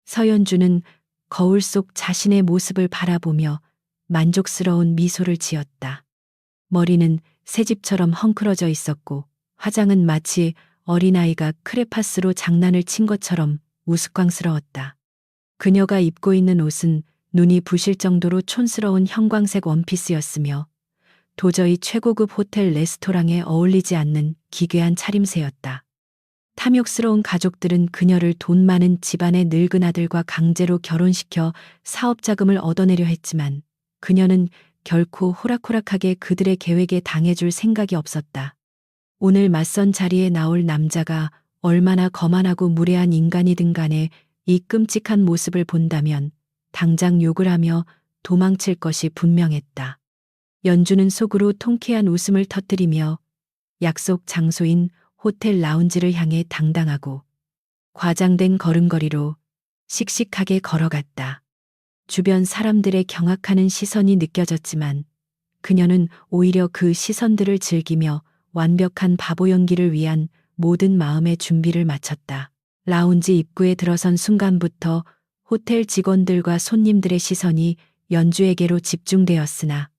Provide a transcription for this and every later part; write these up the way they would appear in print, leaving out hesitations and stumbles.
서연주는 거울 속 자신의 모습을 바라보며 만족스러운 미소를 지었다. 머리는 새집처럼 헝클어져 있었고 화장은 마치 어린아이가 크레파스로 장난을 친 것처럼 우스꽝스러웠다. 그녀가 입고 있는 옷은 눈이 부실 정도로 촌스러운 형광색 원피스였으며 도저히 최고급 호텔 레스토랑에 어울리지 않는 기괴한 차림새였다. 탐욕스러운 가족들은 그녀를 돈 많은 집안의 늙은 아들과 강제로 결혼시켜 사업 자금을 얻어내려 했지만 그녀는 결코 호락호락하게 그들의 계획에 당해줄 생각이 없었다. 오늘 맞선 자리에 나올 남자가 얼마나 거만하고 무례한 인간이든 간에 이 끔찍한 모습을 본다면 당장 욕을 하며 도망칠 것이 분명했다. 연주는 속으로 통쾌한 웃음을 터뜨리며 약속 장소인 호텔 라운지를 향해 당당하고 과장된 걸음걸이로 씩씩하게 걸어갔다. 주변 사람들의 경악하는 시선이 느껴졌지만 그녀는 오히려 그 시선들을 즐기며 완벽한 바보 연기를 위한 모든 마음의 준비를 마쳤다. 라운지 입구에 들어선 순간부터 호텔 직원들과 손님들의 시선이 연주에게로 집중되었으나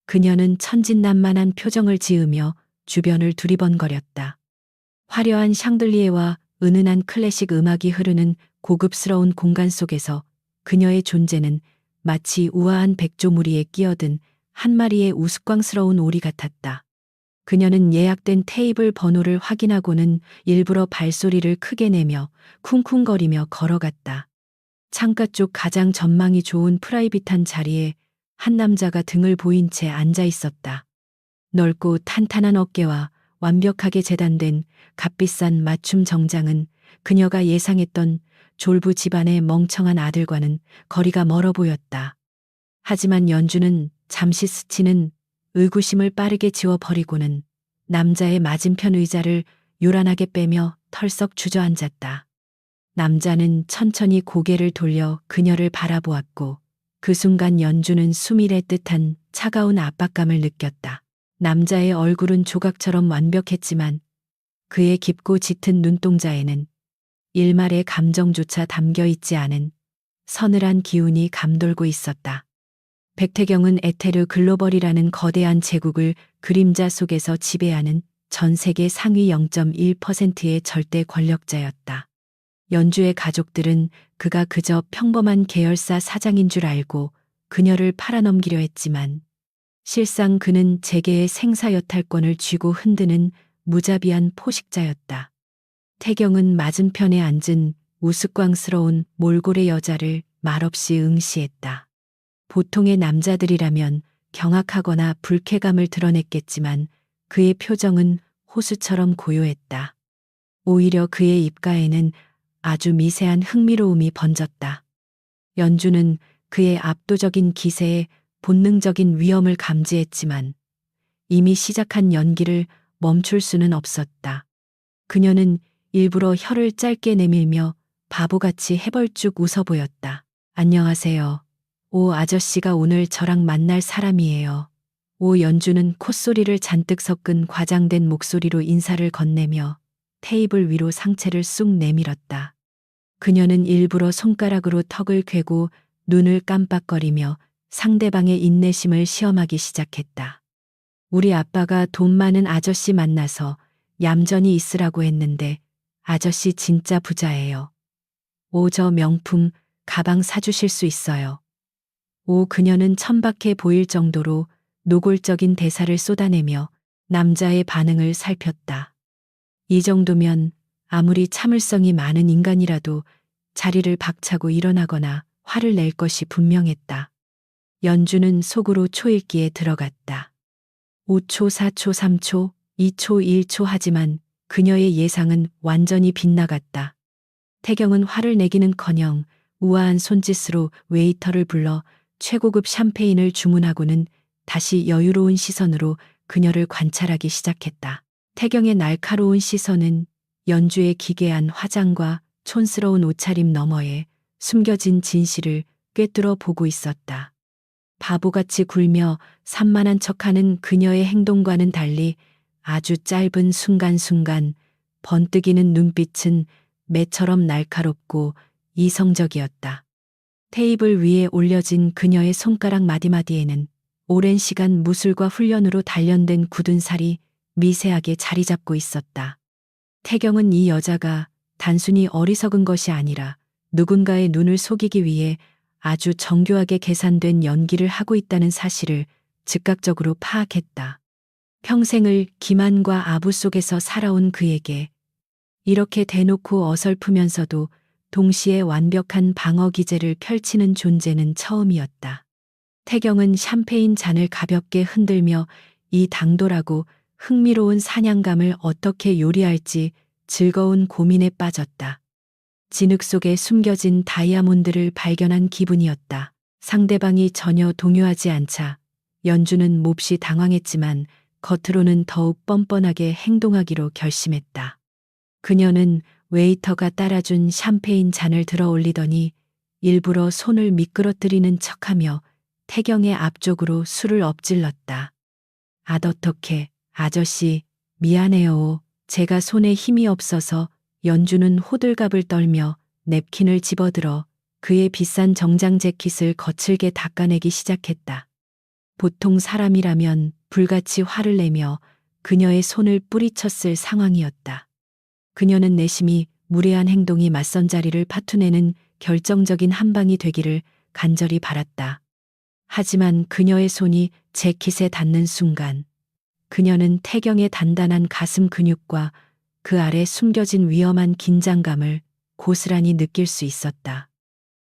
그녀는 천진난만한 표정을 지으며 주변을 두리번거렸다. 화려한 샹들리에와 은은한 클래식 음악이 흐르는 고급스러운 공간 속에서 그녀의 존재는 마치 우아한 백조무리에 끼어든 한 마리의 우스꽝스러운 오리 같았다. 그녀는 예약된 테이블 번호를 확인하고는 일부러 발소리를 크게 내며 쿵쿵거리며 걸어갔다. 창가 쪽 가장 전망이 좋은 프라이빗한 자리에 한 남자가 등을 보인 채 앉아 있었다. 넓고 탄탄한 어깨와 완벽하게 재단된 값비싼 맞춤 정장은 그녀가 예상했던 졸부 집안의 멍청한 아들과는 거리가 멀어 보였다. 하지만 연주는 잠시 스치는 의구심을 빠르게 지워버리고는 남자의 맞은편 의자를 요란하게 빼며 털썩 주저앉았다. 남자는 천천히 고개를 돌려 그녀를 바라보았고 그 순간 연주는 수밀의 듯한 차가운 압박감을 느꼈다. 남자의 얼굴은 조각처럼 완벽했지만 그의 깊고 짙은 눈동자에는 일말의 감정조차 담겨 있지 않은 서늘한 기운이 감돌고 있었다. 백태경은 에테르 글로벌이라는 거대한 제국을 그림자 속에서 지배하는 전 세계 상위 0.1%의 절대 권력자였다. 연주의 가족들은 그가 그저 평범한 계열사 사장인 줄 알고 그녀를 팔아넘기려 했지만 실상 그는 재계의 생사여탈권을 쥐고 흔드는 무자비한 포식자였다. 태경은 맞은편에 앉은 우스꽝스러운 몰골의 여자를 말없이 응시했다. 보통의 남자들이라면 경악하거나 불쾌감을 드러냈겠지만 그의 표정은 호수처럼 고요했다. 오히려 그의 입가에는 아주 미세한 흥미로움이 번졌다. 연주는 그의 압도적인 기세에 본능적인 위험을 감지했지만 이미 시작한 연기를 멈출 수는 없었다. 그녀는 일부러 혀를 짧게 내밀며 바보같이 해벌쭉 웃어 보였다. 안녕하세요. 오 아저씨가 오늘 저랑 만날 사람이에요. 오 연주는 콧소리를 잔뜩 섞은 과장된 목소리로 인사를 건네며 테이블 위로 상체를 쑥 내밀었다. 그녀는 일부러 손가락으로 턱을 괴고 눈을 깜빡거리며 상대방의 인내심을 시험하기 시작했다. 우리 아빠가 돈 많은 아저씨 만나서 얌전히 있으라고 했는데 아저씨 진짜 부자예요. 오 저 명품 가방 사주실 수 있어요. 오 그녀는 천박해 보일 정도로 노골적인 대사를 쏟아내며 남자의 반응을 살폈다. 이 정도면 아무리 참을성이 많은 인간이라도 자리를 박차고 일어나거나 화를 낼 것이 분명했다. 연주는 속으로 초읽기에 들어갔다. 5초, 4초, 3초, 2초, 1초 하지만 그녀의 예상은 완전히 빗나갔다. 태경은 화를 내기는커녕 우아한 손짓으로 웨이터를 불러 최고급 샴페인을 주문하고는 다시 여유로운 시선으로 그녀를 관찰하기 시작했다. 태경의 날카로운 시선은 연주의 기괴한 화장과 촌스러운 옷차림 너머에 숨겨진 진실을 꿰뚫어 보고 있었다. 바보같이 굴며 산만한 척하는 그녀의 행동과는 달리 아주 짧은 순간순간 번뜩이는 눈빛은 매처럼 날카롭고 이성적이었다. 테이블 위에 올려진 그녀의 손가락 마디마디에는 오랜 시간 무술과 훈련으로 단련된 굳은 살이 미세하게 자리 잡고 있었다. 태경은 이 여자가 단순히 어리석은 것이 아니라 누군가의 눈을 속이기 위해 아주 정교하게 계산된 연기를 하고 있다는 사실을 즉각적으로 파악했다. 평생을 기만과 아부 속에서 살아온 그에게 이렇게 대놓고 어설프면서도 동시에 완벽한 방어 기제를 펼치는 존재는 처음이었다. 태경은 샴페인 잔을 가볍게 흔들며 이 당돌하고 흥미로운 사냥감을 어떻게 요리할지 즐거운 고민에 빠졌다. 진흙 속에 숨겨진 다이아몬드를 발견한 기분이었다. 상대방이 전혀 동요하지 않자 연주는 몹시 당황했지만 겉으로는 더욱 뻔뻔하게 행동하기로 결심했다. 그녀는 웨이터가 따라준 샴페인 잔을 들어 올리더니 일부러 손을 미끄러뜨리는 척하며 태경의 앞쪽으로 술을 엎질렀다. 어떡해, 아저씨, 미안해요. 제가 손에 힘이 없어서. 연주는 호들갑을 떨며 냅킨을 집어들어 그의 비싼 정장 재킷을 거칠게 닦아내기 시작했다. 보통 사람이라면 불같이 화를 내며 그녀의 손을 뿌리쳤을 상황이었다. 그녀는 내심이 무례한 행동이 맞선 자리를 파투내는 결정적인 한 방이 되기를 간절히 바랐다. 하지만 그녀의 손이 재킷에 닿는 순간 그녀는 태경의 단단한 가슴 근육과 그 아래 숨겨진 위험한 긴장감을 고스란히 느낄 수 있었다.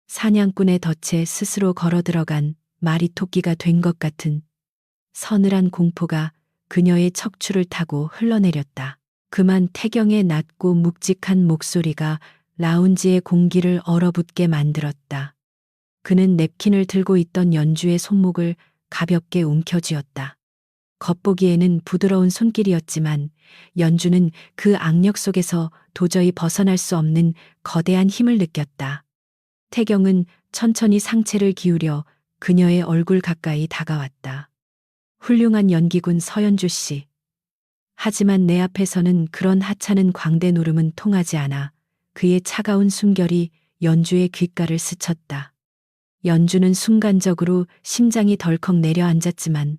사냥꾼의 덫에 스스로 걸어 들어간 마리토끼가 된 것 같은 서늘한 공포가 그녀의 척추를 타고 흘러내렸다. 그만 태경의 낮고 묵직한 목소리가 라운지의 공기를 얼어붙게 만들었다. 그는 냅킨을 들고 있던 연주의 손목을 가볍게 움켜쥐었다. 겉보기에는 부드러운 손길이었지만 연주는 그 악력 속에서 도저히 벗어날 수 없는 거대한 힘을 느꼈다. 태경은 천천히 상체를 기울여 그녀의 얼굴 가까이 다가왔다. 훌륭한 연기군 서연주 씨. 하지만 내 앞에서는 그런 하찮은 광대 노름은 통하지 않아. 그의 차가운 숨결이 연주의 귓가를 스쳤다. 연주는 순간적으로 심장이 덜컥 내려앉았지만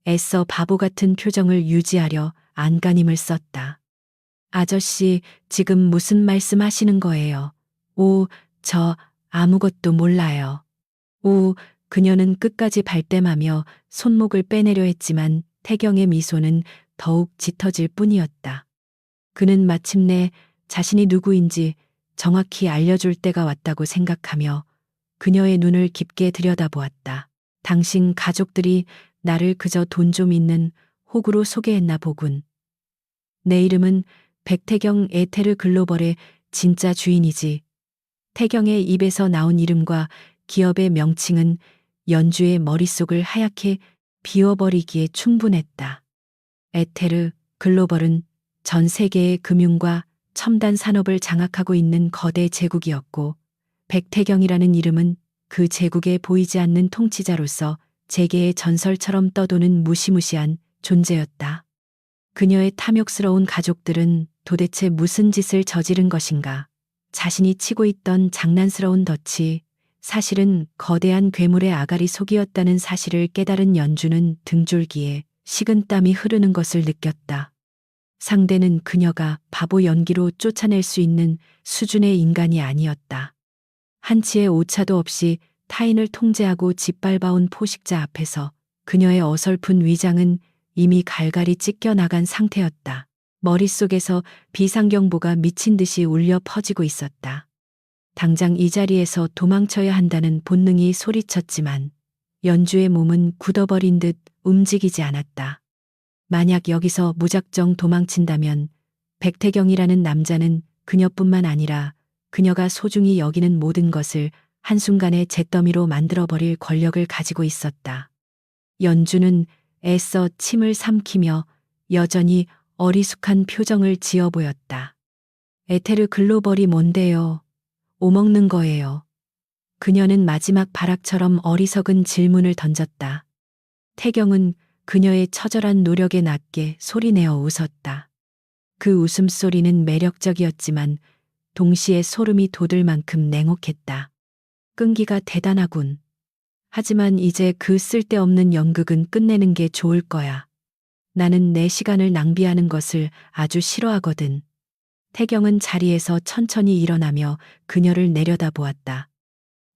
애써 바보 같은 표정을 유지하려 안간힘을 썼다. 아저씨, 지금 무슨 말씀 하시는 거예요? 오, 저 아무것도 몰라요. 오, 그녀는 끝까지 발뺌하며 손목을 빼내려 했지만 태경의 미소는 더욱 짙어질 뿐이었다. 그는 마침내 자신이 누구인지 정확히 알려줄 때가 왔다고 생각하며 그녀의 눈을 깊게 들여다보았다. 당신 가족들이 나를 그저 돈 좀 있는 호구로 소개했나 보군. 내 이름은 백태경 에테르 글로벌의 진짜 주인이지. 태경의 입에서 나온 이름과 기업의 명칭은 연주의 머릿속을 하얗게 비워버리기에 충분했다. 에테르 글로벌은 전 세계의 금융과 첨단 산업을 장악하고 있는 거대 제국이었고 백태경이라는 이름은 그 제국에 보이지 않는 통치자로서 재계의 전설처럼 떠도는 무시무시한 존재였다. 그녀의 탐욕스러운 가족들은 도대체 무슨 짓을 저지른 것인가? 자신이 치고 있던 장난스러운 덫이 사실은 거대한 괴물의 아가리 속이었다는 사실을 깨달은 연주는 등줄기에 식은땀이 흐르는 것을 느꼈다. 상대는 그녀가 바보 연기로 쫓아낼 수 있는 수준의 인간이 아니었다. 한치의 오차도 없이 타인을 통제하고 짓밟아온 포식자 앞에서 그녀의 어설픈 위장은 이미 갈갈이 찢겨나간 상태였다. 머릿속에서 비상경보가 미친 듯이 울려 퍼지고 있었다. 당장 이 자리에서 도망쳐야 한다는 본능이 소리쳤지만 연주의 몸은 굳어버린 듯 움직이지 않았다. 만약 여기서 무작정 도망친다면 백태경이라는 남자는 그녀뿐만 아니라 그녀가 소중히 여기는 모든 것을 한순간에 잿더미로 만들어버릴 권력을 가지고 있었다. 연주는 애써 침을 삼키며 여전히 어리숙한 표정을 지어 보였다. 에테르 글로벌이 뭔데요? 오먹는 거예요. 그녀는 마지막 발악처럼 어리석은 질문을 던졌다. 태경은 그녀의 처절한 노력에 낮게 소리내어 웃었다. 그 웃음소리는 매력적이었지만 동시에 소름이 돋을 만큼 냉혹했다. 끈기가 대단하군. 하지만 이제 그 쓸데없는 연극은 끝내는 게 좋을 거야. 나는 내 시간을 낭비하는 것을 아주 싫어하거든. 태경은 자리에서 천천히 일어나며 그녀를 내려다보았다.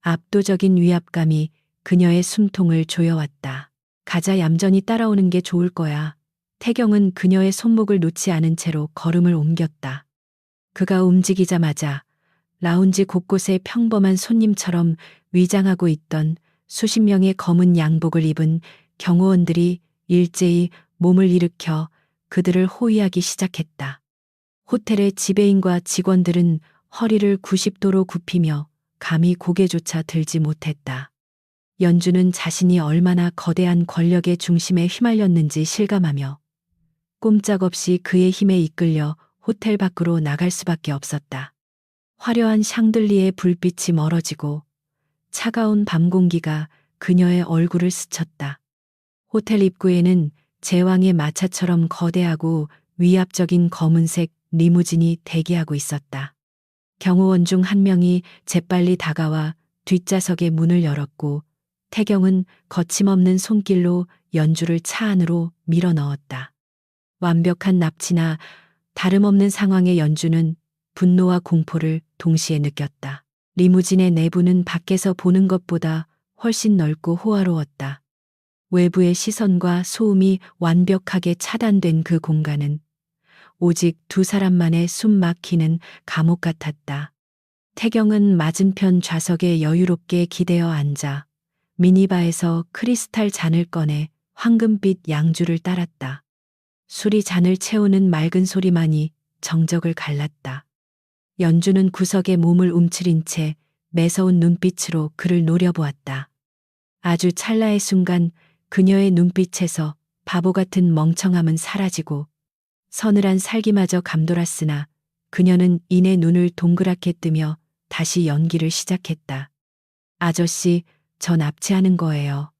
압도적인 위압감이 그녀의 숨통을 조여왔다. 가자, 얌전히 따라오는 게 좋을 거야. 태경은 그녀의 손목을 놓지 않은 채로 걸음을 옮겼다. 그가 움직이자마자 라운지 곳곳에 평범한 손님처럼 위장하고 있던 수십 명의 검은 양복을 입은 경호원들이 일제히 몸을 일으켜 그들을 호위하기 시작했다. 호텔의 지배인과 직원들은 허리를 90도로 굽히며 감히 고개조차 들지 못했다. 연주는 자신이 얼마나 거대한 권력의 중심에 휘말렸는지 실감하며 꼼짝없이 그의 힘에 이끌려 호텔 밖으로 나갈 수밖에 없었다. 화려한 샹들리의 불빛이 멀어지고 차가운 밤 공기가 그녀의 얼굴을 스쳤다. 호텔 입구에는 제왕의 마차처럼 거대하고 위압적인 검은색 리무진이 대기하고 있었다. 경호원 중 한 명이 재빨리 다가와 뒷좌석의 문을 열었고 태경은 거침없는 손길로 연주를 차 안으로 밀어 넣었다. 완벽한 납치나 다름없는 상황의 연주는 분노와 공포를 동시에 느꼈다. 리무진의 내부는 밖에서 보는 것보다 훨씬 넓고 호화로웠다. 외부의 시선과 소음이 완벽하게 차단된 그 공간은 오직 두 사람만의 숨 막히는 감옥 같았다. 태경은 맞은편 좌석에 여유롭게 기대어 앉아 미니바에서 크리스탈 잔을 꺼내 황금빛 양주를 따랐다. 술이 잔을 채우는 맑은 소리만이 정적을 갈랐다. 연주는 구석에 몸을 움츠린 채 매서운 눈빛으로 그를 노려보았다. 아주 찰나의 순간 그녀의 눈빛에서 바보 같은 멍청함은 사라지고 서늘한 살기마저 감돌았으나 그녀는 이내 눈을 동그랗게 뜨며 다시 연기를 시작했다. 아저씨, 저 납치하는 거예요.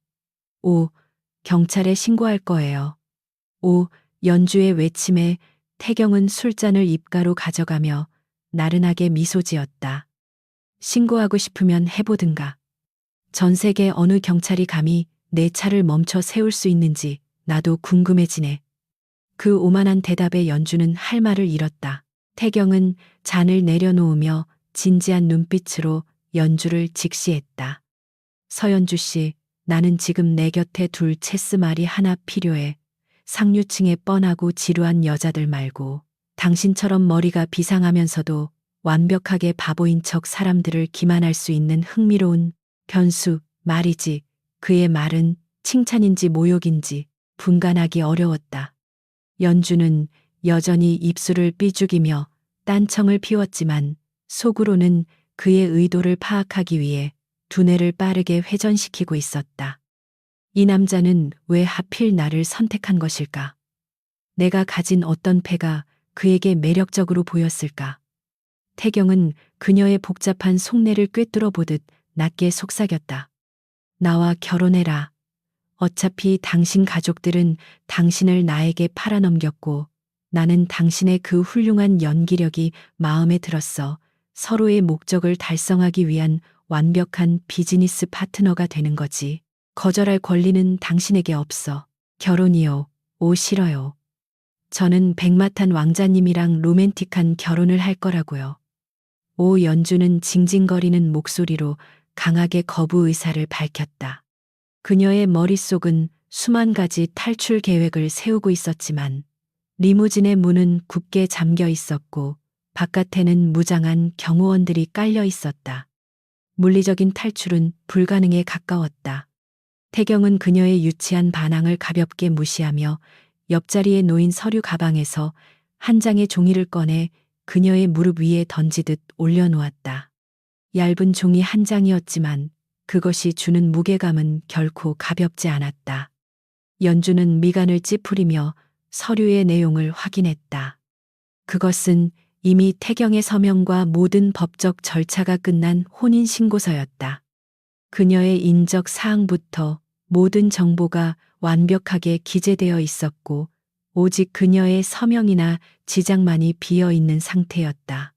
오, 경찰에 신고할 거예요. 오, 연주의 외침에 태경은 술잔을 입가로 가져가며 나른하게 미소 지었다. 신고하고 싶으면 해보든가. 전 세계 어느 경찰이 감히 내 차를 멈춰 세울 수 있는지 나도 궁금해지네. 그 오만한 대답에 연주는 할 말을 잃었다. 태경은 잔을 내려놓으며 진지한 눈빛으로 연주를 직시했다. 서연주 씨, 나는 지금 내 곁에 둘 체스말이 하나 필요해. 상류층의 뻔하고 지루한 여자들 말고 당신처럼 머리가 비상하면서도 완벽하게 바보인 척 사람들을 기만할 수 있는 흥미로운 변수 말이지. 그의 말은 칭찬인지 모욕인지 분간하기 어려웠다. 연주는 여전히 입술을 삐죽이며 딴청을 피웠지만 속으로는 그의 의도를 파악하기 위해 두뇌를 빠르게 회전시키고 있었다. 이 남자는 왜 하필 나를 선택한 것일까? 내가 가진 어떤 패가 그에게 매력적으로 보였을까? 태경은 그녀의 복잡한 속내를 꿰뚫어 보듯 낮게 속삭였다. 나와 결혼해라. 어차피 당신 가족들은 당신을 나에게 팔아넘겼고 나는 당신의 그 훌륭한 연기력이 마음에 들었어. 서로의 목적을 달성하기 위한 완벽한 비즈니스 파트너가 되는 거지. 거절할 권리는 당신에게 없어. 결혼이요. 오, 싫어요. 저는 백마탄 왕자님이랑 로맨틱한 결혼을 할 거라고요. 오, 연주는 징징거리는 목소리로 강하게 거부 의사를 밝혔다. 그녀의 머릿속은 수만 가지 탈출 계획을 세우고 있었지만 리무진의 문은 굳게 잠겨 있었고 바깥에는 무장한 경호원들이 깔려 있었다. 물리적인 탈출은 불가능에 가까웠다. 태경은 그녀의 유치한 반항을 가볍게 무시하며 옆자리에 놓인 서류 가방에서 한 장의 종이를 꺼내 그녀의 무릎 위에 던지듯 올려놓았다. 얇은 종이 한 장이었지만 그것이 주는 무게감은 결코 가볍지 않았다. 연주는 미간을 찌푸리며 서류의 내용을 확인했다. 그것은 이미 태경의 서명과 모든 법적 절차가 끝난 혼인신고서였다. 그녀의 인적 사항부터 모든 정보가 완벽하게 기재되어 있었고 오직 그녀의 서명이나 지장만이 비어 있는 상태였다.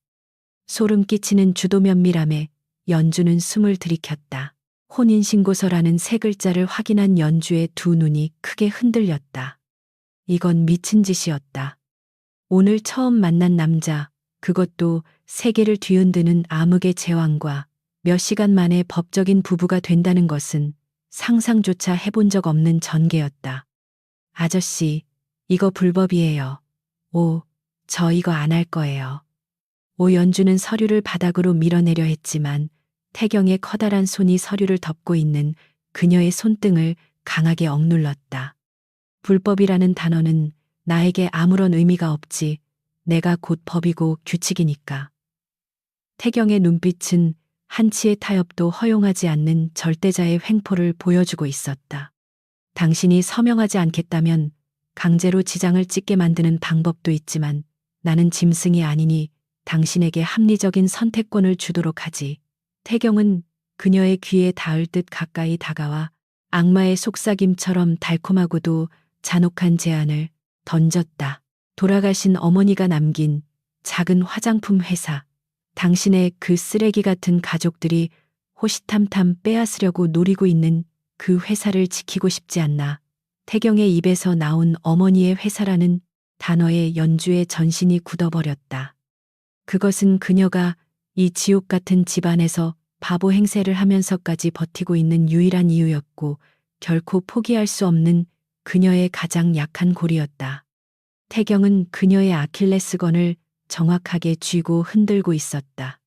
소름 끼치는 주도 면밀함에 연주는 숨을 들이켰다. 혼인신고서라는 세 글자를 확인한 연주의 두 눈이 크게 흔들렸다. 이건 미친 짓이었다. 오늘 처음 만난 남자, 그것도 세계를 뒤흔드는 암흑의 제왕과 몇 시간 만에 법적인 부부가 된다는 것은 상상조차 해본 적 없는 전개였다. 아저씨, 이거 불법이에요. 오, 저 이거 안 할 거예요. 오연주는 서류를 바닥으로 밀어내려 했지만 태경의 커다란 손이 서류를 덮고 있는 그녀의 손등을 강하게 억눌렀다. 불법이라는 단어는 나에게 아무런 의미가 없지. 내가 곧 법이고 규칙이니까. 태경의 눈빛은 한치의 타협도 허용하지 않는 절대자의 횡포를 보여주고 있었다. 당신이 서명하지 않겠다면 강제로 지장을 찍게 만드는 방법도 있지만 나는 짐승이 아니니 당신에게 합리적인 선택권을 주도록 하지. 태경은 그녀의 귀에 닿을 듯 가까이 다가와 악마의 속삭임처럼 달콤하고도 잔혹한 제안을 던졌다. 돌아가신 어머니가 남긴 작은 화장품 회사. 당신의 그 쓰레기 같은 가족들이 호시탐탐 빼앗으려고 노리고 있는 그 회사를 지키고 싶지 않나. 태경의 입에서 나온 어머니의 회사라는 단어에 연주의 전신이 굳어버렸다. 그것은 그녀가 이 지옥 같은 집안에서 바보 행세를 하면서까지 버티고 있는 유일한 이유였고 결코 포기할 수 없는 그녀의 가장 약한 골이었다. 태경은 그녀의 아킬레스건을 정확하게 쥐고 흔들고 있었다.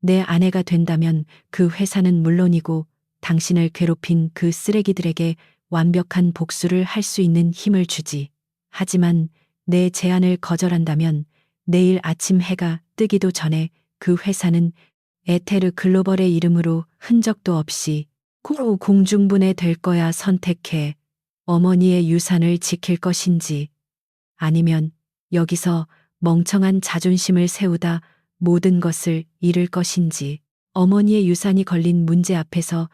내 아내가 된다면 그 회사는 물론이고 당신을 괴롭힌 그 쓰레기들에게 완벽한 복수를 할 수 있는 힘을 주지. 하지만 내 제안을 거절한다면 내일 아침 해가 뜨기도 전에 그 회사는 에테르 글로벌의 이름으로 흔적도 없이 공중분해될 거야. 선택해. 어머니의 유산을 지킬 것인지 아니면 여기서 멍청한 자존심을 세우다 모든 것을 잃을 것인지. 어머니의 유산이 걸린 문제 앞에서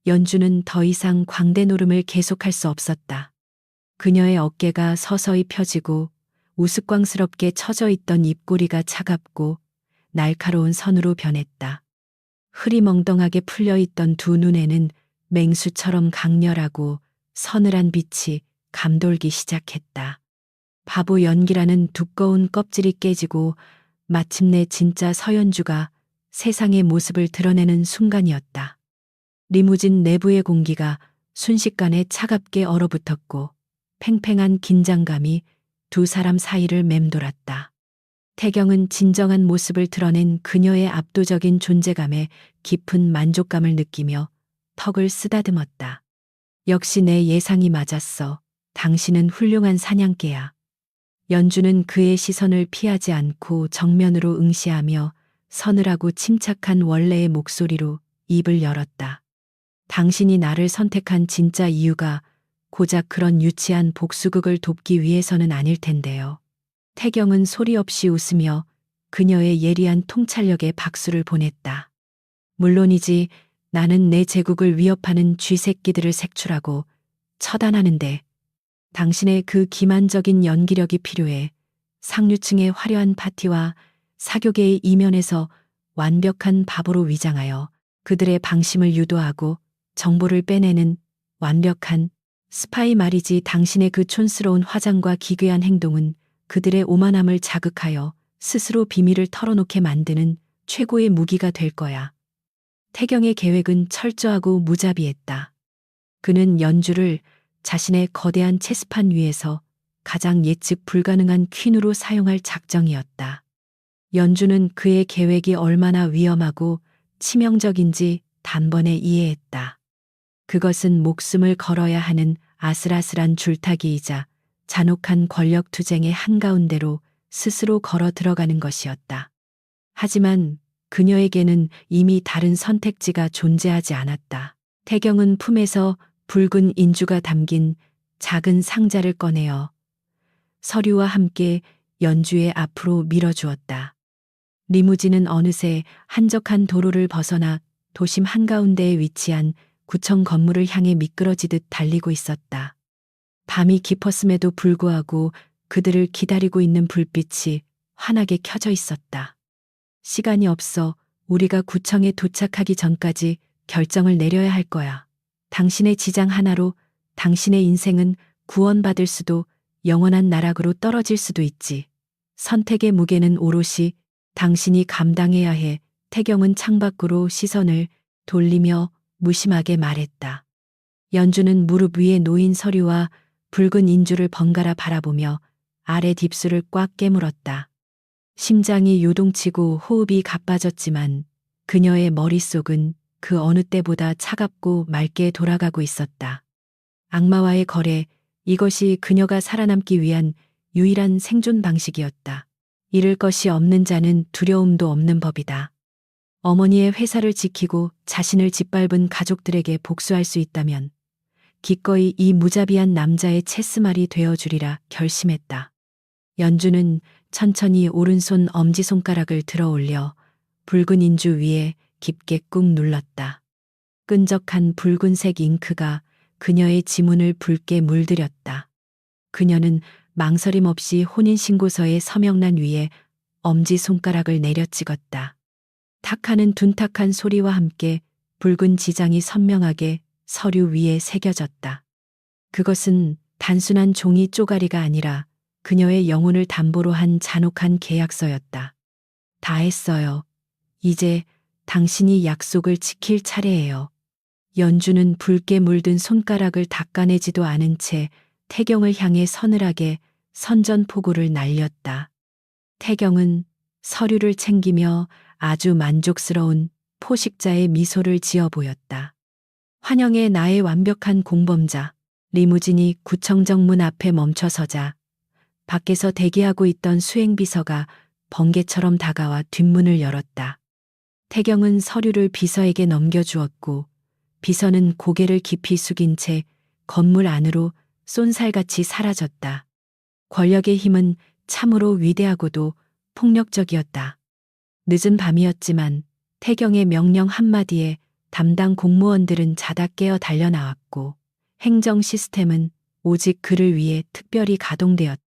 연주는 더 이상 광대 노름을 계속할 수 없었다. 그녀의 어깨가 서서히 펴지고 우스꽝스럽게 처져 있던 입꼬리가 차갑고 날카로운 선으로 변했다. 흐리멍덩하게 풀려있던 두 눈에는 맹수처럼 강렬하고 서늘한 빛이 감돌기 시작했다. 바보 연기라는 두꺼운 껍질이 깨지고 마침내 진짜 서연주가 세상의 모습을 드러내는 순간이었다. 리무진 내부의 공기가 순식간에 차갑게 얼어붙었고 팽팽한 긴장감이 두 사람 사이를 맴돌았다. 태경은 진정한 모습을 드러낸 그녀의 압도적인 존재감에 깊은 만족감을 느끼며 턱을 쓰다듬었다. 역시 내 예상이 맞았어. 당신은 훌륭한 사냥개야. 연주는 그의 시선을 피하지 않고 정면으로 응시하며 서늘하고 침착한 원래의 목소리로 입을 열었다. 당신이 나를 선택한 진짜 이유가 고작 그런 유치한 복수극을 돕기 위해서는 아닐 텐데요. 태경은 소리 없이 웃으며 그녀의 예리한 통찰력에 박수를 보냈다. 물론이지. 나는 내 제국을 위협하는 쥐새끼들을 색출하고 처단하는데 당신의 그 기만적인 연기력이 필요해. 상류층의 화려한 파티와 사교계의 이면에서 완벽한 바보로 위장하여 그들의 방심을 유도하고 정보를 빼내는 완벽한 스파이 말이지. 당신의 그 촌스러운 화장과 기괴한 행동은 그들의 오만함을 자극하여 스스로 비밀을 털어놓게 만드는 최고의 무기가 될 거야. 태경의 계획은 철저하고 무자비했다. 그는 연주를 자신의 거대한 체스판 위에서 가장 예측 불가능한 퀸으로 사용할 작정이었다. 연주는 그의 계획이 얼마나 위험하고 치명적인지 단번에 이해했다. 그것은 목숨을 걸어야 하는 아슬아슬한 줄타기이자 잔혹한 권력 투쟁의 한가운데로 스스로 걸어 들어가는 것이었다. 하지만 그녀에게는 이미 다른 선택지가 존재하지 않았다. 태경은 품에서 붉은 인주가 담긴 작은 상자를 꺼내어 서류와 함께 연주의 앞으로 밀어주었다. 리무진은 어느새 한적한 도로를 벗어나 도심 한가운데에 위치한 구청 건물을 향해 미끄러지듯 달리고 있었다. 밤이 깊었음에도 불구하고 그들을 기다리고 있는 불빛이 환하게 켜져 있었다. 시간이 없어. 우리가 구청에 도착하기 전까지 결정을 내려야 할 거야. 당신의 지장 하나로 당신의 인생은 구원받을 수도 영원한 나락으로 떨어질 수도 있지. 선택의 무게는 오롯이 당신이 감당해야 해. 태경은 창밖으로 시선을 돌리며 무심하게 말했다. 연주는 무릎 위에 놓인 서류와 붉은 인주를 번갈아 바라보며 아래 딥술을 꽉 깨물었다. 심장이 요동치고 호흡이 가빠졌지만 그녀의 머릿속은 그 어느 때보다 차갑고 맑게 돌아가고 있었다. 악마와의 거래, 이것이 그녀가 살아남기 위한 유일한 생존 방식이었다. 잃을 것이 없는 자는 두려움도 없는 법이다. 어머니의 회사를 지키고 자신을 짓밟은 가족들에게 복수할 수 있다면 기꺼이 이 무자비한 남자의 체스말이 되어주리라 결심했다. 연주는 천천히 오른손 엄지손가락을 들어 올려 붉은 인주 위에 깊게 꾹 눌렀다. 끈적한 붉은색 잉크가 그녀의 지문을 붉게 물들였다. 그녀는 망설임 없이 혼인신고서의 서명란 위에 엄지손가락을 내려 찍었다. 탁하는 둔탁한 소리와 함께 붉은 지장이 선명하게 서류 위에 새겨졌다. 그것은 단순한 종이 쪼가리가 아니라 그녀의 영혼을 담보로 한 잔혹한 계약서였다. 다 했어요. 이제 당신이 약속을 지킬 차례예요. 연주는 붉게 물든 손가락을 닦아내지도 않은 채 태경을 향해 서늘하게 선전포고를 날렸다. 태경은 서류를 챙기며 아주 만족스러운 포식자의 미소를 지어 보였다. 환영해 나의 완벽한 공범자. 리무진이 구청정 문 앞에 멈춰서자 밖에서 대기하고 있던 수행비서가 번개처럼 다가와 뒷문을 열었다. 태경은 서류를 비서에게 넘겨주었고 비서는 고개를 깊이 숙인 채 건물 안으로 쏜살같이 사라졌다. 권력의 힘은 참으로 위대하고도 폭력적이었다. 늦은 밤이었지만 태경의 명령 한마디에 담당 공무원들은 자다 깨어 달려나왔고 행정 시스템은 오직 그를 위해 특별히 가동되었다.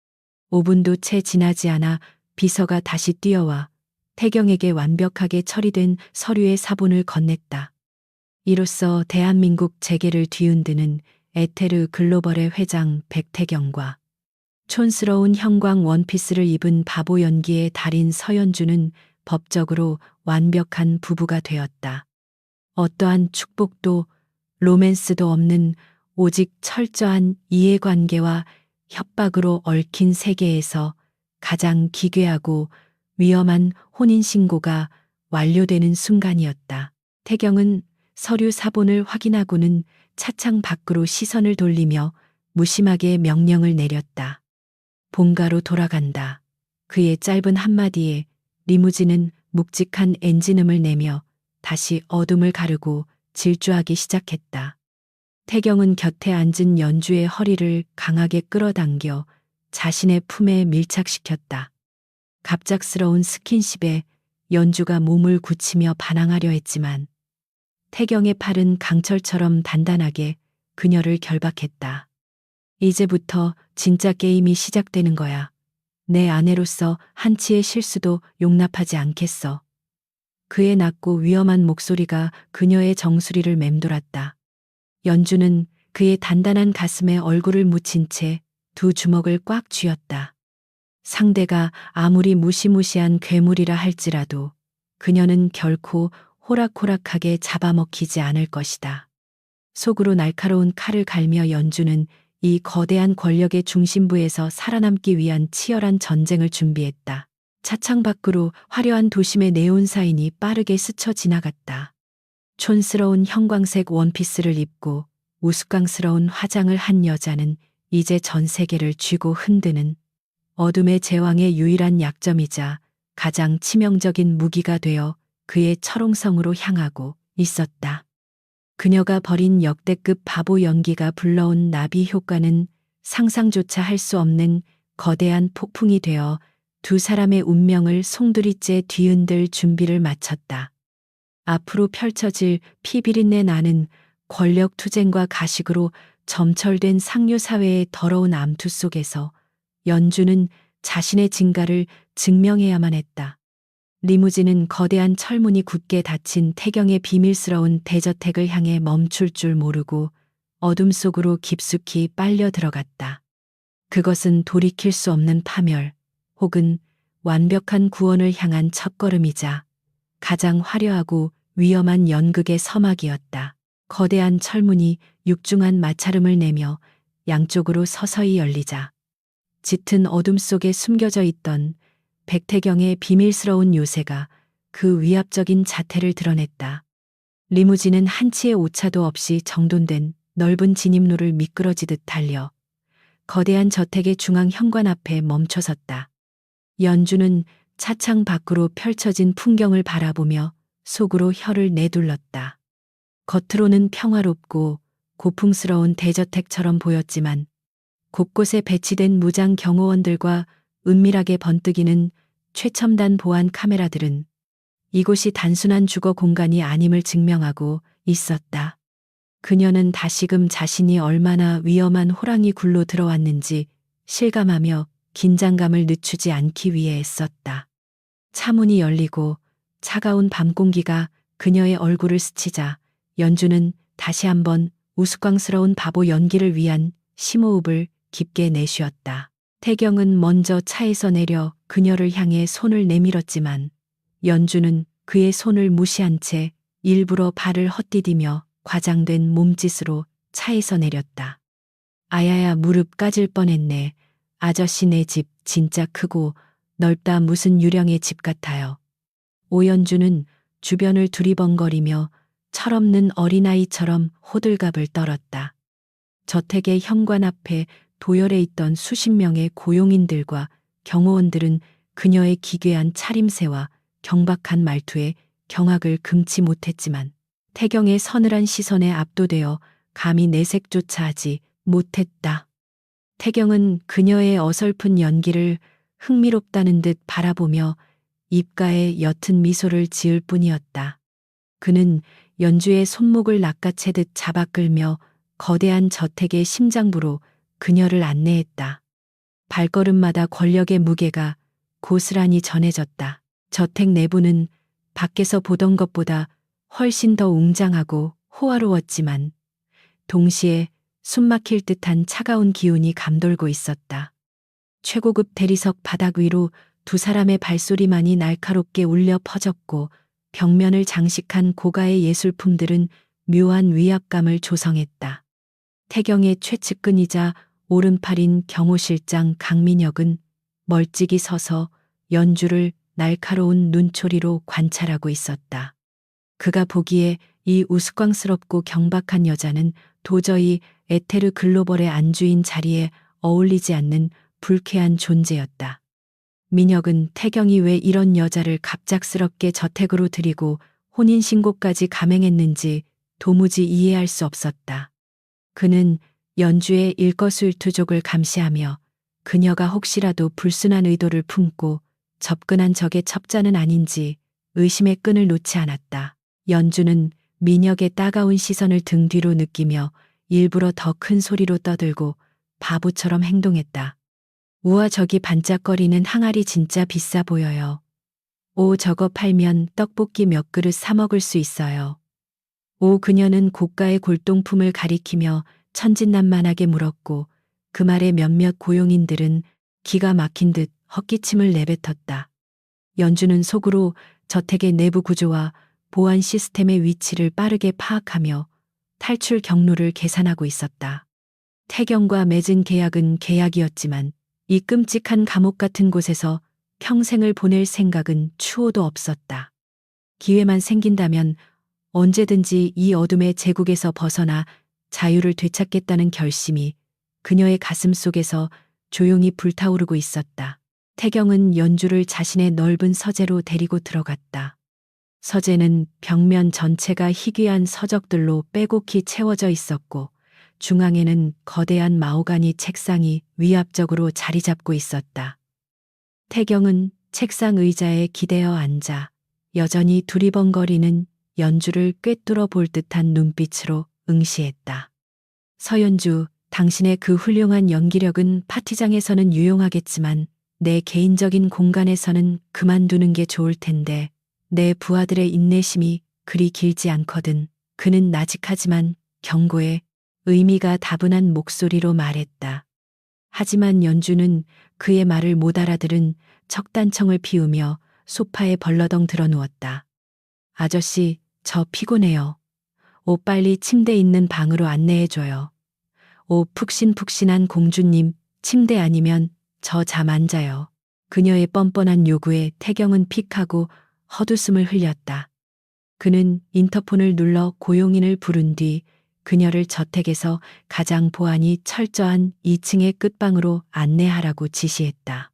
5분도 채 지나지 않아 비서가 다시 뛰어와 태경에게 완벽하게 처리된 서류의 사본을 건넸다. 이로써 대한민국 재계를 뒤흔드는 에테르 글로벌의 회장 백태경과 촌스러운 형광 원피스를 입은 바보 연기의 달인 서연주는 법적으로 완벽한 부부가 되었다. 어떠한 축복도 로맨스도 없는 오직 철저한 이해관계와 협박으로 얽힌 세계에서 가장 기괴하고 위험한 혼인신고가 완료되는 순간이었다. 태경은 서류 사본을 확인하고는 차창 밖으로 시선을 돌리며 무심하게 명령을 내렸다. 본가로 돌아간다. 그의 짧은 한마디에 리무진은 묵직한 엔진음을 내며 다시 어둠을 가르고 질주하기 시작했다. 태경은 곁에 앉은 연주의 허리를 강하게 끌어당겨 자신의 품에 밀착시켰다. 갑작스러운 스킨십에 연주가 몸을 굳히며 반항하려 했지만 태경의 팔은 강철처럼 단단하게 그녀를 결박했다. 이제부터 진짜 게임이 시작되는 거야. 내 아내로서 한치의 실수도 용납하지 않겠어. 그의 낮고 위험한 목소리가 그녀의 정수리를 맴돌았다. 연주는 그의 단단한 가슴에 얼굴을 묻힌 채 두 주먹을 꽉 쥐었다. 상대가 아무리 무시무시한 괴물이라 할지라도 그녀는 결코 호락호락하게 잡아먹히지 않을 것이다. 속으로 날카로운 칼을 갈며 연주는 이 거대한 권력의 중심부에서 살아남기 위한 치열한 전쟁을 준비했다. 차창 밖으로 화려한 도심의 네온 사인이 빠르게 스쳐 지나갔다. 촌스러운 형광색 원피스를 입고 우스꽝스러운 화장을 한 여자는 이제 전 세계를 쥐고 흔드는 어둠의 제왕의 유일한 약점이자 가장 치명적인 무기가 되어 그의 철옹성으로 향하고 있었다. 그녀가 벌인 역대급 바보 연기가 불러온 나비 효과는 상상조차 할 수 없는 거대한 폭풍이 되어 두 사람의 운명을 송두리째 뒤흔들 준비를 마쳤다. 앞으로 펼쳐질 피비린내 나는 권력 투쟁과 가식으로 점철된 상류 사회의 더러운 암투 속에서 연주는 자신의 진가를 증명해야만 했다. 리무진은 거대한 철문이 굳게 닫힌 태경의 비밀스러운 대저택을 향해 멈출 줄 모르고 어둠 속으로 깊숙이 빨려 들어갔다. 그것은 돌이킬 수 없는 파멸 혹은 완벽한 구원을 향한 첫걸음이자 가장 화려하고 위험한 연극의 서막이었다. 거대한 철문이 육중한 마찰음을 내며 양쪽으로 서서히 열리자 짙은 어둠 속에 숨겨져 있던 백태경의 비밀스러운 요새가 그 위압적인 자태를 드러냈다. 리무진은 한치의 오차도 없이 정돈된 넓은 진입로를 미끄러지듯 달려 거대한 저택의 중앙 현관 앞에 멈춰섰다. 연주는 차창 밖으로 펼쳐진 풍경을 바라보며 속으로 혀를 내둘렀다. 겉으로는 평화롭고 고풍스러운 대저택처럼 보였지만 곳곳에 배치된 무장 경호원들과 은밀하게 번뜩이는 최첨단 보안 카메라들은 이곳이 단순한 주거 공간이 아님을 증명하고 있었다. 그녀는 다시금 자신이 얼마나 위험한 호랑이 굴로 들어왔는지 실감하며 긴장감을 늦추지 않기 위해 애썼다. 차문이 열리고 차가운 밤 공기가 그녀의 얼굴을 스치자 연주는 다시 한번 우스꽝스러운 바보 연기를 위한 심호흡을 깊게 내쉬었다. 태경은 먼저 차에서 내려 그녀를 향해 손을 내밀었지만 연주는 그의 손을 무시한 채 일부러 발을 헛디디며 과장된 몸짓으로 차에서 내렸다. 아야야 무릎 까질 뻔했네. 아저씨 내 집 진짜 크고 넓다. 무슨 유령의 집 같아요. 오연주는 주변을 두리번거리며 철없는 어린아이처럼 호들갑을 떨었다. 저택의 현관 앞에 도열해 있던 수십 명의 고용인들과 경호원들은 그녀의 기괴한 차림새와 경박한 말투에 경악을 금치 못했지만 태경의 서늘한 시선에 압도되어 감히 내색조차 하지 못했다. 태경은 그녀의 어설픈 연기를 흥미롭다는 듯 바라보며 입가에 옅은 미소를 지을 뿐이었다. 그는 연주의 손목을 낚아채듯 잡아 끌며 거대한 저택의 심장부로 그녀를 안내했다. 발걸음마다 권력의 무게가 고스란히 전해졌다. 저택 내부는 밖에서 보던 것보다 훨씬 더 웅장하고 호화로웠지만 동시에 숨막힐 듯한 차가운 기운이 감돌고 있었다. 최고급 대리석 바닥 위로 두 사람의 발소리만이 날카롭게 울려 퍼졌고 벽면을 장식한 고가의 예술품들은 묘한 위압감을 조성했다. 태경의 최측근이자 오른팔인 경호실장 강민혁은 멀찍이 서서 연주를 날카로운 눈초리로 관찰하고 있었다. 그가 보기에 이 우스꽝스럽고 경박한 여자는 도저히 에테르 글로벌의 안주인 자리에 어울리지 않는 불쾌한 존재였다. 민혁은 태경이 왜 이런 여자를 갑작스럽게 저택으로 들이고 혼인신고까지 감행했는지 도무지 이해할 수 없었다. 그는 연주의 일거수일투족을 감시하며 그녀가 혹시라도 불순한 의도를 품고 접근한 적의 첩자는 아닌지 의심의 끈을 놓지 않았다. 연주는 민혁의 따가운 시선을 등 뒤로 느끼며 일부러 더 큰 소리로 떠들고 바보처럼 행동했다. 우와 저기 반짝거리는 항아리 진짜 비싸 보여요. 오 저거 팔면 떡볶이 몇 그릇 사 먹을 수 있어요. 오 그녀는 고가의 골동품을 가리키며 천진난만하게 물었고 그 말에 몇몇 고용인들은 기가 막힌 듯 헛기침을 내뱉었다. 연주는 속으로 저택의 내부 구조와 보안 시스템의 위치를 빠르게 파악하며 탈출 경로를 계산하고 있었다. 태경과 맺은 계약은 계약이었지만 이 끔찍한 감옥 같은 곳에서 평생을 보낼 생각은 추호도 없었다. 기회만 생긴다면 언제든지 이 어둠의 제국에서 벗어나 자유를 되찾겠다는 결심이 그녀의 가슴 속에서 조용히 불타오르고 있었다. 태경은 연주를 자신의 넓은 서재로 데리고 들어갔다. 서재는 벽면 전체가 희귀한 서적들로 빼곡히 채워져 있었고 중앙에는 거대한 마호가니 책상이 위압적으로 자리 잡고 있었다. 태경은 책상 의자에 기대어 앉아 여전히 두리번거리는 연주를 꿰뚫어 볼 듯한 눈빛으로 응시했다. 서연주, 당신의 그 훌륭한 연기력은 파티장에서는 유용하겠지만 내 개인적인 공간에서는 그만두는 게 좋을 텐데 내 부하들의 인내심이 그리 길지 않거든. 그는 나직하지만 경고의 의미가 다분한 목소리로 말했다. 하지만 연주는 그의 말을 못 알아들은 척단청을 피우며 소파에 벌러덩 드러누웠다. 아저씨, 저 피곤해요. 옷 빨리 침대 있는 방으로 안내해줘요. 오 푹신푹신한 공주님, 침대 아니면 저 잠 안 자요. 그녀의 뻔뻔한 요구에 태경은 픽하고 헛웃음을 흘렸다. 그는 인터폰을 눌러 고용인을 부른 뒤 그녀를 저택에서 가장 보안이 철저한 2층의 끝방으로 안내하라고 지시했다.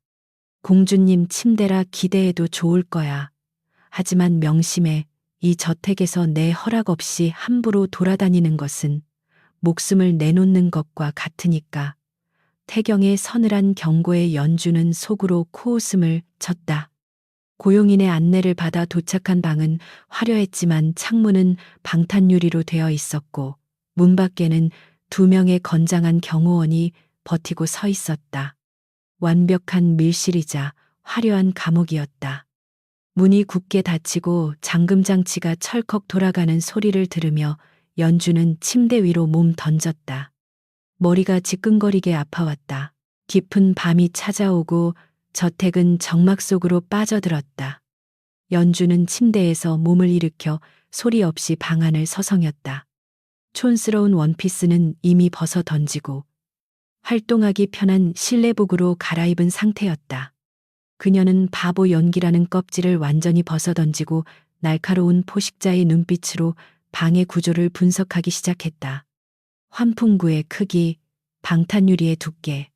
공주님 침대라 기대해도 좋을 거야. 하지만 명심해, 이 저택에서 내 허락 없이 함부로 돌아다니는 것은 목숨을 내놓는 것과 같으니까. 태경의 서늘한 경고에 연주는 속으로 코웃음을 쳤다. 고용인의 안내를 받아 도착한 방은 화려했지만 창문은 방탄유리로 되어 있었고 문 밖에는 2명의 건장한 경호원이 버티고 서 있었다. 완벽한 밀실이자 화려한 감옥이었다. 문이 굳게 닫히고 잠금장치가 철컥 돌아가는 소리를 들으며 연주는 침대 위로 몸 던졌다. 머리가 지끈거리게 아파왔다. 깊은 밤이 찾아오고 저택은 정막 속으로 빠져들었다. 연주는 침대에서 몸을 일으켜 소리 없이 방 안을 서성였다. 촌스러운 원피스는 이미 벗어 던지고 활동하기 편한 실내복으로 갈아입은 상태였다. 그녀는 바보 연기라는 껍질을 완전히 벗어 던지고 날카로운 포식자의 눈빛으로 방의 구조를 분석하기 시작했다. 환풍구의 크기, 방탄유리의 두께,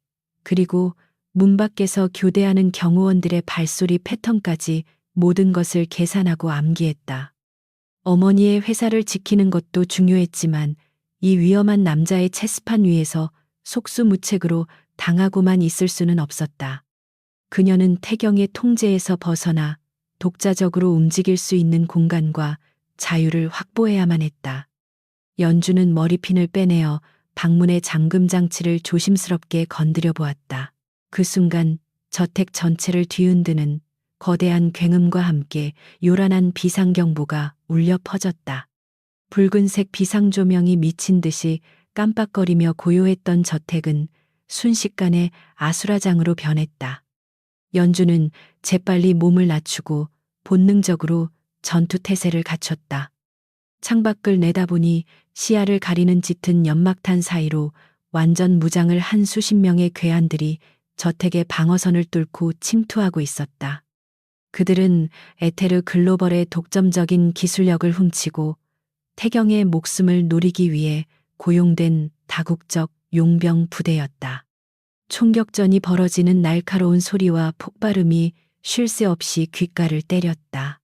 그리고 문 밖에서 교대하는 경호원들의 발소리 패턴까지 모든 것을 계산하고 암기했다. 어머니의 회사를 지키는 것도 중요했지만 이 위험한 남자의 체스판 위에서 속수무책으로 당하고만 있을 수는 없었다. 그녀는 태경의 통제에서 벗어나 독자적으로 움직일 수 있는 공간과 자유를 확보해야만 했다. 연주는 머리핀을 빼내어 방문의 잠금 장치를 조심스럽게 건드려 보았다. 그 순간 저택 전체를 뒤흔드는 거대한 굉음과 함께 요란한 비상경보가 울려 퍼졌다. 붉은색 비상조명이 미친 듯이 깜빡거리며 고요했던 저택은 순식간에 아수라장으로 변했다. 연주는 재빨리 몸을 낮추고 본능적으로 전투태세를 갖췄다. 창밖을 내다보니 시야를 가리는 짙은 연막탄 사이로 완전 무장을 한 수십 명의 괴한들이 저택의 방어선을 뚫고 침투하고 있었다. 그들은 에테르 글로벌의 독점적인 기술력을 훔치고 태경의 목숨을 노리기 위해 고용된 다국적 용병 부대였다. 총격전이 벌어지는 날카로운 소리와 폭발음이 쉴 새 없이 귓가를 때렸다.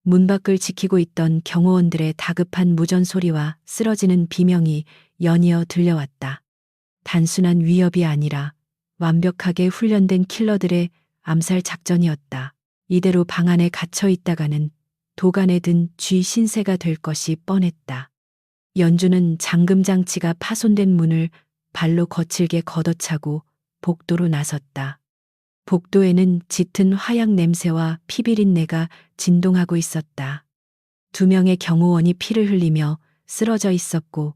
문 밖을 지키고 있던 경호원들의 다급한 무전 소리와 쓰러지는 비명이 연이어 들려왔다. 단순한 위협이 아니라 완벽하게 훈련된 킬러들의 암살 작전이었다. 이대로 방 안에 갇혀 있다가는 도간에 든 쥐 신세가 될 것이 뻔했다. 연주는 잠금 장치가 파손된 문을 발로 거칠게 걷어차고 복도로 나섰다. 복도에는 짙은 화약 냄새와 피비린내가 진동하고 있었다. 2명의 경호원이 피를 흘리며 쓰러져 있었고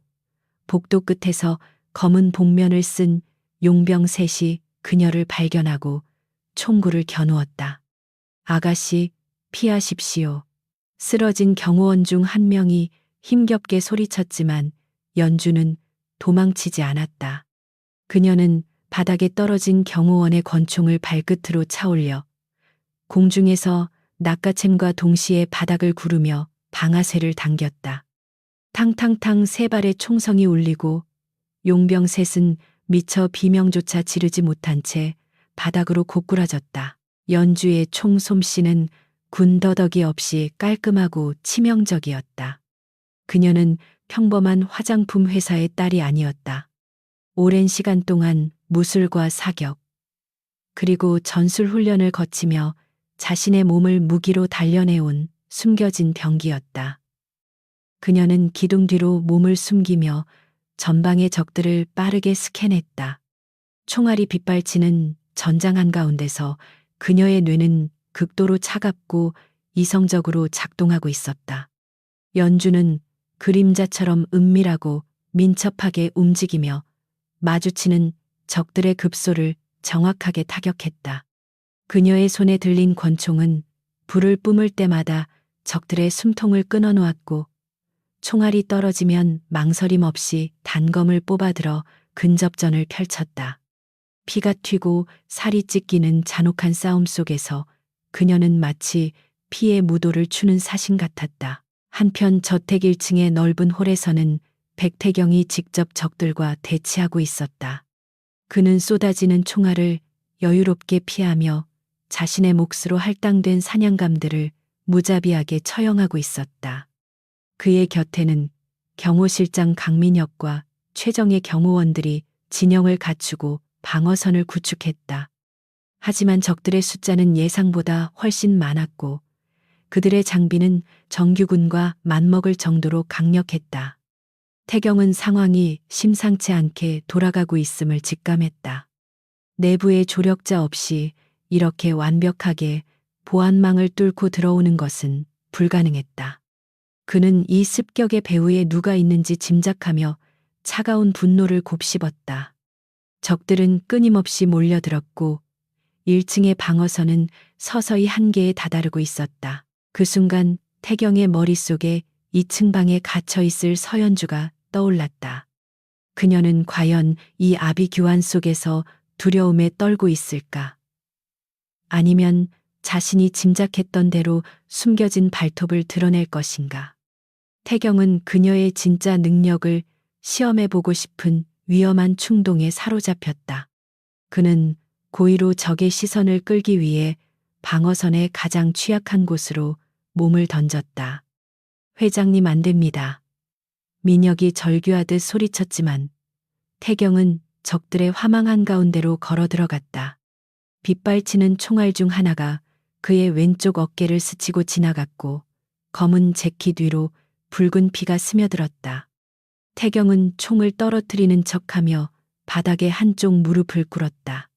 복도 끝에서 검은 복면을 쓴 용병 셋이 그녀를 발견하고 총구를 겨누었다. 아가씨, 피하십시오. 쓰러진 경호원 중 한 명이 힘겹게 소리쳤지만 연주는 도망치지 않았다. 그녀는 바닥에 떨어진 경호원의 권총을 발끝으로 차올려 공중에서 낚아챔과 동시에 바닥을 구르며 방아쇠를 당겼다. 탕탕탕 3발의 총성이 울리고 용병 셋은 미처 비명조차 지르지 못한 채 바닥으로 고꾸라졌다. 연주의 총 솜씨는 군더더기 없이 깔끔하고 치명적이었다. 그녀는 평범한 화장품 회사의 딸이 아니었다. 오랜 시간 동안 무술과 사격, 그리고 전술 훈련을 거치며 자신의 몸을 무기로 단련해온 숨겨진 병기였다. 그녀는 기둥 뒤로 몸을 숨기며 전방의 적들을 빠르게 스캔했다. 총알이 빗발치는 전장 한가운데서 그녀의 뇌는 극도로 차갑고 이성적으로 작동하고 있었다. 연주는 그림자처럼 은밀하고 민첩하게 움직이며 마주치는 적들의 급소를 정확하게 타격했다. 그녀의 손에 들린 권총은 불을 뿜을 때마다 적들의 숨통을 끊어놓았고 총알이 떨어지면 망설임 없이 단검을 뽑아들어 근접전을 펼쳤다. 피가 튀고 살이 찢기는 잔혹한 싸움 속에서 그녀는 마치 피의 무도를 추는 사신 같았다. 한편 저택 1층의 넓은 홀에서는 백태경이 직접 적들과 대치하고 있었다. 그는 쏟아지는 총알을 여유롭게 피하며 자신의 몫으로 할당된 사냥감들을 무자비하게 처형하고 있었다. 그의 곁에는 경호실장 강민혁과 최정의 경호원들이 진영을 갖추고 방어선을 구축했다. 하지만 적들의 숫자는 예상보다 훨씬 많았고 그들의 장비는 정규군과 맞먹을 정도로 강력했다. 태경은 상황이 심상치 않게 돌아가고 있음을 직감했다. 내부의 조력자 없이 이렇게 완벽하게 보안망을 뚫고 들어오는 것은 불가능했다. 그는 이 습격의 배후에 누가 있는지 짐작하며 차가운 분노를 곱씹었다. 적들은 끊임없이 몰려들었고 1층의 방어선은 서서히 한계에 다다르고 있었다. 그 순간 태경의 머릿속에 2층 방에 갇혀 있을 서연주가 떠올랐다. 그녀는 과연 이 아비규환 속에서 두려움에 떨고 있을까? 아니면 자신이 짐작했던 대로 숨겨진 발톱을 드러낼 것인가? 태경은 그녀의 진짜 능력을 시험해보고 싶은 위험한 충동에 사로잡혔다. 그는 고의로 적의 시선을 끌기 위해 방어선의 가장 취약한 곳으로 몸을 던졌다. 회장님 안 됩니다. 민혁이 절규하듯 소리쳤지만 태경은 적들의 화망 한가운데로 걸어 들어갔다. 빗발치는 총알 중 하나가 그의 왼쪽 어깨를 스치고 지나갔고 검은 재킷 위로 붉은 피가 스며들었다. 태경은 총을 떨어뜨리는 척하며 바닥에 한쪽 무릎을 꿇었다.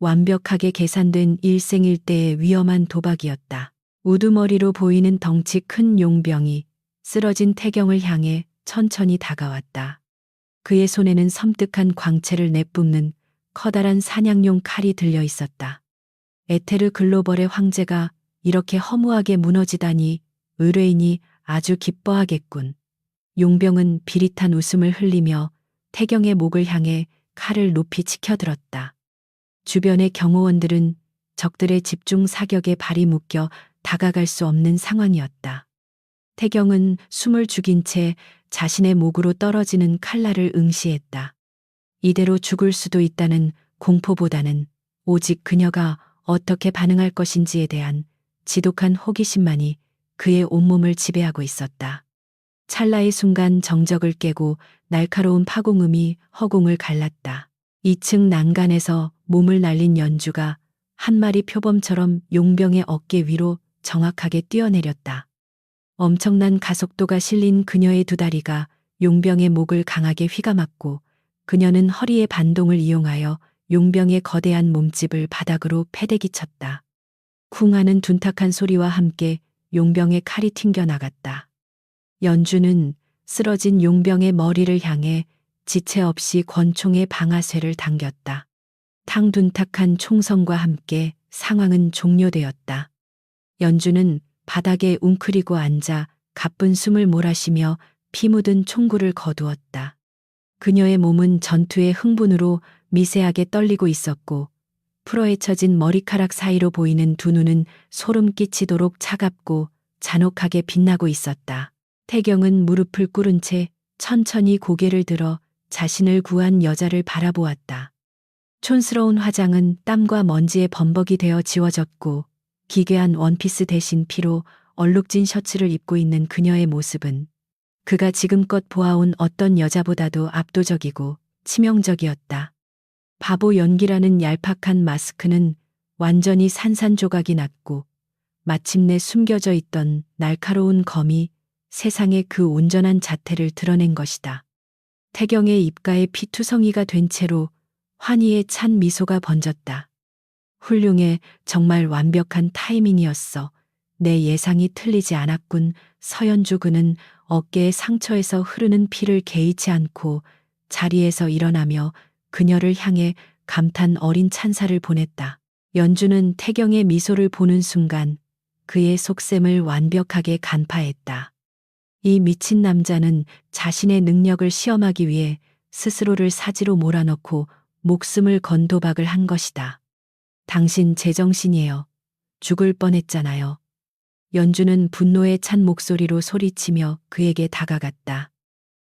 완벽하게 계산된 일생일대의 위험한 도박이었다. 우두머리로 보이는 덩치 큰 용병이 쓰러진 태경을 향해 천천히 다가왔다. 그의 손에는 섬뜩한 광채를 내뿜는 커다란 사냥용 칼이 들려 있었다. 에테르 글로벌의 황제가 이렇게 허무하게 무너지다니 의뢰인이 아주 기뻐하겠군. 용병은 비릿한 웃음을 흘리며 태경의 목을 향해 칼을 높이 치켜들었다. 주변의 경호원들은 적들의 집중 사격에 발이 묶여 다가갈 수 없는 상황이었다. 태경은 숨을 죽인 채 자신의 목으로 떨어지는 칼날을 응시했다. 이대로 죽을 수도 있다는 공포보다는 오직 그녀가 어떻게 반응할 것인지에 대한 지독한 호기심만이 그의 온몸을 지배하고 있었다. 찰나의 순간 정적을 깨고 날카로운 파공음이 허공을 갈랐다. 2층 난간에서 몸을 날린 연주가 한 마리 표범처럼 용병의 어깨 위로 정확하게 뛰어내렸다. 엄청난 가속도가 실린 그녀의 두 다리가 용병의 목을 강하게 휘감았고 그녀는 허리의 반동을 이용하여 용병의 거대한 몸집을 바닥으로 패대기 쳤다. 쿵 하는 둔탁한 소리와 함께 용병의 칼이 튕겨나갔다. 연주는 쓰러진 용병의 머리를 향해 지체 없이 권총의 방아쇠를 당겼다. 탕둔탁한 총성과 함께 상황은 종료되었다. 연주는 바닥에 웅크리고 앉아 가쁜 숨을 몰아쉬며 피 묻은 총구를 거두었다. 그녀의 몸은 전투의 흥분으로 미세하게 떨리고 있었고 풀어헤쳐진 머리카락 사이로 보이는 두 눈은 소름 끼치도록 차갑고 잔혹하게 빛나고 있었다. 태경은 무릎을 꿇은 채 천천히 고개를 들어 자신을 구한 여자를 바라보았다. 촌스러운 화장은 땀과 먼지에 범벅이 되어 지워졌고 기괴한 원피스 대신 피로 얼룩진 셔츠를 입고 있는 그녀의 모습은 그가 지금껏 보아온 어떤 여자보다도 압도적이고 치명적이었다. 바보 연기라는 얄팍한 마스크는 완전히 산산조각이 났고 마침내 숨겨져 있던 날카로운 검이 세상의 그 온전한 자태를 드러낸 것이다. 태경의 입가에 피투성이가 된 채로 환희에 찬 미소가 번졌다. 훌륭해. 정말 완벽한 타이밍이었어. 내 예상이 틀리지 않았군. 서연주. 그는 어깨의 상처에서 흐르는 피를 개의치 않고 자리에서 일어나며 그녀를 향해 감탄 어린 찬사를 보냈다. 연주는 태경의 미소를 보는 순간 그의 속셈을 완벽하게 간파했다. 이 미친 남자는 자신의 능력을 시험하기 위해 스스로를 사지로 몰아넣고 목숨을 건 도박을 한 것이다. 당신 제정신이에요. 죽을 뻔했잖아요. 연주는 분노에 찬 목소리로 소리치며 그에게 다가갔다.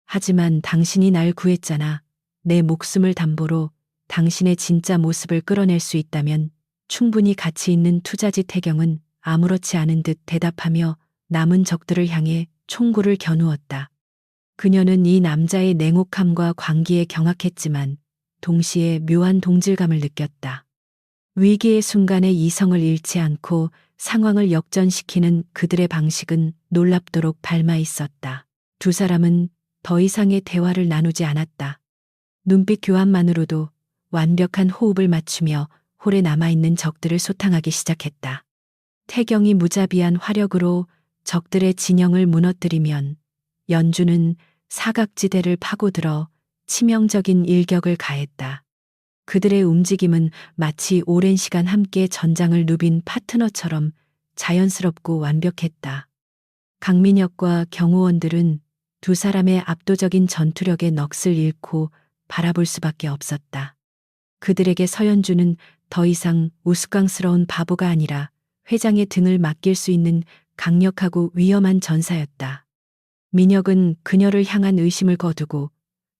하지만 당신이 날 구했잖아. 내 목숨을 담보로 당신의 진짜 모습을 끌어낼 수 있다면 충분히 가치 있는 투자지. 태경은 아무렇지 않은 듯 대답하며 남은 적들을 향해 총구를 겨누었다. 그녀는 이 남자의 냉혹함과 광기에 경악했지만 동시에 묘한 동질감을 느꼈다. 위기의 순간에 이성을 잃지 않고 상황을 역전시키는 그들의 방식은 놀랍도록 닮아 있었다. 두 사람은 더 이상의 대화를 나누지 않았다. 눈빛 교환만으로도 완벽한 호흡을 맞추며 홀에 남아있는 적들을 소탕하기 시작했다. 태경이 무자비한 화력으로 적들의 진영을 무너뜨리면 연주는 사각지대를 파고들어 치명적인 일격을 가했다. 그들의 움직임은 마치 오랜 시간 함께 전장을 누빈 파트너처럼 자연스럽고 완벽했다. 강민혁과 경호원들은 두 사람의 압도적인 전투력에 넋을 잃고 바라볼 수밖에 없었다. 그들에게 서연주는 더 이상 우스꽝스러운 바보가 아니라 회장의 등을 맡길 수 있는 강력하고 위험한 전사였다. 민혁은 그녀를 향한 의심을 거두고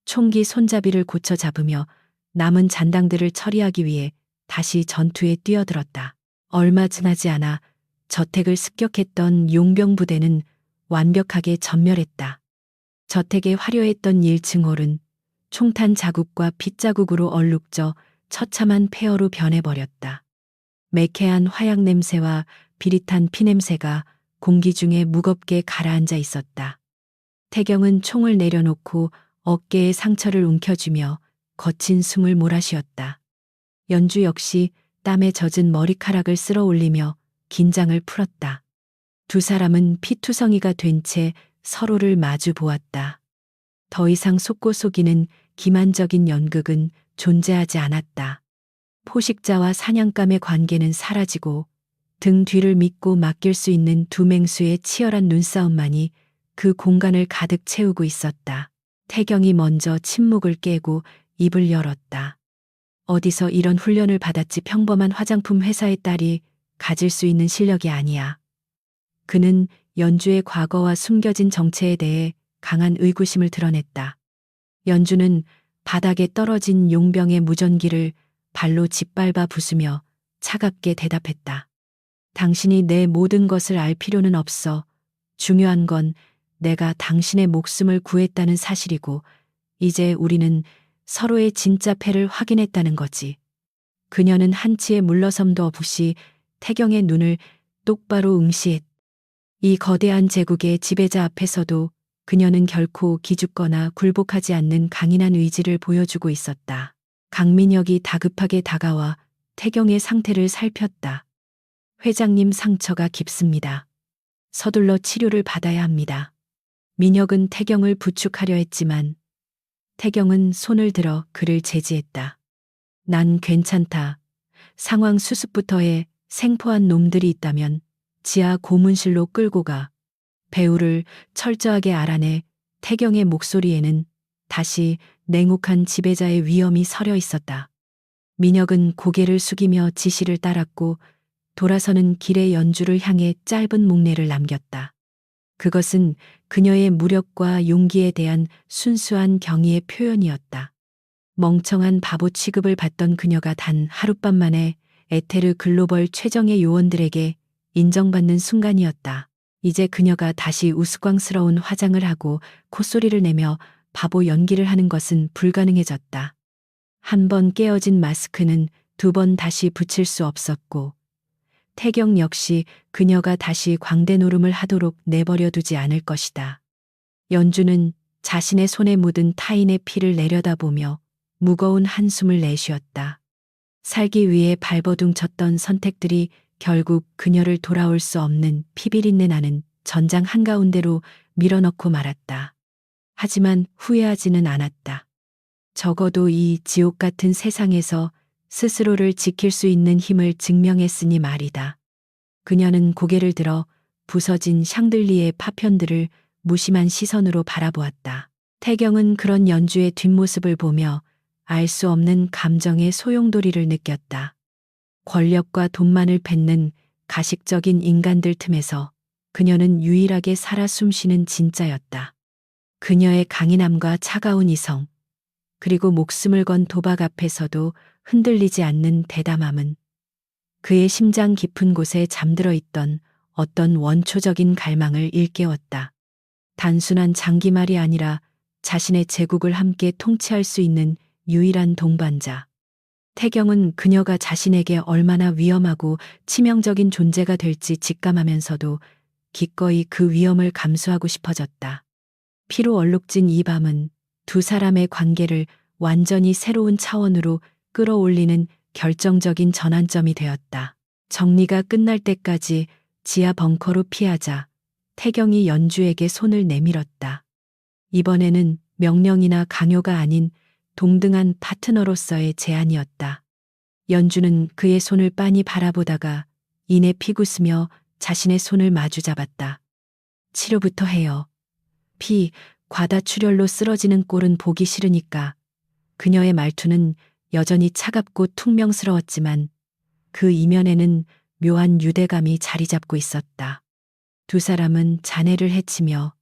총기 손잡이를 고쳐 잡으며 남은 잔당들을 처리하기 위해 다시 전투에 뛰어들었다. 얼마 지나지 않아 저택을 습격했던 용병 부대는 완벽하게 전멸했다. 저택의 화려했던 1층 홀은 총탄 자국과 핏자국으로 얼룩져 처참한 폐허로 변해버렸다. 매캐한 화약 냄새와 비릿한 피냄새가 공기 중에 무겁게 가라앉아 있었다. 태경은 총을 내려놓고 어깨에 상처를 움켜쥐며 거친 숨을 몰아쉬었다. 연주 역시 땀에 젖은 머리카락을 쓸어 올리며 긴장을 풀었다. 두 사람은 피투성이가 된 채 서로를 마주 보았다. 더 이상 속고 속이는 기만적인 연극은 존재하지 않았다. 포식자와 사냥감의 관계는 사라지고 등 뒤를 믿고 맡길 수 있는 두 맹수의 치열한 눈싸움만이 그 공간을 가득 채우고 있었다. 태경이 먼저 침묵을 깨고 입을 열었다. 어디서 이런 훈련을 받았지. 평범한 화장품 회사의 딸이 가질 수 있는 실력이 아니야. 그는 연주의 과거와 숨겨진 정체에 대해 강한 의구심을 드러냈다. 연주는 바닥에 떨어진 용병의 무전기를 발로 짓밟아 부수며 차갑게 대답했다. 당신이 내 모든 것을 알 필요는 없어. 중요한 건 내가 당신의 목숨을 구했다는 사실이고 이제 우리는 서로의 진짜 패를 확인했다는 거지. 그녀는 한치의 물러섬도 없이 태경의 눈을 똑바로 응시했다. 이 거대한 제국의 지배자 앞에서도 그녀는 결코 기죽거나 굴복하지 않는 강인한 의지를 보여주고 있었다. 강민혁이 다급하게 다가와 태경의 상태를 살폈다. 회장님 상처가 깊습니다. 서둘러 치료를 받아야 합니다. 민혁은 태경을 부축하려 했지만 태경은 손을 들어 그를 제지했다. 난 괜찮다. 상황 수습부터 해. 생포한 놈들이 있다면 지하 고문실로 끌고 가. 배우를 철저하게 알아내. 태경의 목소리에는 다시 냉혹한 지배자의 위엄이 서려 있었다. 민혁은 고개를 숙이며 지시를 따랐고 돌아서는 길의 연주를 향해 짧은 목례를 남겼다. 그것은 그녀의 무력과 용기에 대한 순수한 경의의 표현이었다. 멍청한 바보 취급을 받던 그녀가 단 하룻밤 만에 에테르 글로벌 최정예 요원들에게 인정받는 순간이었다. 이제 그녀가 다시 우스꽝스러운 화장을 하고 콧소리를 내며 바보 연기를 하는 것은 불가능해졌다. 한 번 깨어진 마스크는 두 번 다시 붙일 수 없었고 태경 역시 그녀가 다시 광대 노름을 하도록 내버려 두지 않을 것이다. 연주는 자신의 손에 묻은 타인의 피를 내려다보며 무거운 한숨을 내쉬었다. 살기 위해 발버둥 쳤던 선택들이 결국 그녀를 돌아올 수 없는 피비린내 나는 전장 한가운데로 밀어넣고 말았다. 하지만 후회하지는 않았다. 적어도 이 지옥 같은 세상에서 스스로를 지킬 수 있는 힘을 증명했으니 말이다. 그녀는 고개를 들어 부서진 샹들리에 파편들을 무심한 시선으로 바라보았다. 태경은 그런 연주의 뒷모습을 보며 알 수 없는 감정의 소용돌이를 느꼈다. 권력과 돈만을 뱉는 가식적인 인간들 틈에서 그녀는 유일하게 살아 숨쉬는 진짜였다. 그녀의 강인함과 차가운 이성, 그리고 목숨을 건 도박 앞에서도 흔들리지 않는 대담함은 그의 심장 깊은 곳에 잠들어 있던 어떤 원초적인 갈망을 일깨웠다. 단순한 장기말이 아니라 자신의 제국을 함께 통치할 수 있는 유일한 동반자. 태경은 그녀가 자신에게 얼마나 위험하고 치명적인 존재가 될지 직감하면서도 기꺼이 그 위험을 감수하고 싶어졌다. 피로 얼룩진 이 밤은 두 사람의 관계를 완전히 새로운 차원으로 끌어올리는 결정적인 전환점이 되었다. 정리가 끝날 때까지 지하 벙커로 피하자 태경이 연주에게 손을 내밀었다. 이번에는 명령이나 강요가 아닌 동등한 파트너로서의 제안이었다. 연주는 그의 손을 빤히 바라보다가 이내 피고스며 자신의 손을 마주 잡았다. 치료부터 해요. 과다출혈로 쓰러지는 꼴은 보기 싫으니까. 그녀의 말투는 여전히 차갑고 퉁명스러웠지만 그 이면에는 묘한 유대감이 자리 잡고 있었다. 두 사람은 잔해를 헤치며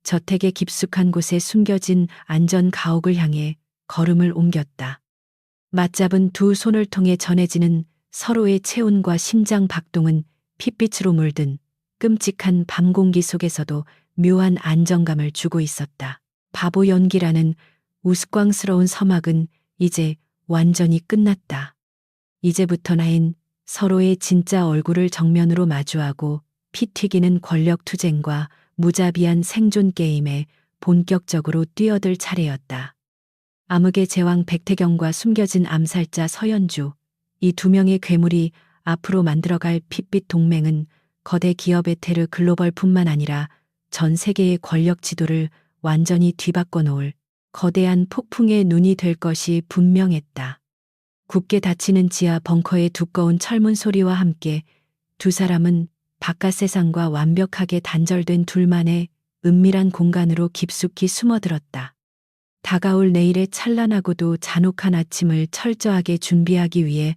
저택의 깊숙한 곳에 숨겨진 안전 가옥을 향해 걸음을 옮겼다. 맞잡은 두 손을 통해 전해지는 서로의 체온과 심장 박동은 핏빛으로 물든 끔찍한 밤 공기 속에서도 묘한 안정감을 주고 있었다. 바보 연기라는 우스꽝스러운 서막은 이제 완전히 끝났다. 이제부터 나인 서로의 진짜 얼굴을 정면으로 마주하고 피 튀기는 권력 투쟁과 무자비한 생존 게임에 본격적으로 뛰어들 차례였다. 암흑의 제왕 백태경과 숨겨진 암살자 서연주, 이 두 명의 괴물이 앞으로 만들어갈 핏빛 동맹은 거대 기업의 테르 글로벌뿐만 아니라 전 세계의 권력 지도를 완전히 뒤바꿔 놓을 거대한 폭풍의 눈이 될 것이 분명했다. 굳게 닫히는 지하 벙커의 두꺼운 철문 소리와 함께 두 사람은 바깥 세상과 완벽하게 단절된 둘만의 은밀한 공간으로 깊숙이 숨어들었다. 다가올 내일의 찬란하고도 잔혹한 아침을 철저하게 준비하기 위해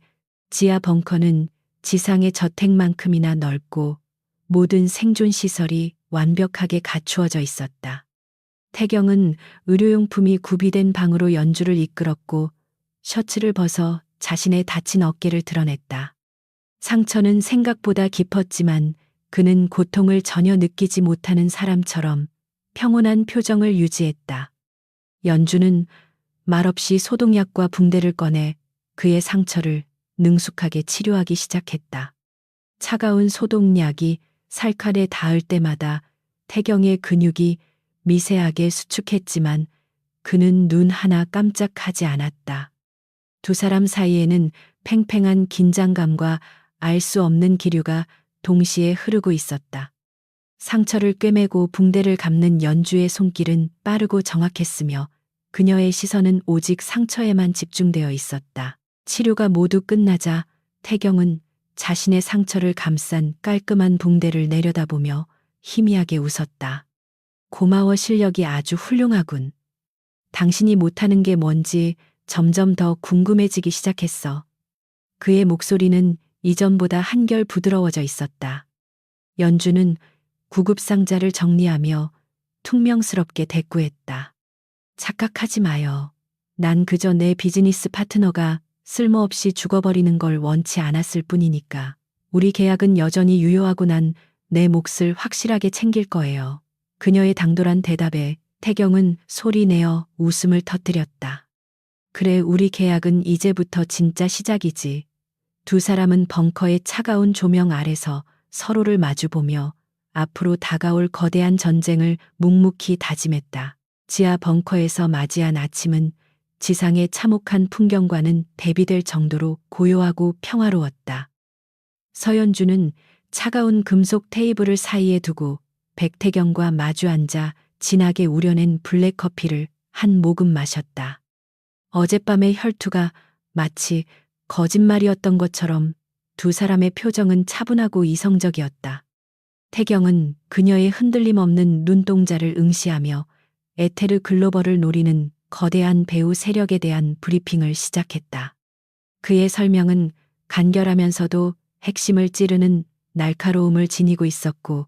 지하 벙커는 지상의 저택만큼이나 넓고 모든 생존 시설이 완벽하게 갖추어져 있었다. 태경은 의료용품이 구비된 방으로 연주를 이끌었고 셔츠를 벗어 자신의 다친 어깨를 드러냈다. 상처는 생각보다 깊었지만 그는 고통을 전혀 느끼지 못하는 사람처럼 평온한 표정을 유지했다. 연주는 말없이 소독약과 붕대를 꺼내 그의 상처를 능숙하게 치료하기 시작했다. 차가운 소독약이 살칼에 닿을 때마다 태경의 근육이 미세하게 수축했지만 그는 눈 하나 깜짝하지 않았다. 두 사람 사이에는 팽팽한 긴장감과 알 수 없는 기류가 동시에 흐르고 있었다. 상처를 꿰매고 붕대를 감는 연주의 손길은 빠르고 정확했으며 그녀의 시선은 오직 상처에만 집중되어 있었다. 치료가 모두 끝나자 태경은 자신의 상처를 감싼 깔끔한 붕대를 내려다보며 희미하게 웃었다. 고마워, 실력이 아주 훌륭하군. 당신이 못하는 게 뭔지 점점 더 궁금해지기 시작했어. 그의 목소리는 이전보다 한결 부드러워져 있었다. 연주는 구급상자를 정리하며 퉁명스럽게 대꾸했다. 착각하지 마요. 난 그저 내 비즈니스 파트너가 쓸모없이 죽어버리는 걸 원치 않았을 뿐이니까. 우리 계약은 여전히 유효하고 난 내 몫을 확실하게 챙길 거예요. 그녀의 당돌한 대답에 태경은 소리내어 웃음을 터뜨렸다. 그래, 우리 계약은 이제부터 진짜 시작이지. 두 사람은 벙커의 차가운 조명 아래서 서로를 마주보며 앞으로 다가올 거대한 전쟁을 묵묵히 다짐했다. 지하 벙커에서 맞이한 아침은 지상의 참혹한 풍경과는 대비될 정도로 고요하고 평화로웠다. 서연주는 차가운 금속 테이블을 사이에 두고 백태경과 마주 앉아 진하게 우려낸 블랙커피를 한 모금 마셨다. 어젯밤의 혈투가 마치 거짓말이었던 것처럼 두 사람의 표정은 차분하고 이성적이었다. 태경은 그녀의 흔들림 없는 눈동자를 응시하며 에테르 글로벌을 노리는 거대한 배우 세력에 대한 브리핑을 시작했다. 그의 설명은 간결하면서도 핵심을 찌르는 날카로움을 지니고 있었고,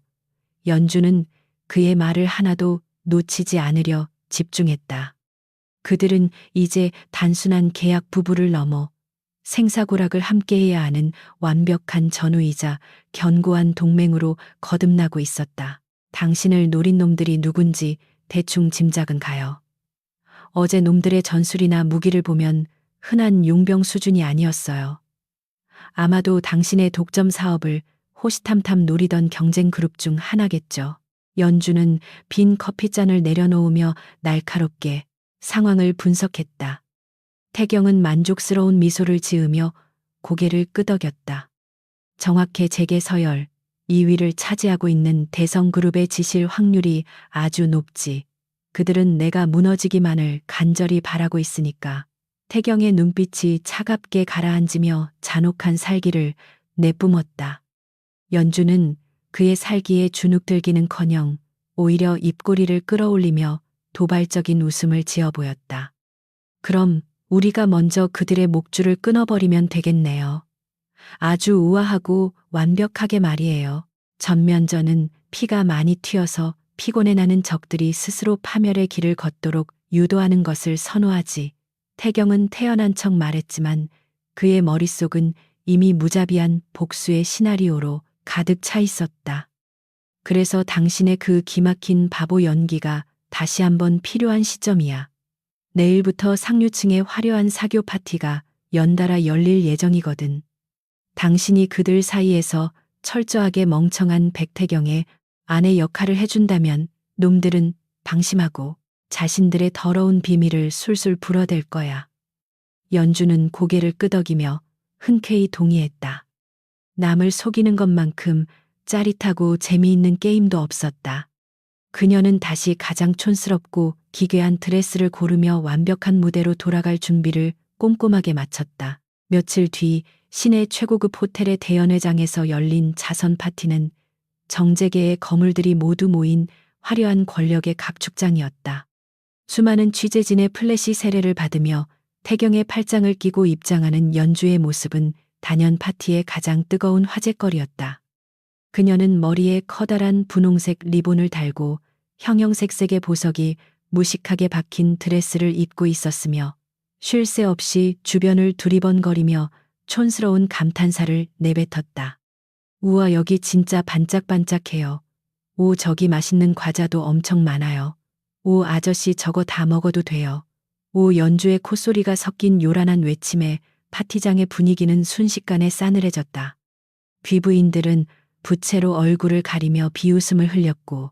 연주는 그의 말을 하나도 놓치지 않으려 집중했다. 그들은 이제 단순한 계약 부부를 넘어 생사고락을 함께해야 하는 완벽한 전우이자 견고한 동맹으로 거듭나고 있었다. 당신을 노린 놈들이 누군지 대충 짐작은 가요. 어제 놈들의 전술이나 무기를 보면 흔한 용병 수준이 아니었어요. 아마도 당신의 독점 사업을 호시탐탐 노리던 경쟁 그룹 중 하나겠죠. 연주는 빈 커피잔을 내려놓으며 날카롭게 상황을 분석했다. 태경은 만족스러운 미소를 지으며 고개를 끄덕였다. 정확해 재계 서열 2위를 차지하고 있는 대성그룹의 지실 확률이 아주 높지. 그들은 내가 무너지기만을 간절히 바라고 있으니까. 태경의 눈빛이 차갑게 가라앉으며 잔혹한 살기를 내뿜었다. 연주는 그의 살기에 주눅들기는커녕 오히려 입꼬리를 끌어올리며 도발적인 웃음을 지어 보였다. 그럼 우리가 먼저 그들의 목줄을 끊어버리면 되겠네요. 아주 우아하고 완벽하게 말이에요. 전면전은 피가 많이 튀어서 피곤해 나는 적들이 스스로 파멸의 길을 걷도록 유도하는 것을 선호하지. 태경은 태연한 척 말했지만 그의 머릿속은 이미 무자비한 복수의 시나리오로 가득 차 있었다. 그래서 당신의 그 기막힌 바보 연기가 다시 한번 필요한 시점이야. 내일부터 상류층의 화려한 사교 파티가 연달아 열릴 예정이거든. 당신이 그들 사이에서 철저하게 멍청한 백태경의 아내 역할을 해준다면 놈들은 방심하고 자신들의 더러운 비밀을 술술 불어댈 거야. 연주는 고개를 끄덕이며 흔쾌히 동의했다. 남을 속이는 것만큼 짜릿하고 재미있는 게임도 없었다. 그녀는 다시 가장 촌스럽고 기괴한 드레스를 고르며 완벽한 무대로 돌아갈 준비를 꼼꼼하게 마쳤다. 며칠 뒤 시내 최고급 호텔의 대연회장에서 열린 자선 파티는 정재계의 거물들이 모두 모인 화려한 권력의 각축장이었다. 수많은 취재진의 플래시 세례를 받으며 태경의 팔짱을 끼고 입장하는 연주의 모습은 단연 파티의 가장 뜨거운 화제거리였다. 그녀는 머리에 커다란 분홍색 리본을 달고 형형색색의 보석이 무식하게 박힌 드레스를 입고 있었으며 쉴 새 없이 주변을 두리번거리며 촌스러운 감탄사를 내뱉었다. 우와, 여기 진짜 반짝반짝해요. 오, 저기 맛있는 과자도 엄청 많아요. 오, 아저씨 저거 다 먹어도 돼요. 오, 연주의 콧소리가 섞인 요란한 외침에 파티장의 분위기는 순식간에 싸늘해졌다. 귀부인들은 부채로 얼굴을 가리며 비웃음을 흘렸고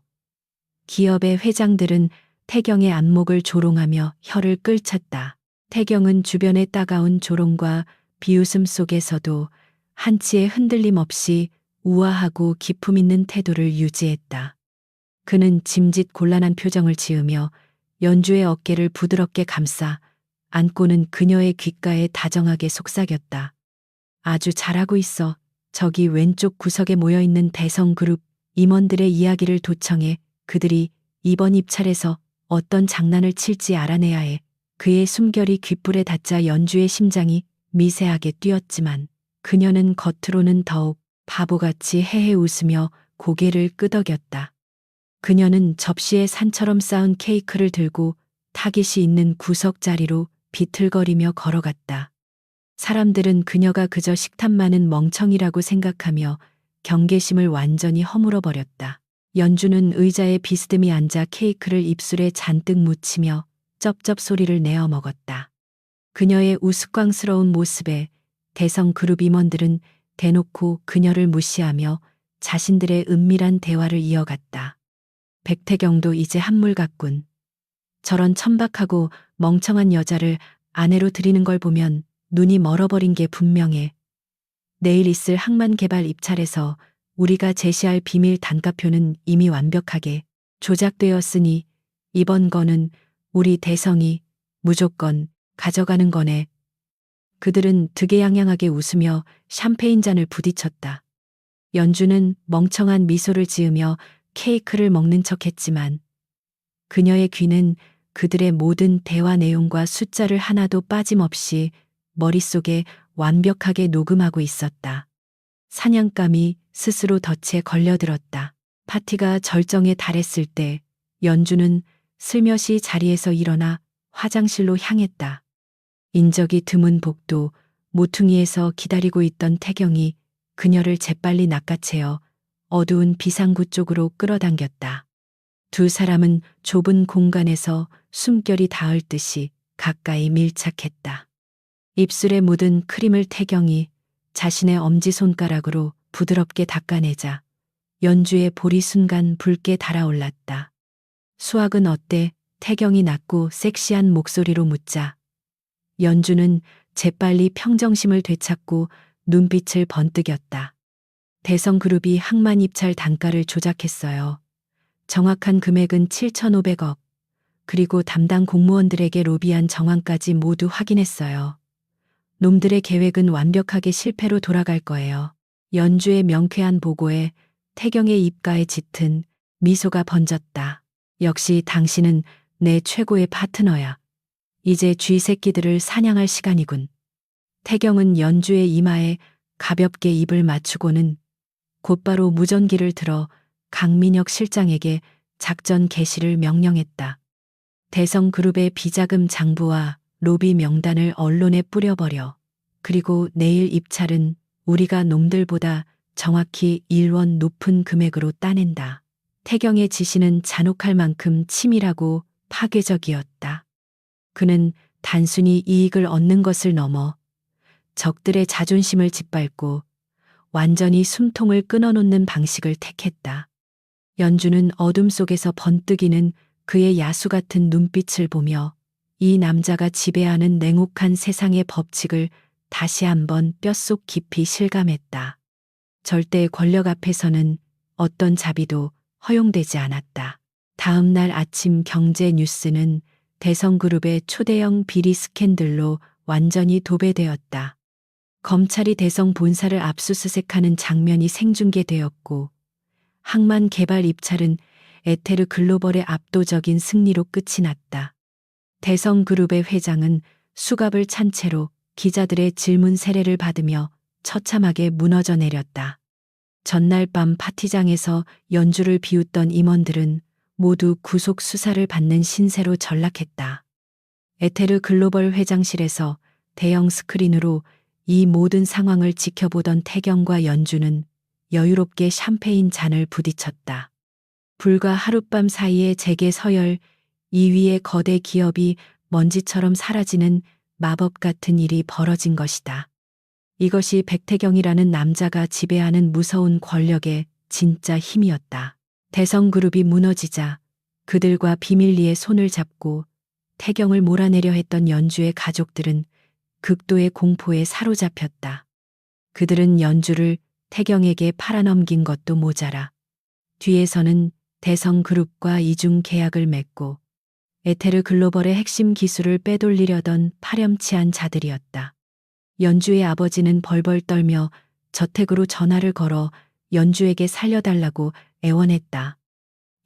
기업의 회장들은 태경의 안목을 조롱하며 혀를 끌쳤다. 태경은 주변의 따가운 조롱과 비웃음 속에서도 한치의 흔들림 없이 우아하고 기품 있는 태도를 유지했다. 그는 짐짓 곤란한 표정을 지으며 연주의 어깨를 부드럽게 감싸 안고는 그녀의 귓가에 다정하게 속삭였다. 아주 잘하고 있어. 저기 왼쪽 구석에 모여있는 대성그룹 임원들의 이야기를 도청해 그들이 이번 입찰에서 어떤 장난을 칠지 알아내야 해. 그의 숨결이 귓불에 닿자 연주의 심장이 미세하게 뛰었지만 그녀는 겉으로는 더욱 바보같이 헤헤 웃으며 고개를 끄덕였다. 그녀는 접시에 산처럼 쌓은 케이크를 들고 타깃이 있는 구석 자리로 비틀거리며 걸어갔다. 사람들은 그녀가 그저 식탐 많은 멍청이라고 생각하며 경계심을 완전히 허물어버렸다. 연주는 의자에 비스듬히 앉아 케이크를 입술에 잔뜩 묻히며 쩝쩝 소리를 내어 먹었다. 그녀의 우스꽝스러운 모습에 대성 그룹 임원들은 대놓고 그녀를 무시하며 자신들의 은밀한 대화를 이어갔다. 백태경도 이제 한물 같군. 저런 천박하고 멍청한 여자를 아내로 들이는 걸 보면 눈이 멀어버린 게 분명해. 내일 있을 항만 개발 입찰에서 우리가 제시할 비밀 단가표는 이미 완벽하게 조작되었으니 이번 거는 우리 대성이 무조건 가져가는 거네. 그들은 득의양양하게 웃으며 샴페인 잔을 부딪혔다. 연주는 멍청한 미소를 지으며 케이크를 먹는 척했지만 그녀의 귀는 그들의 모든 대화 내용과 숫자를 하나도 빠짐없이 머릿속에 완벽하게 녹음하고 있었다. 사냥감이 스스로 덫에 걸려들었다. 파티가 절정에 달했을 때 연주는 슬며시 자리에서 일어나 화장실로 향했다. 인적이 드문 복도 모퉁이에서 기다리고 있던 태경이 그녀를 재빨리 낚아채어 어두운 비상구 쪽으로 끌어당겼다. 두 사람은 좁은 공간에서 숨결이 닿을 듯이 가까이 밀착했다. 입술에 묻은 크림을 태경이 자신의 엄지손가락으로 부드럽게 닦아내자 연주의 볼이 순간 붉게 달아올랐다. 수학은 어때? 태경이 낮고 섹시한 목소리로 묻자 연주는 재빨리 평정심을 되찾고 눈빛을 번뜩였다. 대성그룹이 항만 입찰 단가를 조작했어요. 정확한 금액은 7,500억. 그리고 담당 공무원들에게 로비한 정황까지 모두 확인했어요. 놈들의 계획은 완벽하게 실패로 돌아갈 거예요. 연주의 명쾌한 보고에 태경의 입가에 짙은 미소가 번졌다. 역시 당신은 내 최고의 파트너야. 이제 쥐새끼들을 사냥할 시간이군. 태경은 연주의 이마에 가볍게 입을 맞추고는 곧바로 무전기를 들어 강민혁 실장에게 작전 개시를 명령했다. 대성그룹의 비자금 장부와 로비 명단을 언론에 뿌려버려. 그리고 내일 입찰은 우리가 놈들보다 정확히 1원 높은 금액으로 따낸다. 태경의 지시는 잔혹할 만큼 치밀하고 파괴적이었다. 그는 단순히 이익을 얻는 것을 넘어 적들의 자존심을 짓밟고 완전히 숨통을 끊어놓는 방식을 택했다. 연주는 어둠 속에서 번뜩이는 그의 야수 같은 눈빛을 보며 이 남자가 지배하는 냉혹한 세상의 법칙을 다시 한번 뼛속 깊이 실감했다. 절대의 권력 앞에서는 어떤 자비도 허용되지 않았다. 다음 날 아침 경제 뉴스는 대성그룹의 초대형 비리 스캔들로 완전히 도배되었다. 검찰이 대성 본사를 압수수색하는 장면이 생중계되었고 항만 개발 입찰은 에테르 글로벌의 압도적인 승리로 끝이 났다. 대성그룹의 회장은 수갑을 찬 채로 기자들의 질문 세례를 받으며 처참하게 무너져 내렸다. 전날 밤 파티장에서 연주를 비웃던 임원들은 모두 구속 수사를 받는 신세로 전락했다. 에테르 글로벌 회장실에서 대형 스크린으로 이 모든 상황을 지켜보던 태경과 연주는 여유롭게 샴페인 잔을 부딪혔다. 불과 하룻밤 사이에 재계 서열 2위의 거대 기업이 먼지처럼 사라지는 마법 같은 일이 벌어진 것이다. 이것이 백태경이라는 남자가 지배하는 무서운 권력의 진짜 힘이었다. 대성그룹이 무너지자 그들과 비밀리에 손을 잡고 태경을 몰아내려 했던 연주의 가족들은 극도의 공포에 사로잡혔다. 그들은 연주를 태경에게 팔아넘긴 것도 모자라 뒤에서는 대성그룹과 이중 계약을 맺고 에테르 글로벌의 핵심 기술을 빼돌리려던 파렴치한 자들이었다. 연주의 아버지는 벌벌 떨며 저택으로 전화를 걸어 연주에게 살려달라고 애원했다.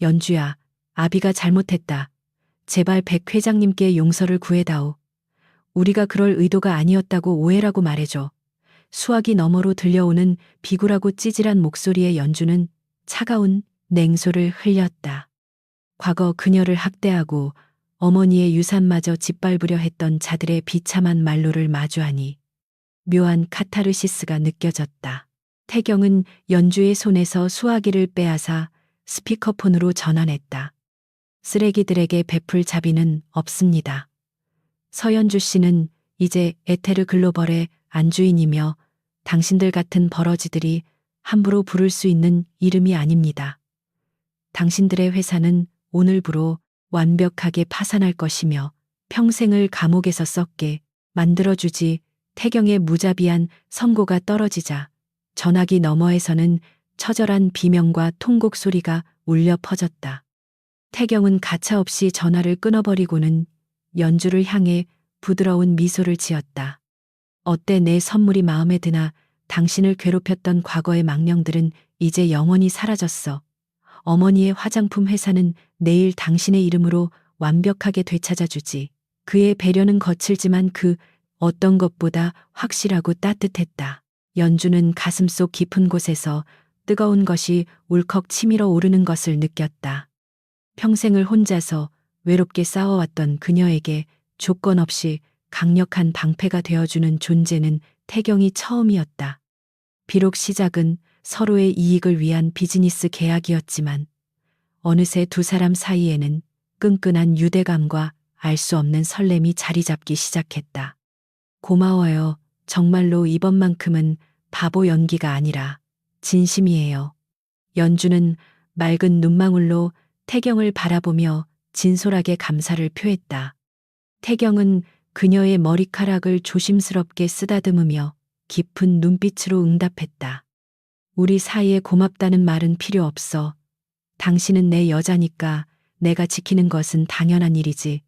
연주야, 아비가 잘못했다. 제발 백 회장님께 용서를 구해다오. 우리가 그럴 의도가 아니었다고 오해라고 말해줘. 수화기 너머로 들려오는 비굴하고 찌질한 목소리의 연주는 차가운 냉소를 흘렸다. 과거 그녀를 학대하고 어머니의 유산마저 짓밟으려 했던 자들의 비참한 말로를 마주하니 묘한 카타르시스가 느껴졌다. 태경은 연주의 손에서 수화기를 빼앗아 스피커폰으로 전환했다. 쓰레기들에게 베풀 자비는 없습니다. 서연주 씨는 이제 에테르 글로벌의 안주인이며 당신들 같은 버러지들이 함부로 부를 수 있는 이름이 아닙니다. 당신들의 회사는 오늘부로 완벽하게 파산할 것이며 평생을 감옥에서 썩게 만들어주지. 태경의 무자비한 선고가 떨어지자 전화기 너머에서는 처절한 비명과 통곡 소리가 울려 퍼졌다. 태경은 가차없이 전화를 끊어버리고는 연주를 향해 부드러운 미소를 지었다. 어때, 내 선물이 마음에 드나? 당신을 괴롭혔던 과거의 망령들은 이제 영원히 사라졌어. 어머니의 화장품 회사는 내일 당신의 이름으로 완벽하게 되찾아주지. 그의 배려는 거칠지만 그 어떤 것보다 확실하고 따뜻했다. 연주는 가슴속 깊은 곳에서 뜨거운 것이 울컥 치밀어 오르는 것을 느꼈다. 평생을 혼자서 외롭게 싸워왔던 그녀에게 조건 없이 강력한 방패가 되어주는 존재는 태경이 처음이었다. 비록 시작은 서로의 이익을 위한 비즈니스 계약이었지만 어느새 두 사람 사이에는 끈끈한 유대감과 알 수 없는 설렘이 자리 잡기 시작했다. 고마워요. 정말로 이번만큼은 바보 연기가 아니라 진심이에요. 연주는 맑은 눈망울로 태경을 바라보며 진솔하게 감사를 표했다. 태경은 그녀의 머리카락을 조심스럽게 쓰다듬으며 깊은 눈빛으로 응답했다. 우리 사이에 고맙다는 말은 필요 없어. 당신은 내 여자니까 내가 지키는 것은 당연한 일이지.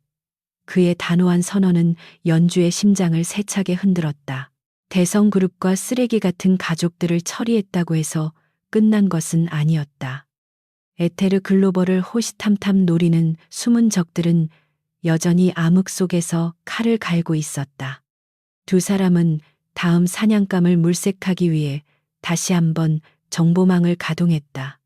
그의 단호한 선언은 연주의 심장을 세차게 흔들었다. 대성그룹과 쓰레기 같은 가족들을 처리했다고 해서 끝난 것은 아니었다. 에테르 글로벌을 호시탐탐 노리는 숨은 적들은 여전히 암흑 속에서 칼을 갈고 있었다. 두 사람은 다음 사냥감을 물색하기 위해 다시 한번 정보망을 가동했다.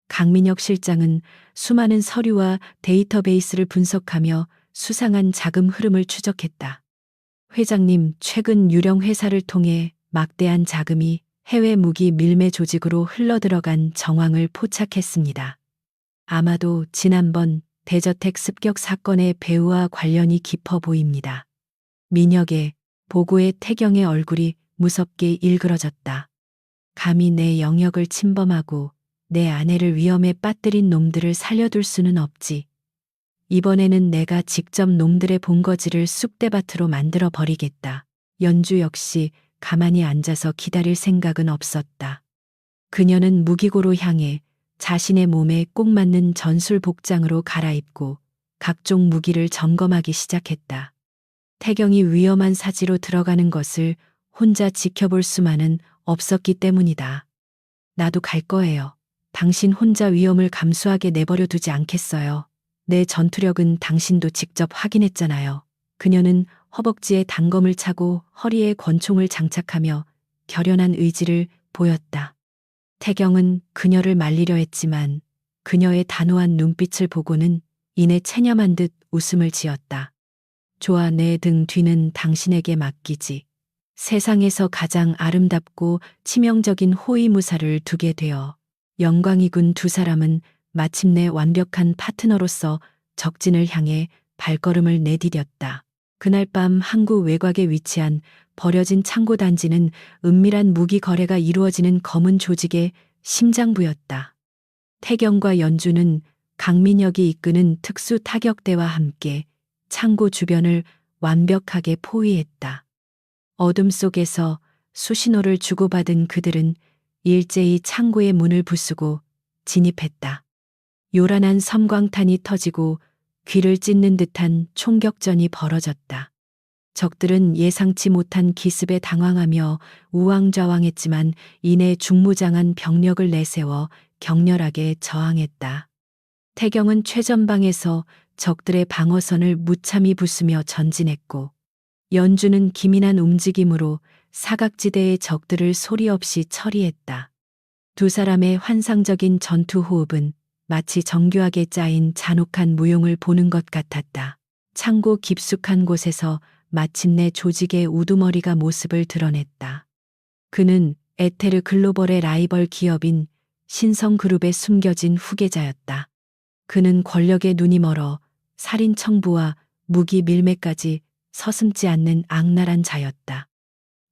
강민혁 실장은 수많은 서류와 데이터베이스를 분석하며 수상한 자금 흐름을 추적했다. 회장님, 최근 유령 회사를 통해 막대한 자금이 해외 무기 밀매 조직으로 흘러들어간 정황을 포착했습니다. 아마도 지난번 대저택 습격 사건의 배후와 관련이 깊어 보입니다. 민혁의 보고에 태경의 얼굴이 무섭게 일그러졌다. 감히 내 영역을 침범하고 내 아내를 위험에 빠뜨린 놈들을 살려둘 수는 없지. 이번에는 내가 직접 놈들의 본거지를 쑥대밭으로 만들어 버리겠다. 연주 역시 가만히 앉아서 기다릴 생각은 없었다. 그녀는 무기고로 향해 자신의 몸에 꼭 맞는 전술 복장으로 갈아입고 각종 무기를 점검하기 시작했다. 태경이 위험한 사지로 들어가는 것을 혼자 지켜볼 수만은 없었기 때문이다. 나도 갈 거예요. 당신 혼자 위험을 감수하게 내버려 두지 않겠어요. 내 전투력은 당신도 직접 확인했잖아요. 그녀는 허벅지에 단검을 차고 허리에 권총을 장착하며 결연한 의지를 보였다. 태경은 그녀를 말리려 했지만 그녀의 단호한 눈빛을 보고는 이내 체념한 듯 웃음을 지었다. 좋아, 내 등 뒤는 당신에게 맡기지. 세상에서 가장 아름답고 치명적인 호위무사를 두게 되어 영광이군. 두 사람은 마침내 완벽한 파트너로서 적진을 향해 발걸음을 내디뎠다. 그날 밤 항구 외곽에 위치한 버려진 창고 단지는 은밀한 무기 거래가 이루어지는 검은 조직의 심장부였다. 태경과 연주는 강민혁이 이끄는 특수 타격대와 함께 창고 주변을 완벽하게 포위했다. 어둠 속에서 수신호를 주고받은 그들은 일제히 창고의 문을 부수고 진입했다. 요란한 섬광탄이 터지고 귀를 찢는 듯한 총격전이 벌어졌다. 적들은 예상치 못한 기습에 당황하며 우왕좌왕했지만 이내 중무장한 병력을 내세워 격렬하게 저항했다. 태경은 최전방에서 적들의 방어선을 무참히 부수며 전진했고 연주는 기민한 움직임으로 사각지대의 적들을 소리 없이 처리했다. 두 사람의 환상적인 전투 호흡은 마치 정교하게 짜인 잔혹한 무용을 보는 것 같았다. 창고 깊숙한 곳에서 마침내 조직의 우두머리가 모습을 드러냈다. 그는 에테르 글로벌의 라이벌 기업인 신성그룹에 숨겨진 후계자였다. 그는 권력에 눈이 멀어 살인 청부와 무기 밀매까지 서슴지 않는 악랄한 자였다.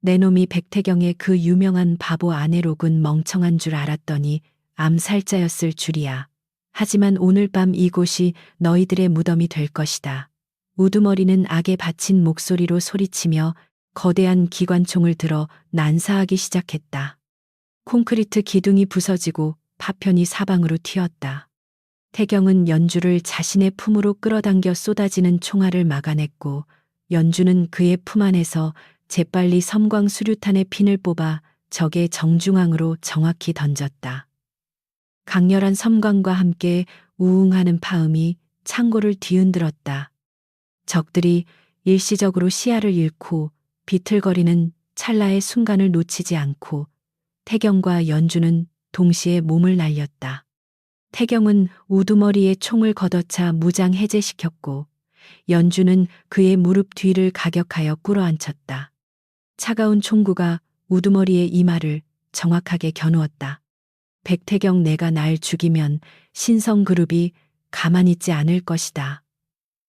내 놈이 백태경의 그 유명한 바보 아내로군. 멍청한 줄 알았더니 암살자였을 줄이야. 하지만 오늘 밤 이곳이 너희들의 무덤이 될 것이다. 우두머리는 악에 바친 목소리로 소리치며 거대한 기관총을 들어 난사하기 시작했다. 콘크리트 기둥이 부서지고 파편이 사방으로 튀었다. 태경은 연주를 자신의 품으로 끌어당겨 쏟아지는 총알을 막아냈고 연주는 그의 품 안에서 재빨리 섬광 수류탄의 핀을 뽑아 적의 정중앙으로 정확히 던졌다. 강렬한 섬광과 함께 우웅하는 파음이 창고를 뒤흔들었다. 적들이 일시적으로 시야를 잃고 비틀거리는 찰나의 순간을 놓치지 않고 태경과 연주는 동시에 몸을 날렸다. 태경은 우두머리에 총을 걷어차 무장 해제시켰고 연주는 그의 무릎 뒤를 가격하여 꿇어앉혔다. 차가운 총구가 우두머리의 이마를 정확하게 겨누었다. 백태경, 내가 날 죽이면 신성그룹이 가만히 있지 않을 것이다.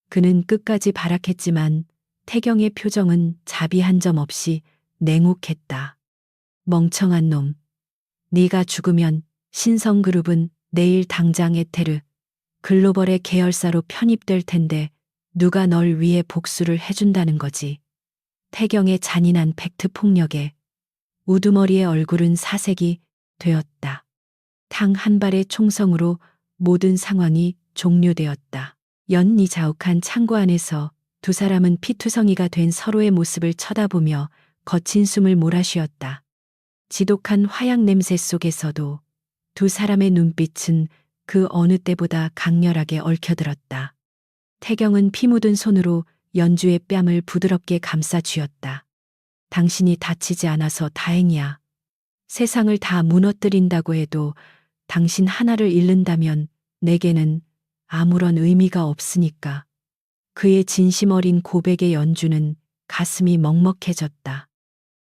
그는 끝까지 발악했지만 태경의 표정은 자비 한 점 없이 냉혹했다. 멍청한 놈. 네가 죽으면 신성그룹은 내일 당장 에테르 글로벌의 계열사로 편입될 텐데 누가 널 위해 복수를 해준다는 거지. 태경의 잔인한 팩트 폭력에 우두머리의 얼굴은 사색이 되었다. 탕 한 발의 총성으로 모든 상황이 종료되었다. 연이 자욱한 창고 안에서 두 사람은 피투성이가 된 서로의 모습을 쳐다보며 거친 숨을 몰아쉬었다. 지독한 화약 냄새 속에서도 두 사람의 눈빛은 그 어느 때보다 강렬하게 얽혀들었다. 태경은 피 묻은 손으로 연주의 뺨을 부드럽게 감싸 쥐었다. 당신이 다치지 않아서 다행이야. 세상을 다 무너뜨린다고 해도 당신 하나를 잃는다면 내게는 아무런 의미가 없으니까. 그의 진심 어린 고백의 연주는 가슴이 먹먹해졌다.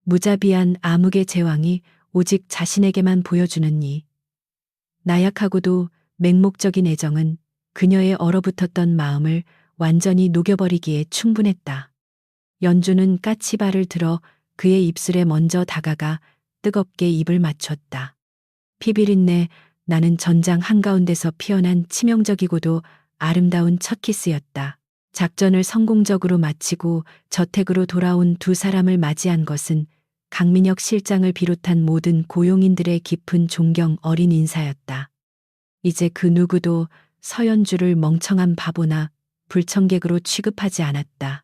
무자비한 암흑의 제왕이 오직 자신에게만 보여주는 이 나약하고도 맹목적인 애정은 그녀의 얼어붙었던 마음을 완전히 녹여버리기에 충분했다. 연주는 까치발을 들어 그의 입술에 먼저 다가가 뜨겁게 입을 맞췄다. 피비린내 나는 전장 한가운데서 피어난 치명적이고도 아름다운 첫 키스였다. 작전을 성공적으로 마치고 저택으로 돌아온 두 사람을 맞이한 것은 강민혁 실장을 비롯한 모든 고용인들의 깊은 존경 어린 인사였다. 이제 그 누구도 서연주를 멍청한 바보나 불청객으로 취급하지 않았다.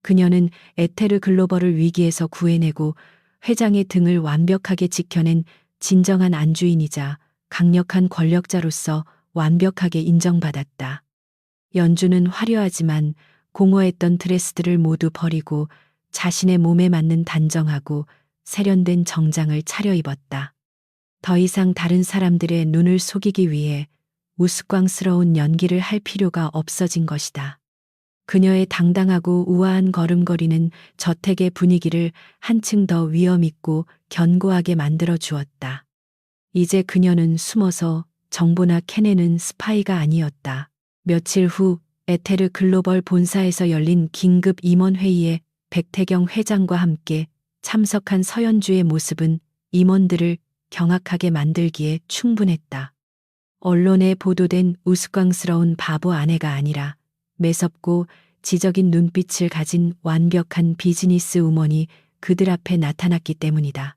그녀는 에테르 글로벌을 위기에서 구해내고 회장의 등을 완벽하게 지켜낸 진정한 안주인이자 강력한 권력자로서 완벽하게 인정받았다. 연주는 화려하지만 공허했던 드레스들을 모두 버리고 자신의 몸에 맞는 단정하고 세련된 정장을 차려입었다. 더 이상 다른 사람들의 눈을 속이기 위해 우스꽝스러운 연기를 할 필요가 없어진 것이다. 그녀의 당당하고 우아한 걸음걸이는 저택의 분위기를 한층 더 위엄있고 견고하게 만들어 주었다. 이제 그녀는 숨어서 정보나 캐내는 스파이가 아니었다. 며칠 후 에테르 글로벌 본사에서 열린 긴급 임원회의에 백태경 회장과 함께 참석한 서연주의 모습은 임원들을 경악하게 만들기에 충분했다. 언론에 보도된 우스꽝스러운 바보 아내가 아니라 매섭고 지적인 눈빛을 가진 완벽한 비즈니스 우먼이 그들 앞에 나타났기 때문이다.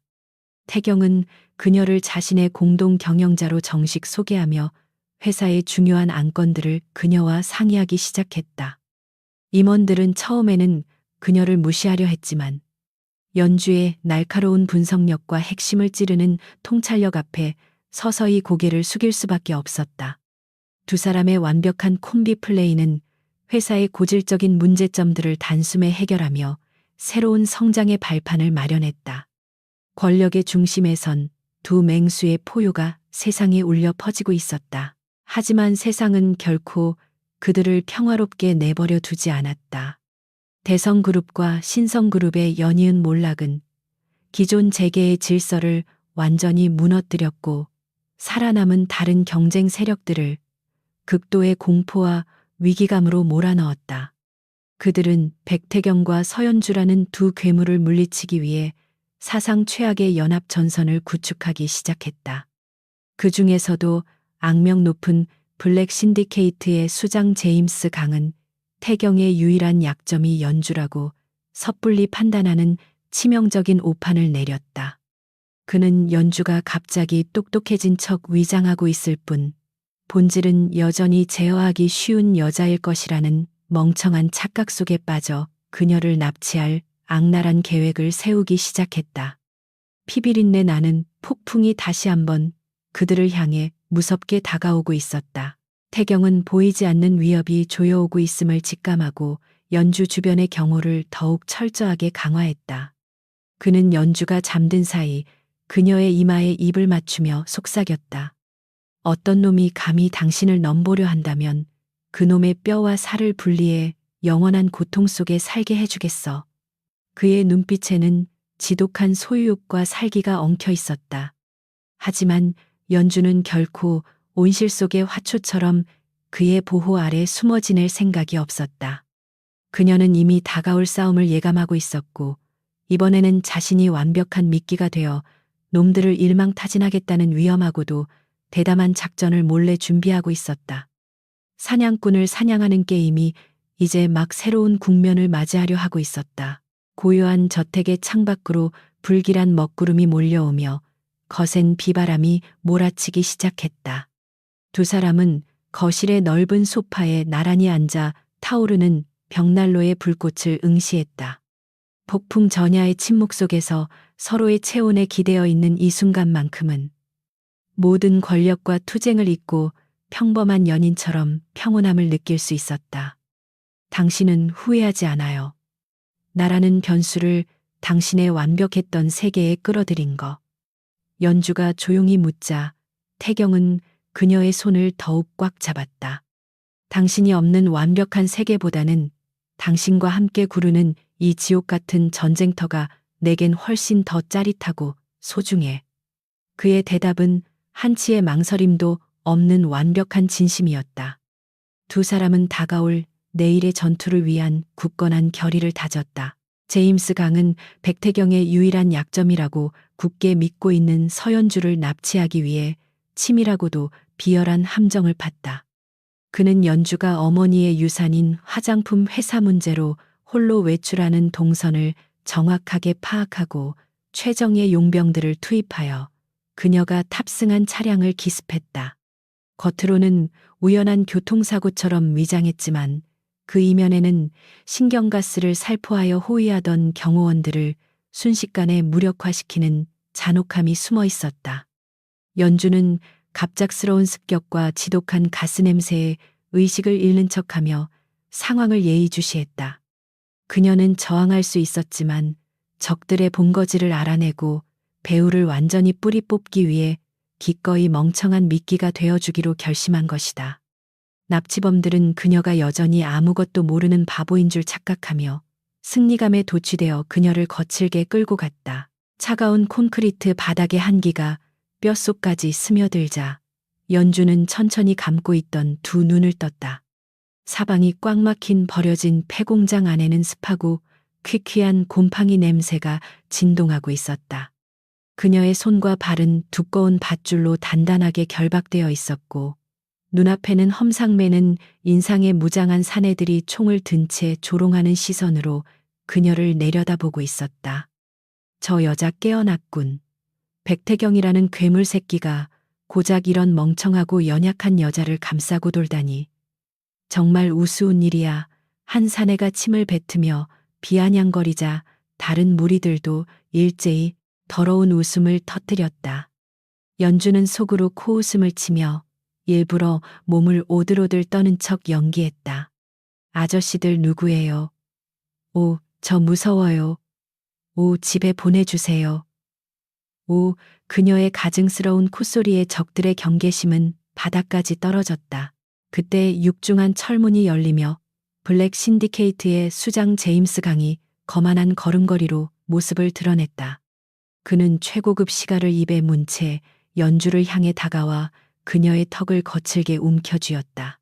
태경은 그녀를 자신의 공동 경영자로 정식 소개하며 회사의 중요한 안건들을 그녀와 상의하기 시작했다. 임원들은 처음에는 그녀를 무시하려 했지만 연주의 날카로운 분석력과 핵심을 찌르는 통찰력 앞에 서서히 고개를 숙일 수밖에 없었다. 두 사람의 완벽한 콤비 플레이는 회사의 고질적인 문제점들을 단숨에 해결하며 새로운 성장의 발판을 마련했다. 권력의 중심에선 두 맹수의 포효가 세상에 울려 퍼지고 있었다. 하지만 세상은 결코 그들을 평화롭게 내버려 두지 않았다. 대성그룹과 신성그룹의 연이은 몰락은 기존 재계의 질서를 완전히 무너뜨렸고 살아남은 다른 경쟁 세력들을 극도의 공포와 위기감으로 몰아넣었다. 그들은 백태경과 서연주라는 두 괴물을 물리치기 위해 사상 최악의 연합 전선을 구축하기 시작했다. 그 중에서도 악명 높은 블랙 신디케이트의 수장 제임스 강은 태경의 유일한 약점이 연주라고 섣불리 판단하는 치명적인 오판을 내렸다. 그는 연주가 갑자기 똑똑해진 척 위장하고 있을 뿐 본질은 여전히 제어하기 쉬운 여자일 것이라는 멍청한 착각 속에 빠져 그녀를 납치할 악랄한 계획을 세우기 시작했다. 피비린내 나는 폭풍이 다시 한번 그들을 향해 무섭게 다가오고 있었다. 태경은 보이지 않는 위협이 조여오고 있음을 직감하고 연주 주변의 경호를 더욱 철저하게 강화했다. 그는 연주가 잠든 사이 그녀의 이마에 입을 맞추며 속삭였다. 어떤 놈이 감히 당신을 넘보려 한다면 그놈의 뼈와 살을 분리해 영원한 고통 속에 살게 해주겠어. 그의 눈빛에는 지독한 소유욕과 살기가 엉켜 있었다. 하지만 연주는 결코 온실 속의 화초처럼 그의 보호 아래 숨어 지낼 생각이 없었다. 그녀는 이미 다가올 싸움을 예감하고 있었고 이번에는 자신이 완벽한 미끼가 되어 놈들을 일망타진하겠다는 위험하고도 대담한 작전을 몰래 준비하고 있었다. 사냥꾼을 사냥하는 게임이 이제 막 새로운 국면을 맞이하려 하고 있었다. 고요한 저택의 창밖으로 불길한 먹구름이 몰려오며 거센 비바람이 몰아치기 시작했다. 두 사람은 거실의 넓은 소파에 나란히 앉아 타오르는 벽난로의 불꽃을 응시했다. 폭풍 전야의 침묵 속에서 서로의 체온에 기대어 있는 이 순간만큼은 모든 권력과 투쟁을 잊고 평범한 연인처럼 평온함을 느낄 수 있었다. 당신은 후회하지 않아요. 나라는 변수를 당신의 완벽했던 세계에 끌어들인 거. 연주가 조용히 묻자 태경은 그녀의 손을 더욱 꽉 잡았다. 당신이 없는 완벽한 세계보다는 당신과 함께 구르는 이 지옥 같은 전쟁터가 내겐 훨씬 더 짜릿하고 소중해. 그의 대답은 한치의 망설임도 없는 완벽한 진심이었다. 두 사람은 다가올 내일의 전투를 위한 굳건한 결의를 다졌다. 제임스 강은 백태경의 유일한 약점이라고 굳게 믿고 있는 서연주를 납치하기 위해 치밀하고도 비열한 함정을 팠다. 그는 연주가 어머니의 유산인 화장품 회사 문제로 홀로 외출하는 동선을 정확하게 파악하고 최정예 용병들을 투입하여 그녀가 탑승한 차량을 기습했다. 겉으로는 우연한 교통사고처럼 위장했지만 그 이면에는 신경가스를 살포하여 호위하던 경호원들을 순식간에 무력화시키는 잔혹함이 숨어 있었다. 연주는 갑작스러운 습격과 지독한 가스 냄새에 의식을 잃는 척하며 상황을 예의주시했다. 그녀는 저항할 수 있었지만 적들의 본거지를 알아내고 배후를 완전히 뿌리 뽑기 위해 기꺼이 멍청한 미끼가 되어주기로 결심한 것이다. 납치범들은 그녀가 여전히 아무것도 모르는 바보인 줄 착각하며 승리감에 도취되어 그녀를 거칠게 끌고 갔다. 차가운 콘크리트 바닥의 한기가 뼛속까지 스며들자 연주는 천천히 감고 있던 두 눈을 떴다. 사방이 꽉 막힌 버려진 폐공장 안에는 습하고 퀴퀴한 곰팡이 냄새가 진동하고 있었다. 그녀의 손과 발은 두꺼운 밧줄로 단단하게 결박되어 있었고 눈앞에는 험상매는 인상에 무장한 사내들이 총을 든 채 조롱하는 시선으로 그녀를 내려다보고 있었다. 저 여자 깨어났군. 백태경이라는 괴물 새끼가 고작 이런 멍청하고 연약한 여자를 감싸고 돌다니. 정말 우스운 일이야. 한 사내가 침을 뱉으며 비아냥거리자 다른 무리들도 일제히 더러운 웃음을 터뜨렸다. 연주는 속으로 코웃음을 치며 일부러 몸을 오들오들 떠는 척 연기했다. 아저씨들 누구예요? 오, 저 무서워요. 오, 집에 보내주세요. 오, 그녀의 가증스러운 콧소리에 적들의 경계심은 바닥까지 떨어졌다. 그때 육중한 철문이 열리며 블랙 신디케이트의 수장 제임스 강이 거만한 걸음걸이로 모습을 드러냈다. 그는 최고급 시가를 입에 문 채 연주를 향해 다가와 그녀의 턱을 거칠게 움켜쥐었다.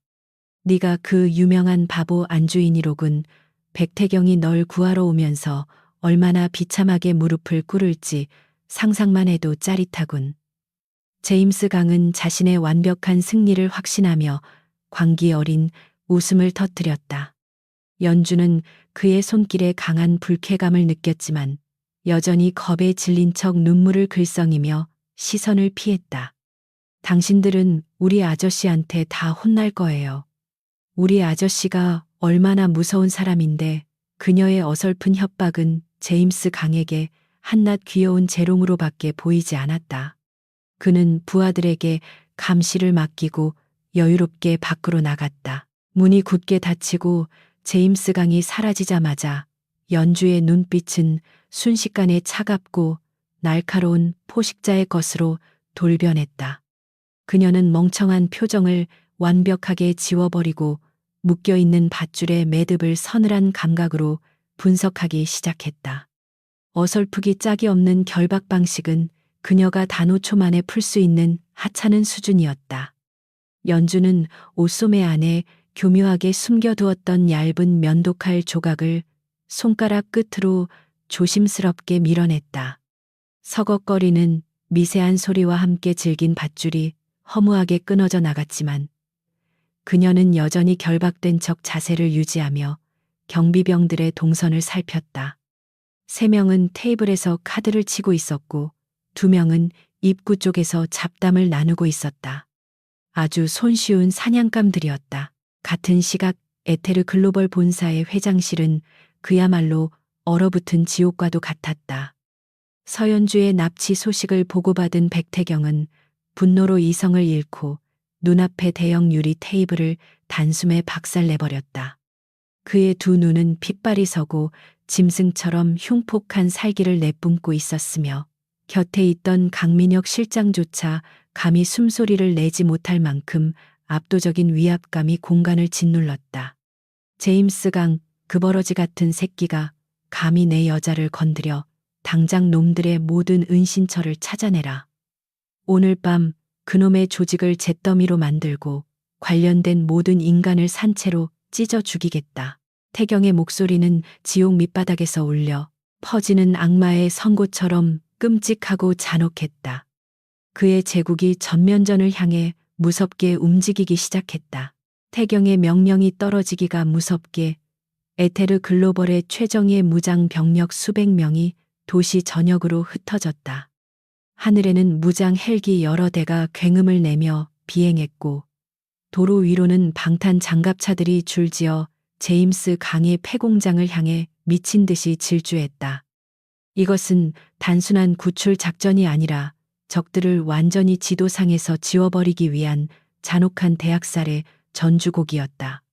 네가 그 유명한 바보 안주인이로군. 백태경이 널 구하러 오면서 얼마나 비참하게 무릎을 꿇을지 상상만 해도 짜릿하군. 제임스 강은 자신의 완벽한 승리를 확신하며 광기 어린 웃음을 터뜨렸다. 연주는 그의 손길에 강한 불쾌감을 느꼈지만 여전히 겁에 질린 척 눈물을 글썽이며 시선을 피했다. 당신들은 우리 아저씨한테 다 혼날 거예요. 우리 아저씨가 얼마나 무서운 사람인데 그녀의 어설픈 협박은 제임스 강에게 한낱 귀여운 재롱으로밖에 보이지 않았다. 그는 부하들에게 감시를 맡기고 여유롭게 밖으로 나갔다. 문이 굳게 닫히고 제임스 강이 사라지자마자 연주의 눈빛은 순식간에 차갑고 날카로운 포식자의 것으로 돌변했다. 그녀는 멍청한 표정을 완벽하게 지워버리고 묶여있는 밧줄의 매듭을 서늘한 감각으로 분석하기 시작했다. 어설프기 짝이 없는 결박 방식은 그녀가 단호초 만에 풀 수 있는 하찮은 수준이었다. 연주는 옷소매 안에 교묘하게 숨겨두었던 얇은 면도칼 조각을 손가락 끝으로 조심스럽게 밀어냈다. 서걱거리는 미세한 소리와 함께 질긴 밧줄이 허무하게 끊어져 나갔지만 그녀는 여전히 결박된 척 자세를 유지하며 경비병들의 동선을 살폈다. 3명은 테이블에서 카드를 치고 있었고 2명은 입구 쪽에서 잡담을 나누고 있었다. 아주 손쉬운 사냥감들이었다. 같은 시각 에테르 글로벌 본사의 회장실은 그야말로 얼어붙은 지옥과도 같았다. 서연주의 납치 소식을 보고받은 백태경은 분노로 이성을 잃고 눈앞의 대형 유리 테이블을 단숨에 박살내버렸다. 그의 두 눈은 핏발이 서고 짐승처럼 흉폭한 살기를 내뿜고 있었으며 곁에 있던 강민혁 실장조차 감히 숨소리를 내지 못할 만큼 압도적인 위압감이 공간을 짓눌렀다. 제임스 강, 그 버러지 같은 새끼가 감히 내 여자를 건드려 당장 놈들의 모든 은신처를 찾아내라. 오늘 밤 그놈의 조직을 잿더미로 만들고 관련된 모든 인간을 산채로 찢어 죽이겠다. 태경의 목소리는 지옥 밑바닥에서 울려 퍼지는 악마의 선고처럼 끔찍하고 잔혹했다. 그의 제국이 전면전을 향해 무섭게 움직이기 시작했다. 태경의 명령이 떨어지기가 무섭게 에테르 글로벌의 최정예 무장 병력 수백 명이 도시 전역으로 흩어졌다. 하늘에는 무장 헬기 여러 대가 굉음을 내며 비행했고 도로 위로는 방탄 장갑차들이 줄지어 제임스 강의 폐공장을 향해 미친 듯이 질주했다. 이것은 단순한 구출 작전이 아니라 적들을 완전히 지도상에서 지워버리기 위한 잔혹한 대학살의 전주곡이었다.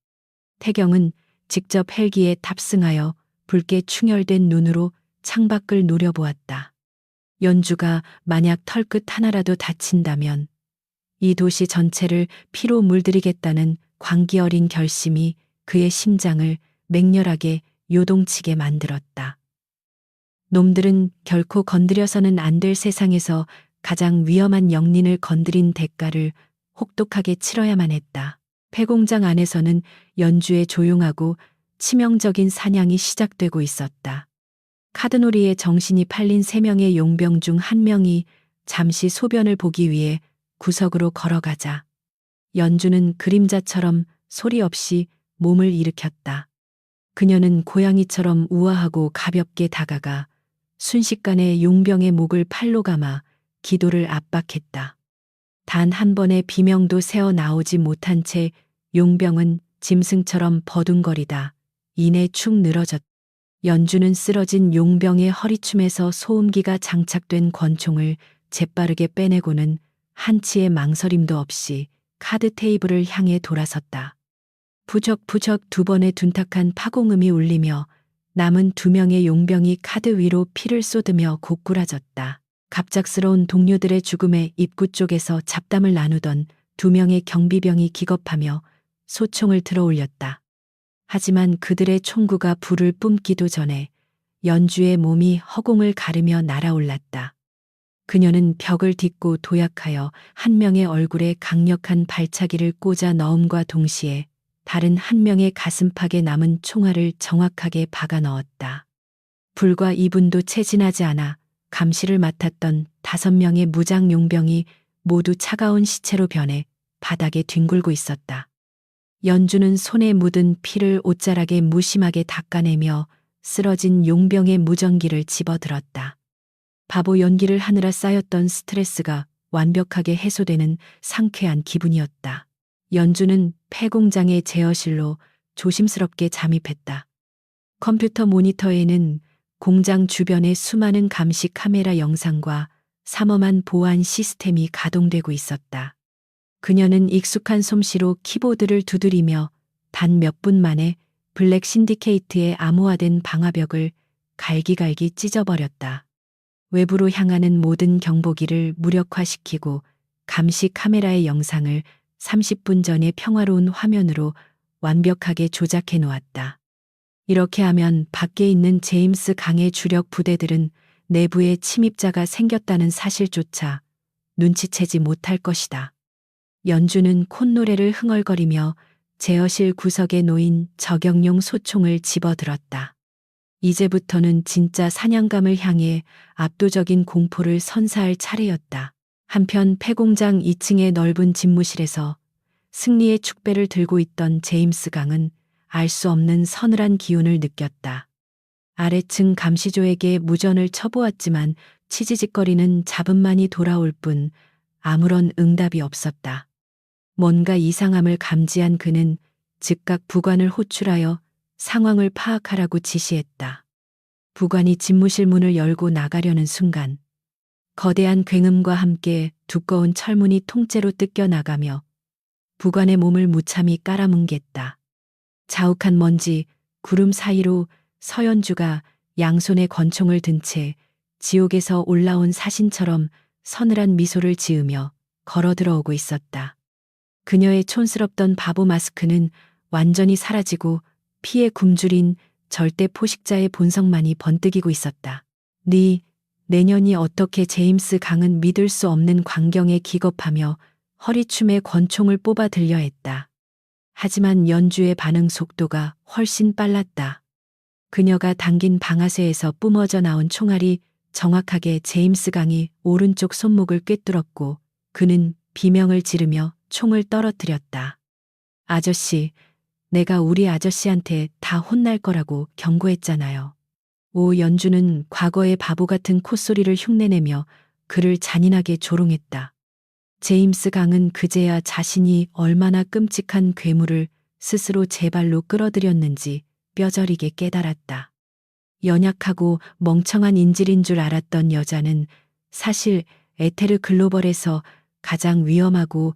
태경은 직접 헬기에 탑승하여 붉게 충혈된 눈으로 창밖을 노려보았다. 연주가 만약 털끝 하나라도 다친다면 이 도시 전체를 피로 물들이겠다는 광기 어린 결심이 그의 심장을 맹렬하게 요동치게 만들었다. 놈들은 결코 건드려서는 안 될 세상에서 가장 위험한 영린을 건드린 대가를 혹독하게 치러야만 했다. 폐공장 안에서는 연주의 조용하고 치명적인 사냥이 시작되고 있었다. 카드놀이에 정신이 팔린 3명의 용병 중 1명이 잠시 소변을 보기 위해 구석으로 걸어가자 연주는 그림자처럼 소리 없이 몸을 일으켰다. 그녀는 고양이처럼 우아하고 가볍게 다가가 순식간에 용병의 목을 팔로 감아 기도를 압박했다. 단 한 번의 비명도 새어 나오지 못한 채 용병은 짐승처럼 버둥거리다 이내 축 늘어졌다. 연주는 쓰러진 용병의 허리춤에서 소음기가 장착된 권총을 재빠르게 빼내고는 한치의 망설임도 없이 카드 테이블을 향해 돌아섰다. 부적부적 2번의 둔탁한 파공음이 울리며 남은 2명의 용병이 카드 위로 피를 쏟으며 고꾸라졌다. 갑작스러운 동료들의 죽음에 입구 쪽에서 잡담을 나누던 2명의 경비병이 기겁하며 소총을 들어 올렸다. 하지만 그들의 총구가 불을 뿜기도 전에 연주의 몸이 허공을 가르며 날아올랐다. 그녀는 벽을 딛고 도약하여 한 명의 얼굴에 강력한 발차기를 꽂아 넣음과 동시에 다른 한 명의 가슴팍에 남은 총알을 정확하게 박아 넣었다. 불과 2분도 채 지나지 않아 감시를 맡았던 5명의 무장 용병이 모두 차가운 시체로 변해 바닥에 뒹굴고 있었다. 연주는 손에 묻은 피를 옷자락에 무심하게 닦아내며 쓰러진 용병의 무전기를 집어들었다. 바보 연기를 하느라 쌓였던 스트레스가 완벽하게 해소되는 상쾌한 기분이었다. 연주는 폐공장의 제어실로 조심스럽게 잠입했다. 컴퓨터 모니터에는 공장 주변의 수많은 감시 카메라 영상과 삼엄한 보안 시스템이 가동되고 있었다. 그녀는 익숙한 솜씨로 키보드를 두드리며 단 몇 분 만에 블랙 신디케이트의 암호화된 방화벽을 갈기갈기 찢어버렸다. 외부로 향하는 모든 경보기를 무력화시키고 감시 카메라의 영상을 30분 전의 평화로운 화면으로 완벽하게 조작해 놓았다. 이렇게 하면 밖에 있는 제임스 강의 주력 부대들은 내부에 침입자가 생겼다는 사실조차 눈치채지 못할 것이다. 연주는 콧노래를 흥얼거리며 제어실 구석에 놓인 저격용 소총을 집어들었다. 이제부터는 진짜 사냥감을 향해 압도적인 공포를 선사할 차례였다. 한편 폐공장 2층의 넓은 집무실에서 승리의 축배를 들고 있던 제임스 강은 알 수 없는 서늘한 기운을 느꼈다. 아래층 감시조에게 무전을 쳐보았지만 치지직거리는 잡음만이 돌아올 뿐 아무런 응답이 없었다. 뭔가 이상함을 감지한 그는 즉각 부관을 호출하여 상황을 파악하라고 지시했다. 부관이 집무실 문을 열고 나가려는 순간 거대한 굉음과 함께 두꺼운 철문이 통째로 뜯겨 나가며 부관의 몸을 무참히 깔아뭉갰다. 자욱한 먼지, 구름 사이로 서연주가 양손에 권총을 든 채 지옥에서 올라온 사신처럼 서늘한 미소를 지으며 걸어 들어오고 있었다. 그녀의 촌스럽던 바보 마스크는 완전히 사라지고 피에 굶주린 절대 포식자의 본성만이 번뜩이고 있었다. 내년이 어떻게 제임스 강은 믿을 수 없는 광경에 기겁하며 허리춤에 권총을 뽑아 들려 했다. 하지만 연주의 반응 속도가 훨씬 빨랐다. 그녀가 당긴 방아쇠에서 뿜어져 나온 총알이 정확하게 제임스 강이 오른쪽 손목을 꿰뚫었고 그는 비명을 지르며 총을 떨어뜨렸다. 아저씨, 내가 우리 아저씨한테 다 혼날 거라고 경고했잖아요. 연주는 과거의 바보 같은 콧소리를 흉내내며 그를 잔인하게 조롱했다. 제임스 강은 그제야 자신이 얼마나 끔찍한 괴물을 스스로 제 발로 끌어들였는지 뼈저리게 깨달았다. 연약하고 멍청한 인질인 줄 알았던 여자는 사실 에테르 글로벌에서 가장 위험하고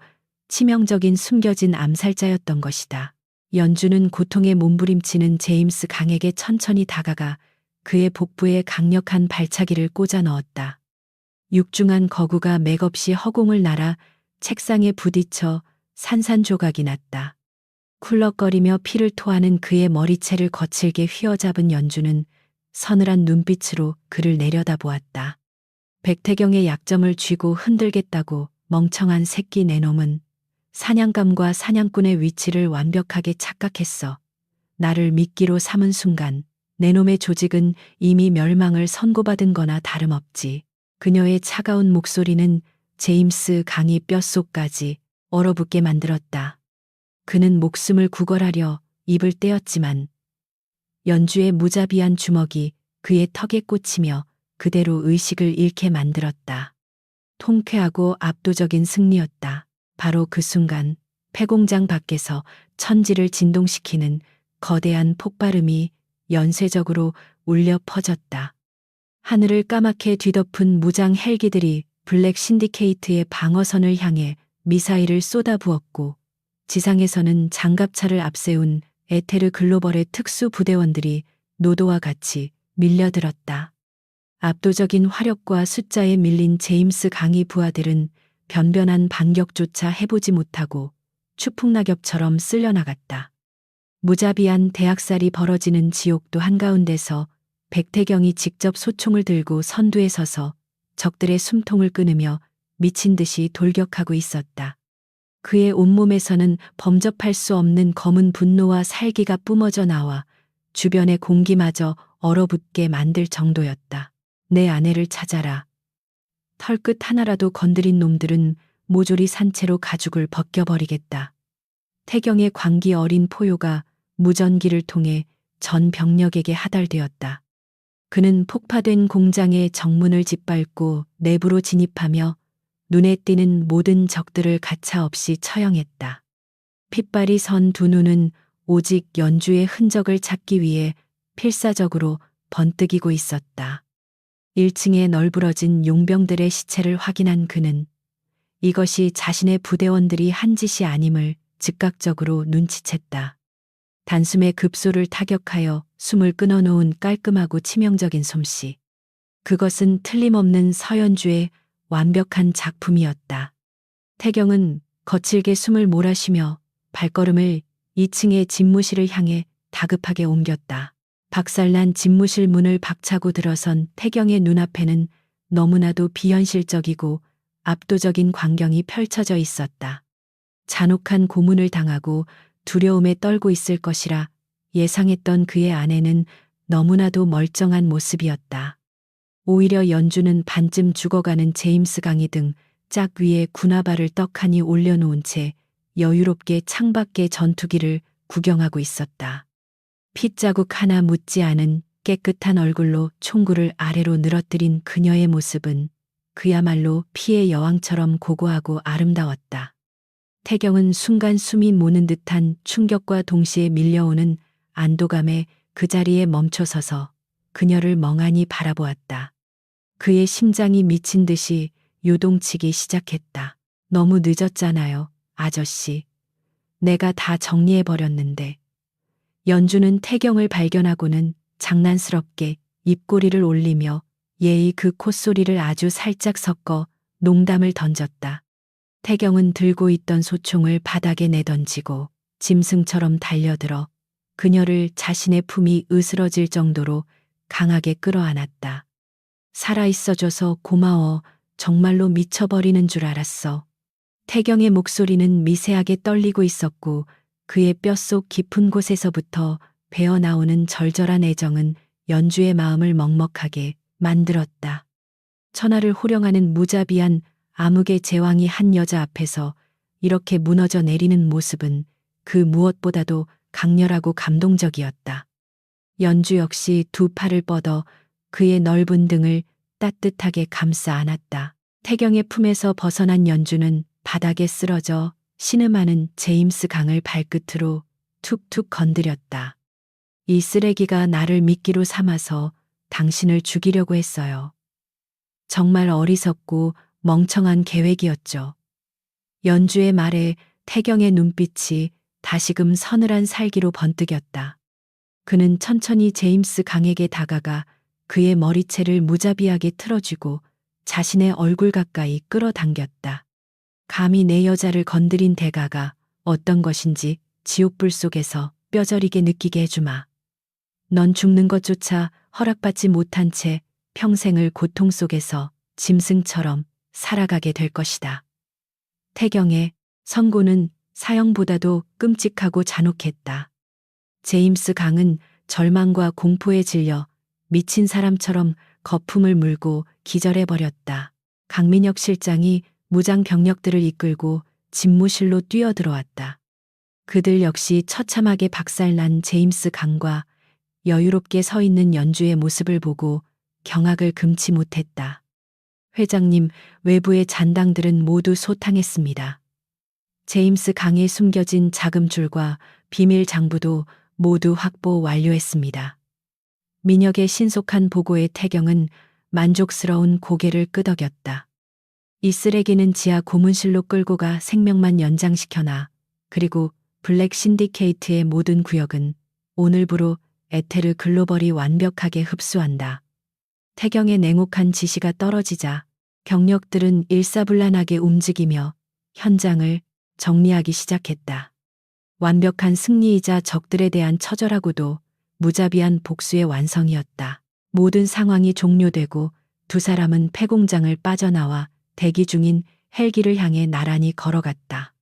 치명적인 숨겨진 암살자였던 것이다. 연주는 고통에 몸부림치는 제임스 강에게 천천히 다가가 그의 복부에 강력한 발차기를 꽂아 넣었다. 육중한 거구가 맥없이 허공을 날아 책상에 부딪혀 산산조각이 났다. 쿨럭거리며 피를 토하는 그의 머리채를 거칠게 휘어잡은 연주는 서늘한 눈빛으로 그를 내려다보았다. 백태경의 약점을 쥐고 흔들겠다고 멍청한 새끼 내놈은 사냥감과 사냥꾼의 위치를 완벽하게 착각했어. 나를 미끼로 삼은 순간 내놈의 조직은 이미 멸망을 선고받은 거나 다름없지. 그녀의 차가운 목소리는 제임스 강의 뼛속까지 얼어붙게 만들었다. 그는 목숨을 구걸하려 입을 떼었지만 연주의 무자비한 주먹이 그의 턱에 꽂히며 그대로 의식을 잃게 만들었다. 통쾌하고 압도적인 승리였다. 바로 그 순간 폐공장 밖에서 천지를 진동시키는 거대한 폭발음이 연쇄적으로 울려 퍼졌다. 하늘을 까맣게 뒤덮은 무장 헬기들이 블랙 신디케이트의 방어선을 향해 미사일을 쏟아부었고 지상에서는 장갑차를 앞세운 에테르 글로벌의 특수부대원들이 노도와 같이 밀려들었다. 압도적인 화력과 숫자에 밀린 제임스 강의 부하들은 변변한 반격조차 해보지 못하고 추풍낙엽처럼 쓸려나갔다. 무자비한 대학살이 벌어지는 지옥도 한가운데서 백태경이 직접 소총을 들고 선두에 서서 적들의 숨통을 끊으며 미친 듯이 돌격하고 있었다. 그의 온몸에서는 범접할 수 없는 검은 분노와 살기가 뿜어져 나와 주변의 공기마저 얼어붙게 만들 정도였다. 내 아내를 찾아라. 털끝 하나라도 건드린 놈들은 모조리 산채로 가죽을 벗겨버리겠다. 태경의 광기 어린 포효가 무전기를 통해 전 병력에게 하달되었다. 그는 폭파된 공장의 정문을 짓밟고 내부로 진입하며 눈에 띄는 모든 적들을 가차없이 처형했다. 핏발이 선 두 눈은 오직 연주의 흔적을 찾기 위해 필사적으로 번뜩이고 있었다. 1층에 널브러진 용병들의 시체를 확인한 그는 이것이 자신의 부대원들이 한 짓이 아님을 즉각적으로 눈치챘다. 단숨에 급소를 타격하여 숨을 끊어놓은 깔끔하고 치명적인 솜씨. 그것은 틀림없는 서연주의 완벽한 작품이었다. 태경은 거칠게 숨을 몰아쉬며 발걸음을 2층의 집무실을 향해 다급하게 옮겼다. 박살난 집무실 문을 박차고 들어선 태경의 눈앞에는 너무나도 비현실적이고 압도적인 광경이 펼쳐져 있었다. 잔혹한 고문을 당하고 두려움에 떨고 있을 것이라 예상했던 그의 아내는 너무나도 멀쩡한 모습이었다. 오히려 연주는 반쯤 죽어가는 제임스 강이 등 짝 위에 군화발을 떡하니 올려놓은 채 여유롭게 창밖의 전투기를 구경하고 있었다. 핏자국 하나 묻지 않은 깨끗한 얼굴로 총구를 아래로 늘어뜨린 그녀의 모습은 그야말로 피의 여왕처럼 고고하고 아름다웠다. 태경은 순간 숨이 모는 듯한 충격과 동시에 밀려오는 안도감에 그 자리에 멈춰서서 그녀를 멍하니 바라보았다. 그의 심장이 미친 듯이 요동치기 시작했다. 너무 늦었잖아요, 아저씨. 내가 다 정리해버렸는데. 연주는 태경을 발견하고는 장난스럽게 입꼬리를 올리며 예의 그 콧소리를 아주 살짝 섞어 농담을 던졌다. 태경은 들고 있던 소총을 바닥에 내던지고 짐승처럼 달려들어 그녀를 자신의 품이 으스러질 정도로 강하게 끌어안았다. 살아있어줘서 고마워. 정말로 미쳐버리는 줄 알았어. 태경의 목소리는 미세하게 떨리고 있었고 그의 뼛속 깊은 곳에서부터 배어나오는 절절한 애정은 연주의 마음을 먹먹하게 만들었다. 천하를 호령하는 무자비한 암흑의 제왕이 한 여자 앞에서 이렇게 무너져 내리는 모습은 그 무엇보다도 강렬하고 감동적이었다. 연주 역시 두 팔을 뻗어 그의 넓은 등을 따뜻하게 감싸 안았다. 태경의 품에서 벗어난 연주는 바닥에 쓰러져 신음하는 제임스 강을 발끝으로 툭툭 건드렸다. 이 쓰레기가 나를 미끼로 삼아서 당신을 죽이려고 했어요. 정말 어리석고 멍청한 계획이었죠. 연주의 말에 태경의 눈빛이 다시금 서늘한 살기로 번뜩였다. 그는 천천히 제임스 강에게 다가가 그의 머리채를 무자비하게 틀어쥐고 자신의 얼굴 가까이 끌어당겼다. 감히 내 여자를 건드린 대가가 어떤 것인지 지옥불 속에서 뼈저리게 느끼게 해주마. 넌 죽는 것조차 허락받지 못한 채 평생을 고통 속에서 짐승처럼 살아가게 될 것이다. 태경의 선고는 사형보다도 끔찍하고 잔혹했다. 제임스 강은 절망과 공포에 질려 미친 사람처럼 거품을 물고 기절해버렸다. 강민혁 실장이 무장 병력들을 이끌고 집무실로 뛰어들어왔다. 그들 역시 처참하게 박살난 제임스 강과 여유롭게 서 있는 연주의 모습을 보고 경악을 금치 못했다. 회장님, 외부의 잔당들은 모두 소탕했습니다. 제임스 강에 숨겨진 자금줄과 비밀 장부도 모두 확보 완료했습니다. 민혁의 신속한 보고에 태경은 만족스러운 고개를 끄덕였다. 이 쓰레기는 지하 고문실로 끌고 가 생명만 연장시켜놔. 그리고 블랙 신디케이트의 모든 구역은 오늘부로 에테르 글로벌이 완벽하게 흡수한다. 태경의 냉혹한 지시가 떨어지자 병력들은 일사불란하게 움직이며 현장을 정리하기 시작했다. 완벽한 승리이자 적들에 대한 처절하고도 무자비한 복수의 완성이었다. 모든 상황이 종료되고 두 사람은 폐공장을 빠져나와 대기 중인 헬기를 향해 나란히 걸어갔다.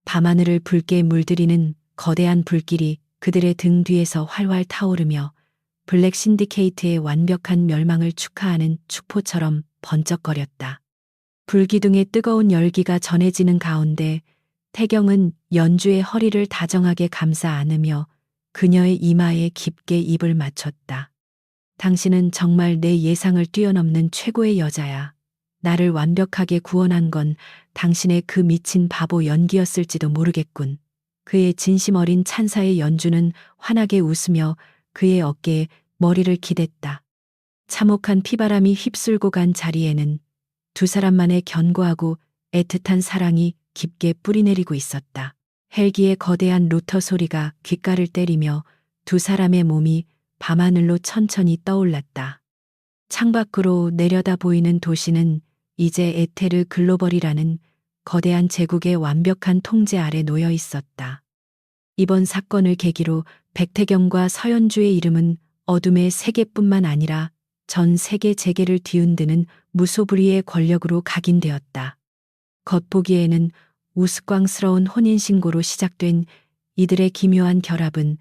밤하늘을 붉게 물들이는 거대한 불길이 그들의 등 뒤에서 활활 타오르며 블랙 신디케이트의 완벽한 멸망을 축하하는 축포처럼 번쩍거렸다. 불기둥의 뜨거운 열기가 전해지는 가운데 태경은 연주의 허리를 다정하게 감싸 안으며 그녀의 이마에 깊게 입을 맞췄다. 당신은 정말 내 예상을 뛰어넘는 최고의 여자야. 나를 완벽하게 구원한 건 당신의 그 미친 바보 연기였을지도 모르겠군. 그의 진심 어린 찬사의 연주는 환하게 웃으며 그의 어깨에 머리를 기댔다. 참혹한 피바람이 휩쓸고 간 자리에는 두 사람만의 견고하고 애틋한 사랑이 깊게 뿌리내리고 있었다. 헬기의 거대한 로터 소리가 귓가를 때리며 두 사람의 몸이 밤하늘로 천천히 떠올랐다. 창밖으로 내려다 보이는 도시는 이제 에테르 글로벌이라는 거대한 제국의 완벽한 통제 아래 놓여 있었다. 이번 사건을 계기로 백태경과 서연주의 이름은 어둠의 세계뿐만 아니라 전 세계 재계를 뒤흔드는 무소불위의 권력으로 각인되었다. 겉보기에는 우스꽝스러운 혼인신고로 시작된 이들의 기묘한 결합은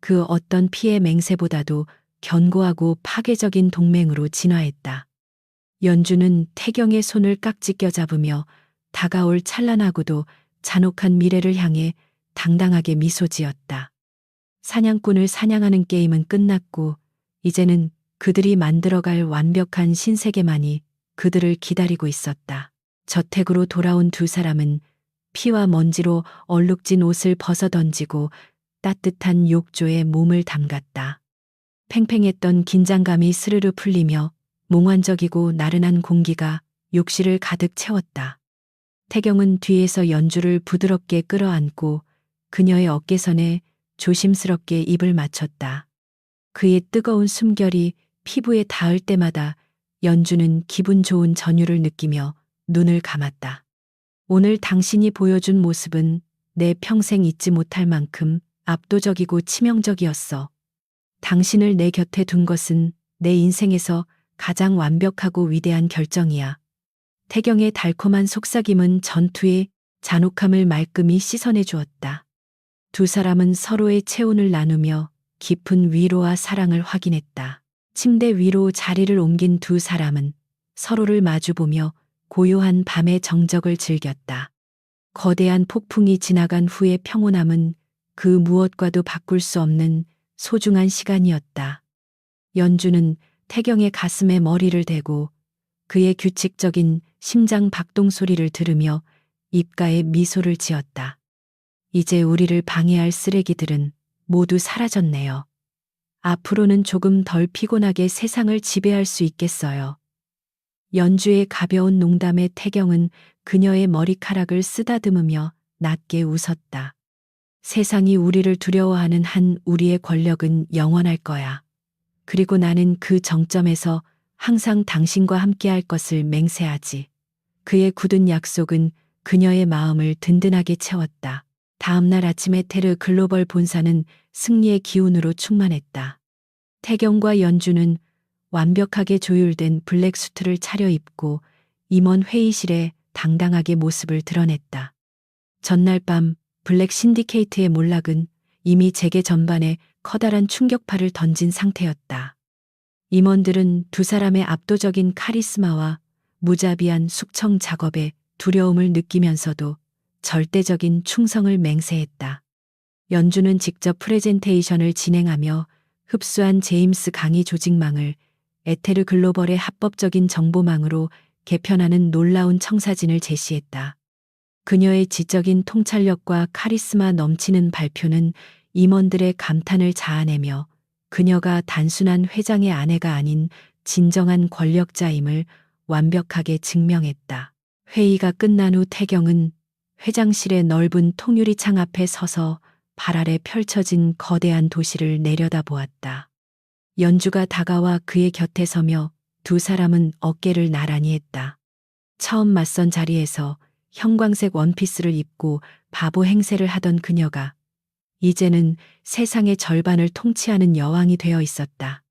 그 어떤 피해 맹세보다도 견고하고 파괴적인 동맹으로 진화했다. 연주는 태경의 손을 깍지 껴잡으며 다가올 찬란하고도 잔혹한 미래를 향해 당당하게 미소 지었다. 사냥꾼을 사냥하는 게임은 끝났고 이제는 그들이 만들어갈 완벽한 신세계만이 그들을 기다리고 있었다. 저택으로 돌아온 두 사람은 피와 먼지로 얼룩진 옷을 벗어던지고 따뜻한 욕조에 몸을 담갔다. 팽팽했던 긴장감이 스르르 풀리며 몽환적이고 나른한 공기가 욕실을 가득 채웠다. 태경은 뒤에서 연주를 부드럽게 끌어안고 그녀의 어깨선에 조심스럽게 입을 맞췄다. 그의 뜨거운 숨결이 피부에 닿을 때마다 연주는 기분 좋은 전율을 느끼며 눈을 감았다. 오늘 당신이 보여준 모습은 내 평생 잊지 못할 만큼 압도적이고 치명적이었어. 당신을 내 곁에 둔 것은 내 인생에서 가장 완벽하고 위대한 결정이야. 태경의 달콤한 속삭임은 전투의 잔혹함을 말끔히 씻어내 주었다. 두 사람은 서로의 체온을 나누며 깊은 위로와 사랑을 확인했다. 침대 위로 자리를 옮긴 두 사람은 서로를 마주보며 고요한 밤의 정적을 즐겼다. 거대한 폭풍이 지나간 후의 평온함은 그 무엇과도 바꿀 수 없는 소중한 시간이었다. 연주는 태경의 가슴에 머리를 대고 그의 규칙적인 심장 박동 소리를 들으며 입가에 미소를 지었다. 이제 우리를 방해할 쓰레기들은 모두 사라졌네요. 앞으로는 조금 덜 피곤하게 세상을 지배할 수 있겠어요. 연주의 가벼운 농담에 태경은 그녀의 머리카락을 쓰다듬으며 낮게 웃었다. 세상이 우리를 두려워하는 한 우리의 권력은 영원할 거야. 그리고 나는 그 정점에서 항상 당신과 함께할 것을 맹세하지. 그의 굳은 약속은 그녀의 마음을 든든하게 채웠다. 다음날 아침에 테르 글로벌 본사는 승리의 기운으로 충만했다. 태경과 연주는 완벽하게 조율된 블랙 수트를 차려입고 임원 회의실에 당당하게 모습을 드러냈다. 전날 밤 블랙 신디케이트의 몰락은 이미 재계 전반에 커다란 충격파를 던진 상태였다. 임원들은 두 사람의 압도적인 카리스마와 무자비한 숙청 작업에 두려움을 느끼면서도 절대적인 충성을 맹세했다. 연주는 직접 프레젠테이션을 진행하며 흡수한 제임스 강의 조직망을 에테르 글로벌의 합법적인 정보망으로 개편하는 놀라운 청사진을 제시했다. 그녀의 지적인 통찰력과 카리스마 넘치는 발표는 임원들의 감탄을 자아내며 그녀가 단순한 회장의 아내가 아닌 진정한 권력자임을 완벽하게 증명했다. 회의가 끝난 후 태경은 회장실의 넓은 통유리 창 앞에 서서 발 아래 펼쳐진 거대한 도시를 내려다보았다. 연주가 다가와 그의 곁에 서며 두 사람은 어깨를 나란히 했다. 처음 맞선 자리에서 형광색 원피스를 입고 바보 행세를 하던 그녀가 이제는 세상의 절반을 통치하는 여왕이 되어 있었다.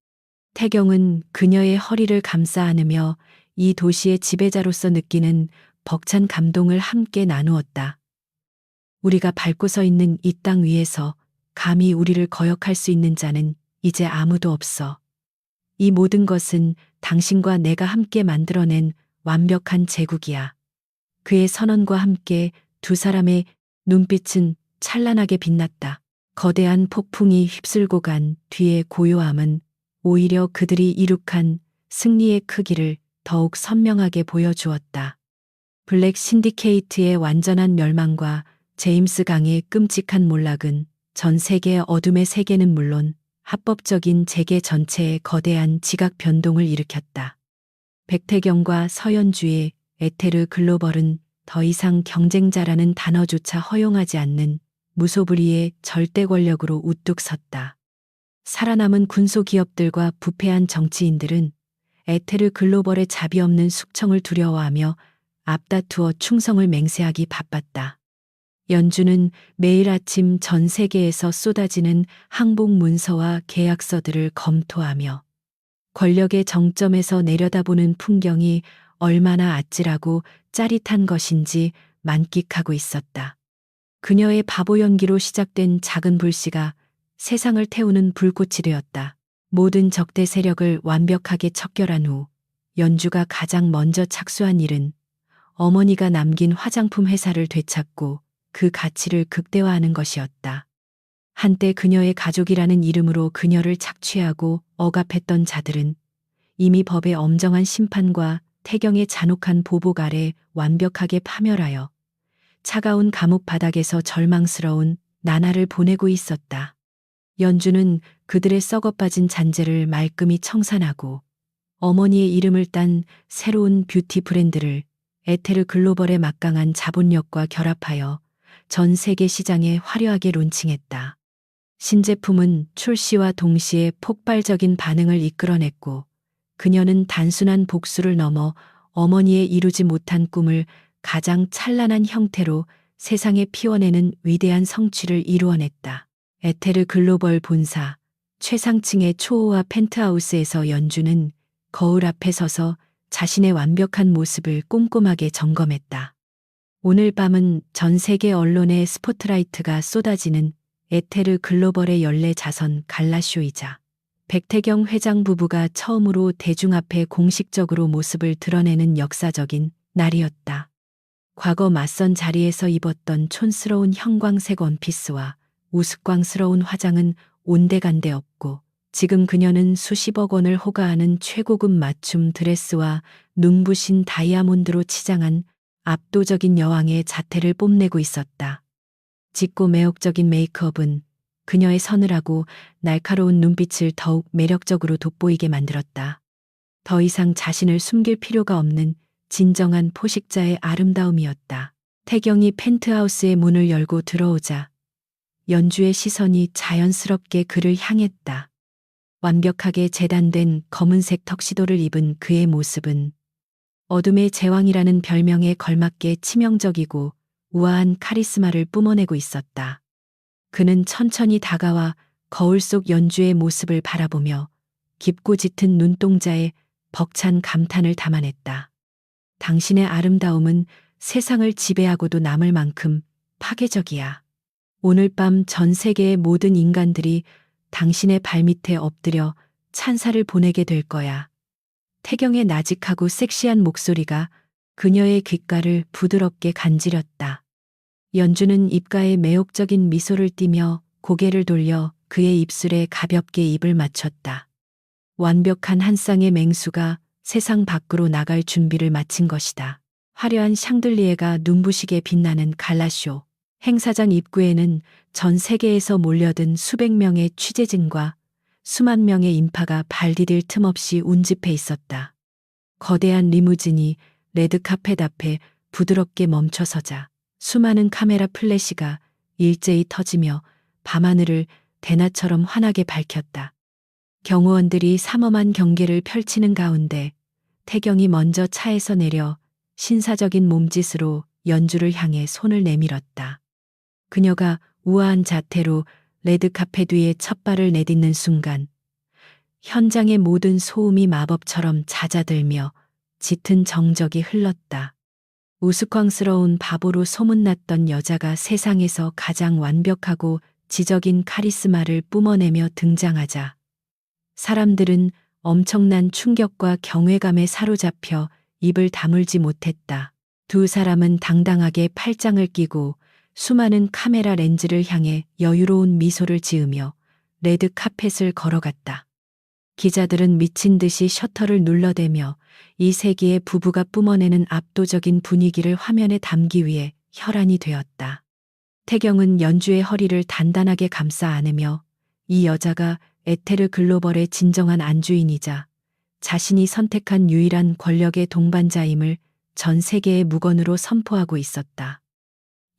태경은 그녀의 허리를 감싸 안으며 이 도시의 지배자로서 느끼는 벅찬 감동을 함께 나누었다. 우리가 밟고 서 있는 이 땅 위에서 감히 우리를 거역할 수 있는 자는 이제 아무도 없어. 이 모든 것은 당신과 내가 함께 만들어낸 완벽한 제국이야. 그의 선언과 함께 두 사람의 눈빛은 찬란하게 빛났다. 거대한 폭풍이 휩쓸고 간 뒤의 고요함은 오히려 그들이 이룩한 승리의 크기를 더욱 선명하게 보여주었다. 블랙 신디케이트의 완전한 멸망과 제임스 강의 끔찍한 몰락은 전 세계의 어둠의 세계는 물론 합법적인 재계 전체에 거대한 지각 변동을 일으켰다. 백태경과 서연주의 에테르 글로벌은 더 이상 경쟁자라는 단어조차 허용하지 않는 무소불위의 절대 권력으로 우뚝 섰다. 살아남은 군소기업들과 부패한 정치인들은 에테르 글로벌의 자비 없는 숙청을 두려워하며 앞다투어 충성을 맹세하기 바빴다. 연준은 매일 아침 전 세계에서 쏟아지는 항복 문서와 계약서들을 검토하며 권력의 정점에서 내려다보는 풍경이 얼마나 아찔하고 짜릿한 것인지 만끽하고 있었다. 그녀의 바보 연기로 시작된 작은 불씨가 세상을 태우는 불꽃이 되었다. 모든 적대 세력을 완벽하게 척결한 후 연주가 가장 먼저 착수한 일은 어머니가 남긴 화장품 회사를 되찾고 그 가치를 극대화하는 것이었다. 한때 그녀의 가족이라는 이름으로 그녀를 착취하고 억압했던 자들은 이미 법의 엄정한 심판과 태경의 잔혹한 보복 아래 완벽하게 파멸하여 차가운 감옥 바닥에서 절망스러운 나날을 보내고 있었다. 연주는 그들의 썩어빠진 잔재를 말끔히 청산하고 어머니의 이름을 딴 새로운 뷰티 브랜드를 에테르 글로벌의 막강한 자본력과 결합하여 전 세계 시장에 화려하게 론칭했다. 신제품은 출시와 동시에 폭발적인 반응을 이끌어냈고 그녀는 단순한 복수를 넘어 어머니의 이루지 못한 꿈을 가장 찬란한 형태로 세상에 피워내는 위대한 성취를 이루어냈다. 에테르 글로벌 본사 최상층의 초호화 펜트하우스에서 연주는 거울 앞에 서서 자신의 완벽한 모습을 꼼꼼하게 점검했다. 오늘 밤은 전 세계 언론의 스포트라이트가 쏟아지는 에테르 글로벌의 연례 자선 갈라쇼이자 백태경 회장 부부가 처음으로 대중 앞에 공식적으로 모습을 드러내는 역사적인 날이었다. 과거 맞선 자리에서 입었던 촌스러운 형광색 원피스와 우스꽝스러운 화장은 온데간데 없고 지금 그녀는 수십억 원을 호가하는 최고급 맞춤 드레스와 눈부신 다이아몬드로 치장한 압도적인 여왕의 자태를 뽐내고 있었다. 짙고 매혹적인 메이크업은 그녀의 서늘하고 날카로운 눈빛을 더욱 매력적으로 돋보이게 만들었다. 더 이상 자신을 숨길 필요가 없는 진정한 포식자의 아름다움이었다. 태경이 펜트하우스의 문을 열고 들어오자 연주의 시선이 자연스럽게 그를 향했다. 완벽하게 재단된 검은색 턱시도를 입은 그의 모습은 어둠의 제왕이라는 별명에 걸맞게 치명적이고 우아한 카리스마를 뿜어내고 있었다. 그는 천천히 다가와 거울 속 연주의 모습을 바라보며 깊고 짙은 눈동자에 벅찬 감탄을 담아냈다. 당신의 아름다움은 세상을 지배하고도 남을 만큼 파괴적이야. 오늘 밤 전 세계의 모든 인간들이 당신의 발밑에 엎드려 찬사를 보내게 될 거야. 태경의 나직하고 섹시한 목소리가 그녀의 귓가를 부드럽게 간지렸다. 연주는 입가에 매혹적인 미소를 띠며 고개를 돌려 그의 입술에 가볍게 입을 맞췄다. 완벽한 한 쌍의 맹수가 세상 밖으로 나갈 준비를 마친 것이다. 화려한 샹들리에가 눈부시게 빛나는 갈라쇼. 행사장 입구에는 전 세계에서 몰려든 수백 명의 취재진과 수만 명의 인파가 발 디딜 틈 없이 운집해 있었다. 거대한 리무진이 레드카펫 앞에 부드럽게 멈춰서자 수많은 카메라 플래시가 일제히 터지며 밤하늘을 대낮처럼 환하게 밝혔다. 경호원들이 삼엄한 경계를 펼치는 가운데 태경이 먼저 차에서 내려 신사적인 몸짓으로 연주를 향해 손을 내밀었다. 그녀가 우아한 자태로 레드카펫 위에 첫 발을 내딛는 순간 현장의 모든 소음이 마법처럼 잦아들며 짙은 정적이 흘렀다. 우스꽝스러운 바보로 소문났던 여자가 세상에서 가장 완벽하고 지적인 카리스마를 뿜어내며 등장하자 사람들은 엄청난 충격과 경외감에 사로잡혀 입을 다물지 못했다. 두 사람은 당당하게 팔짱을 끼고 수많은 카메라 렌즈를 향해 여유로운 미소를 지으며 레드 카펫을 걸어갔다. 기자들은 미친 듯이 셔터를 눌러대며 이 세기의 부부가 뿜어내는 압도적인 분위기를 화면에 담기 위해 혈안이 되었다. 태경은 연주의 허리를 단단하게 감싸 안으며 이 여자가 에테르 글로벌의 진정한 안주인이자 자신이 선택한 유일한 권력의 동반자임을 전 세계의 무건으로 선포하고 있었다.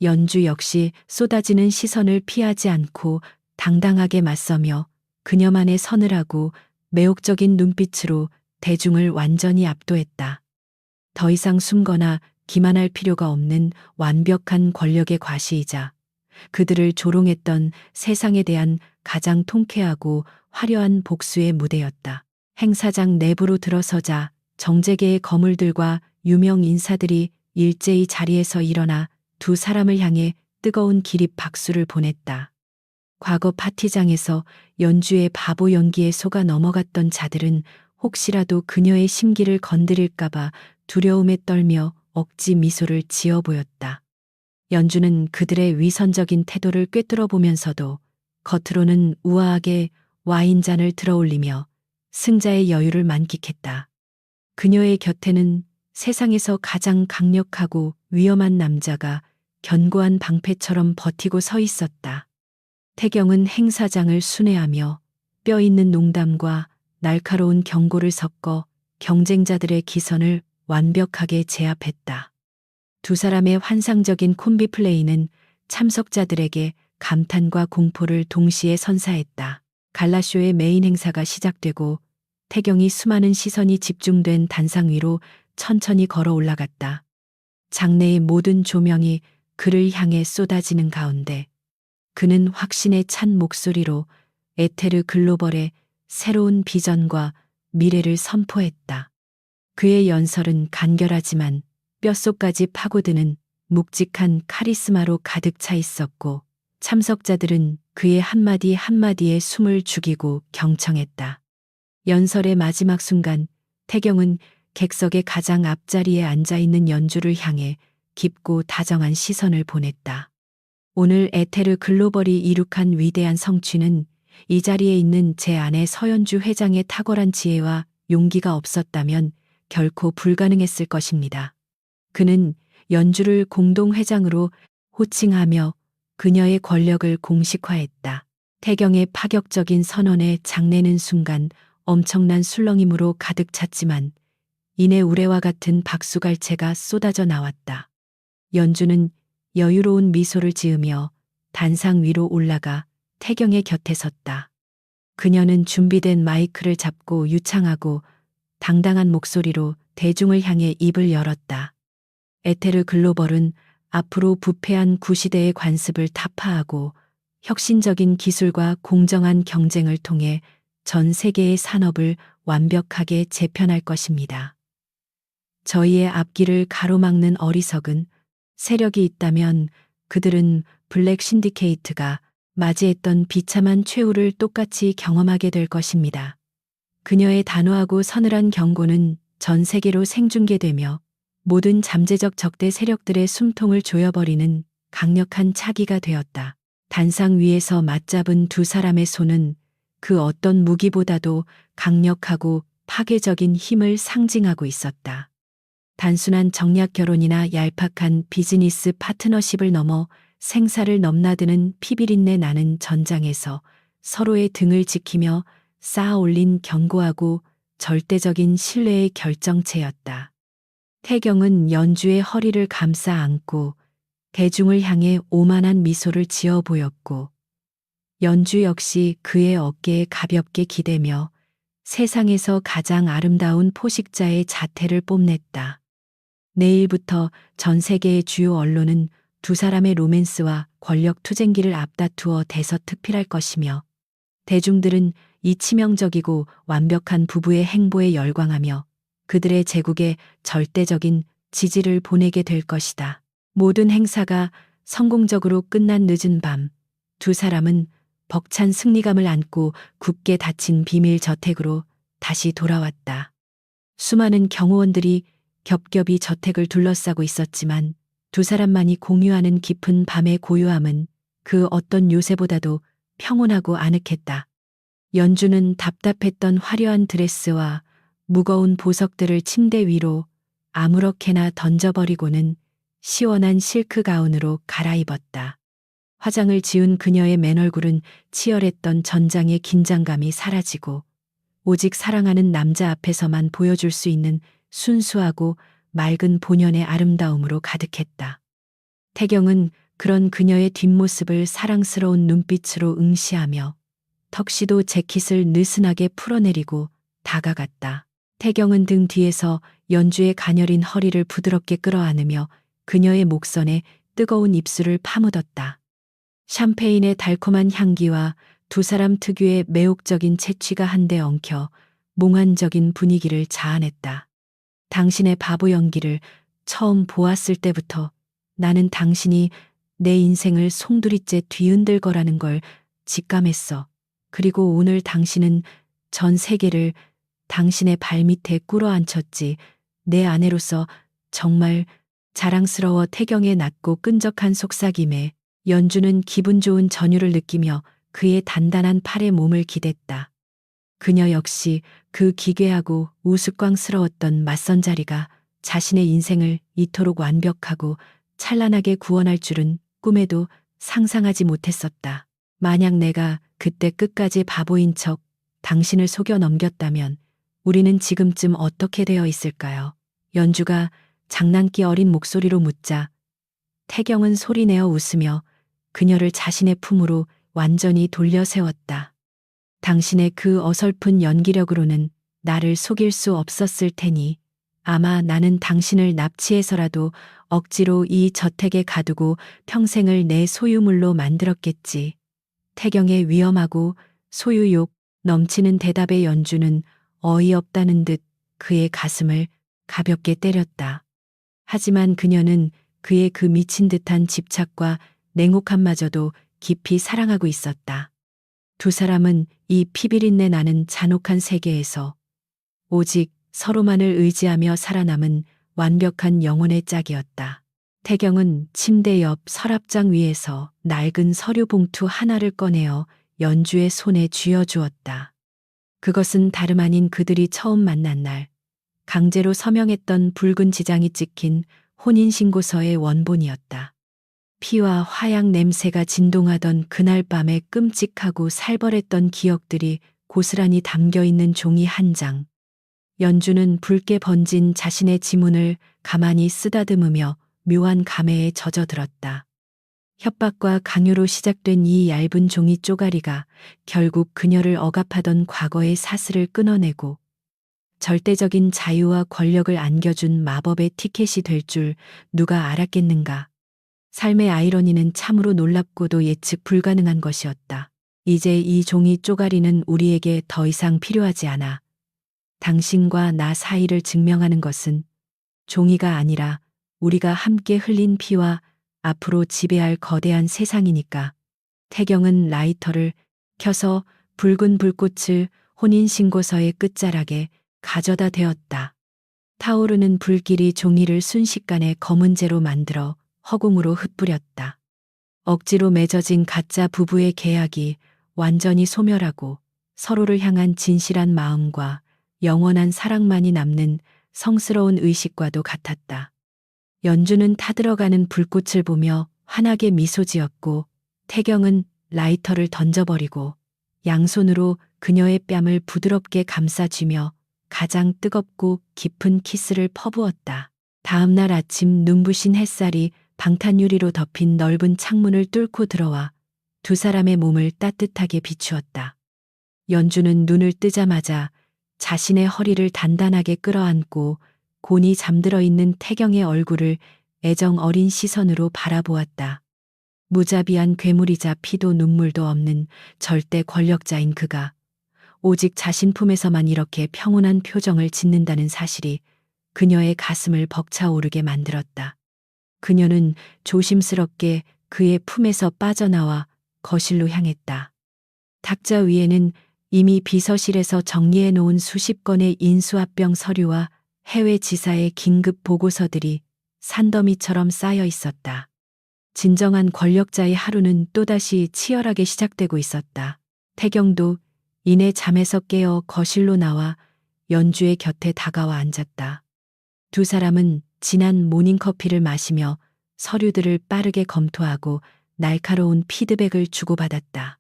연주 역시 쏟아지는 시선을 피하지 않고 당당하게 맞서며 그녀만의 서늘하고 매혹적인 눈빛으로 대중을 완전히 압도했다. 더 이상 숨거나 기만할 필요가 없는 완벽한 권력의 과시이자 그들을 조롱했던 세상에 대한 가장 통쾌하고 화려한 복수의 무대였다. 행사장 내부로 들어서자 정재계의 거물들과 유명 인사들이 일제히 자리에서 일어나 두 사람을 향해 뜨거운 기립 박수를 보냈다. 과거 파티장에서 연주의 바보 연기에 속아 넘어갔던 자들은 혹시라도 그녀의 심기를 건드릴까봐 두려움에 떨며 억지 미소를 지어 보였다. 연주는 그들의 위선적인 태도를 꿰뚫어 보면서도 겉으로는 우아하게 와인잔을 들어올리며 승자의 여유를 만끽했다. 그녀의 곁에는 세상에서 가장 강력하고 위험한 남자가 견고한 방패처럼 버티고 서 있었다. 태경은 행사장을 순회하며 뼈 있는 농담과 날카로운 경고를 섞어 경쟁자들의 기선을 완벽하게 제압했다. 두 사람의 환상적인 콤비 플레이는 참석자들에게 감탄과 공포를 동시에 선사했다. 갈라쇼의 메인 행사가 시작되고 태경이 수많은 시선이 집중된 단상 위로 천천히 걸어 올라갔다. 장내의 모든 조명이 그를 향해 쏟아지는 가운데 그는 확신에 찬 목소리로 에테르 글로벌의 새로운 비전과 미래를 선포했다. 그의 연설은 간결하지만 뼛속까지 파고드는 묵직한 카리스마로 가득 차 있었고 참석자들은 그의 한마디 한마디에 숨을 죽이고 경청했다. 연설의 마지막 순간 태경은 객석의 가장 앞자리에 앉아 있는 연주를 향해 깊고 다정한 시선을 보냈다. 오늘 에테르 글로벌이 이룩한 위대한 성취는 이 자리에 있는 제 아내 서연주 회장의 탁월한 지혜와 용기가 없었다면 결코 불가능했을 것입니다. 그는 연주를 공동회장으로 호칭하며 그녀의 권력을 공식화했다. 태경의 파격적인 선언에 장내는 순간 엄청난 술렁임으로 가득 찼지만 이내 우레와 같은 박수갈채가 쏟아져 나왔다. 연주는 여유로운 미소를 지으며 단상 위로 올라가 태경의 곁에 섰다. 그녀는 준비된 마이크를 잡고 유창하고 당당한 목소리로 대중을 향해 입을 열었다. 에테르 글로벌은 앞으로 부패한 구시대의 관습을 타파하고 혁신적인 기술과 공정한 경쟁을 통해 전 세계의 산업을 완벽하게 재편할 것입니다. 저희의 앞길을 가로막는 어리석은 세력이 있다면 그들은 블랙 신디케이트가 맞이했던 비참한 최후를 똑같이 경험하게 될 것입니다. 그녀의 단호하고 서늘한 경고는 전 세계로 생중계되며 모든 잠재적 적대 세력들의 숨통을 조여버리는 강력한 차기가 되었다. 단상 위에서 맞잡은 두 사람의 손은 그 어떤 무기보다도 강력하고 파괴적인 힘을 상징하고 있었다. 단순한 정략 결혼이나 얄팍한 비즈니스 파트너십을 넘어 생사를 넘나드는 피비린내 나는 전장에서 서로의 등을 지키며 쌓아 올린 견고하고 절대적인 신뢰의 결정체였다. 태경은 연주의 허리를 감싸 안고 대중을 향해 오만한 미소를 지어 보였고 연주 역시 그의 어깨에 가볍게 기대며 세상에서 가장 아름다운 포식자의 자태를 뽐냈다. 내일부터 전 세계의 주요 언론은 두 사람의 로맨스와 권력 투쟁기를 앞다투어 대서특필할 것이며 대중들은 이 치명적이고 완벽한 부부의 행보에 열광하며 그들의 제국에 절대적인 지지를 보내게 될 것이다. 모든 행사가 성공적으로 끝난 늦은 밤, 두 사람은 벅찬 승리감을 안고 굳게 닫힌 비밀 저택으로 다시 돌아왔다. 수많은 경호원들이 겹겹이 저택을 둘러싸고 있었지만 두 사람만이 공유하는 깊은 밤의 고요함은 그 어떤 요새보다도 평온하고 아늑했다. 연주는 답답했던 화려한 드레스와 무거운 보석들을 침대 위로 아무렇게나 던져버리고는 시원한 실크 가운으로 갈아입었다. 화장을 지운 그녀의 맨얼굴은 치열했던 전장의 긴장감이 사라지고 오직 사랑하는 남자 앞에서만 보여줄 수 있는 순수하고 맑은 본연의 아름다움으로 가득했다. 태경은 그런 그녀의 뒷모습을 사랑스러운 눈빛으로 응시하며 턱시도 재킷을 느슨하게 풀어내리고 다가갔다. 태경은 등 뒤에서 연주의 가녀린 허리를 부드럽게 끌어안으며 그녀의 목선에 뜨거운 입술을 파묻었다. 샴페인의 달콤한 향기와 두 사람 특유의 매혹적인 채취가 한데 엉켜 몽환적인 분위기를 자아냈다. 당신의 바보 연기를 처음 보았을 때부터 나는 당신이 내 인생을 송두리째 뒤흔들 거라는 걸 직감했어. 그리고 오늘 당신은 전 세계를 당신의 발밑에 꿇어앉혔지. 내 아내로서 정말 자랑스러워. 태경의 낮고 끈적한 속삭임에 연주는 기분 좋은 전율을 느끼며 그의 단단한 팔에 몸을 기댔다. 그녀 역시 그 기괴하고 우스꽝스러웠던 맞선 자리가 자신의 인생을 이토록 완벽하고 찬란하게 구원할 줄은 꿈에도 상상하지 못했었다. 만약 내가 그때 끝까지 바보인 척 당신을 속여 넘겼다면 우리는 지금쯤 어떻게 되어 있을까요? 연주가 장난기 어린 목소리로 묻자 태경은 소리내어 웃으며 그녀를 자신의 품으로 완전히 돌려 세웠다. 당신의 그 어설픈 연기력으로는 나를 속일 수 없었을 테니 아마 나는 당신을 납치해서라도 억지로 이 저택에 가두고 평생을 내 소유물로 만들었겠지. 태경의 위험하고 소유욕 넘치는 대답에 연주는 어이없다는 듯 그의 가슴을 가볍게 때렸다. 하지만 그녀는 그의 그 미친 듯한 집착과 냉혹함마저도 깊이 사랑하고 있었다. 두 사람은 이 피비린내 나는 잔혹한 세계에서 오직 서로만을 의지하며 살아남은 완벽한 영혼의 짝이었다. 태경은 침대 옆 서랍장 위에서 낡은 서류 봉투 하나를 꺼내어 연주의 손에 쥐어주었다. 그것은 다름 아닌 그들이 처음 만난 날 강제로 서명했던 붉은 지장이 찍힌 혼인신고서의 원본이었다. 피와 화약 냄새가 진동하던 그날 밤의 끔찍하고 살벌했던 기억들이 고스란히 담겨 있는 종이 한 장. 연주는 붉게 번진 자신의 지문을 가만히 쓰다듬으며 묘한 감회에 젖어들었다. 협박과 강요로 시작된 이 얇은 종이 쪼가리가 결국 그녀를 억압하던 과거의 사슬을 끊어내고 절대적인 자유와 권력을 안겨준 마법의 티켓이 될 줄 누가 알았겠는가. 삶의 아이러니는 참으로 놀랍고도 예측 불가능한 것이었다. 이제 이 종이 쪼가리는 우리에게 더 이상 필요하지 않아. 당신과 나 사이를 증명하는 것은 종이가 아니라 우리가 함께 흘린 피와 앞으로 지배할 거대한 세상이니까. 태경은 라이터를 켜서 붉은 불꽃을 혼인신고서의 끝자락에 가져다 대었다. 타오르는 불길이 종이를 순식간에 검은재로 만들어 허공으로 흩뿌렸다. 억지로 맺어진 가짜 부부의 계약이 완전히 소멸하고 서로를 향한 진실한 마음과 영원한 사랑만이 남는 성스러운 의식과도 같았다. 연주는 타들어가는 불꽃을 보며 환하게 미소 지었고 태경은 라이터를 던져버리고 양손으로 그녀의 뺨을 부드럽게 감싸쥐며 가장 뜨겁고 깊은 키스를 퍼부었다. 다음 날 아침 눈부신 햇살이 방탄유리로 덮인 넓은 창문을 뚫고 들어와 두 사람의 몸을 따뜻하게 비추었다. 연주는 눈을 뜨자마자 자신의 허리를 단단하게 끌어안고 곤히 잠들어 있는 태경의 얼굴을 애정 어린 시선으로 바라보았다. 무자비한 괴물이자 피도 눈물도 없는 절대 권력자인 그가 오직 자신 품에서만 이렇게 평온한 표정을 짓는다는 사실이 그녀의 가슴을 벅차오르게 만들었다. 그녀는 조심스럽게 그의 품에서 빠져나와 거실로 향했다. 탁자 위에는 이미 비서실에서 정리해 놓은 수십 건의 인수합병 서류와 해외 지사의 긴급 보고서들이 산더미처럼 쌓여 있었다. 진정한 권력자의 하루는 또다시 치열하게 시작되고 있었다. 태경도 이내 잠에서 깨어 거실로 나와 연주의 곁에 다가와 앉았다. 두 사람은 진한 모닝커피를 마시며 서류들을 빠르게 검토하고 날카로운 피드백을 주고받았다.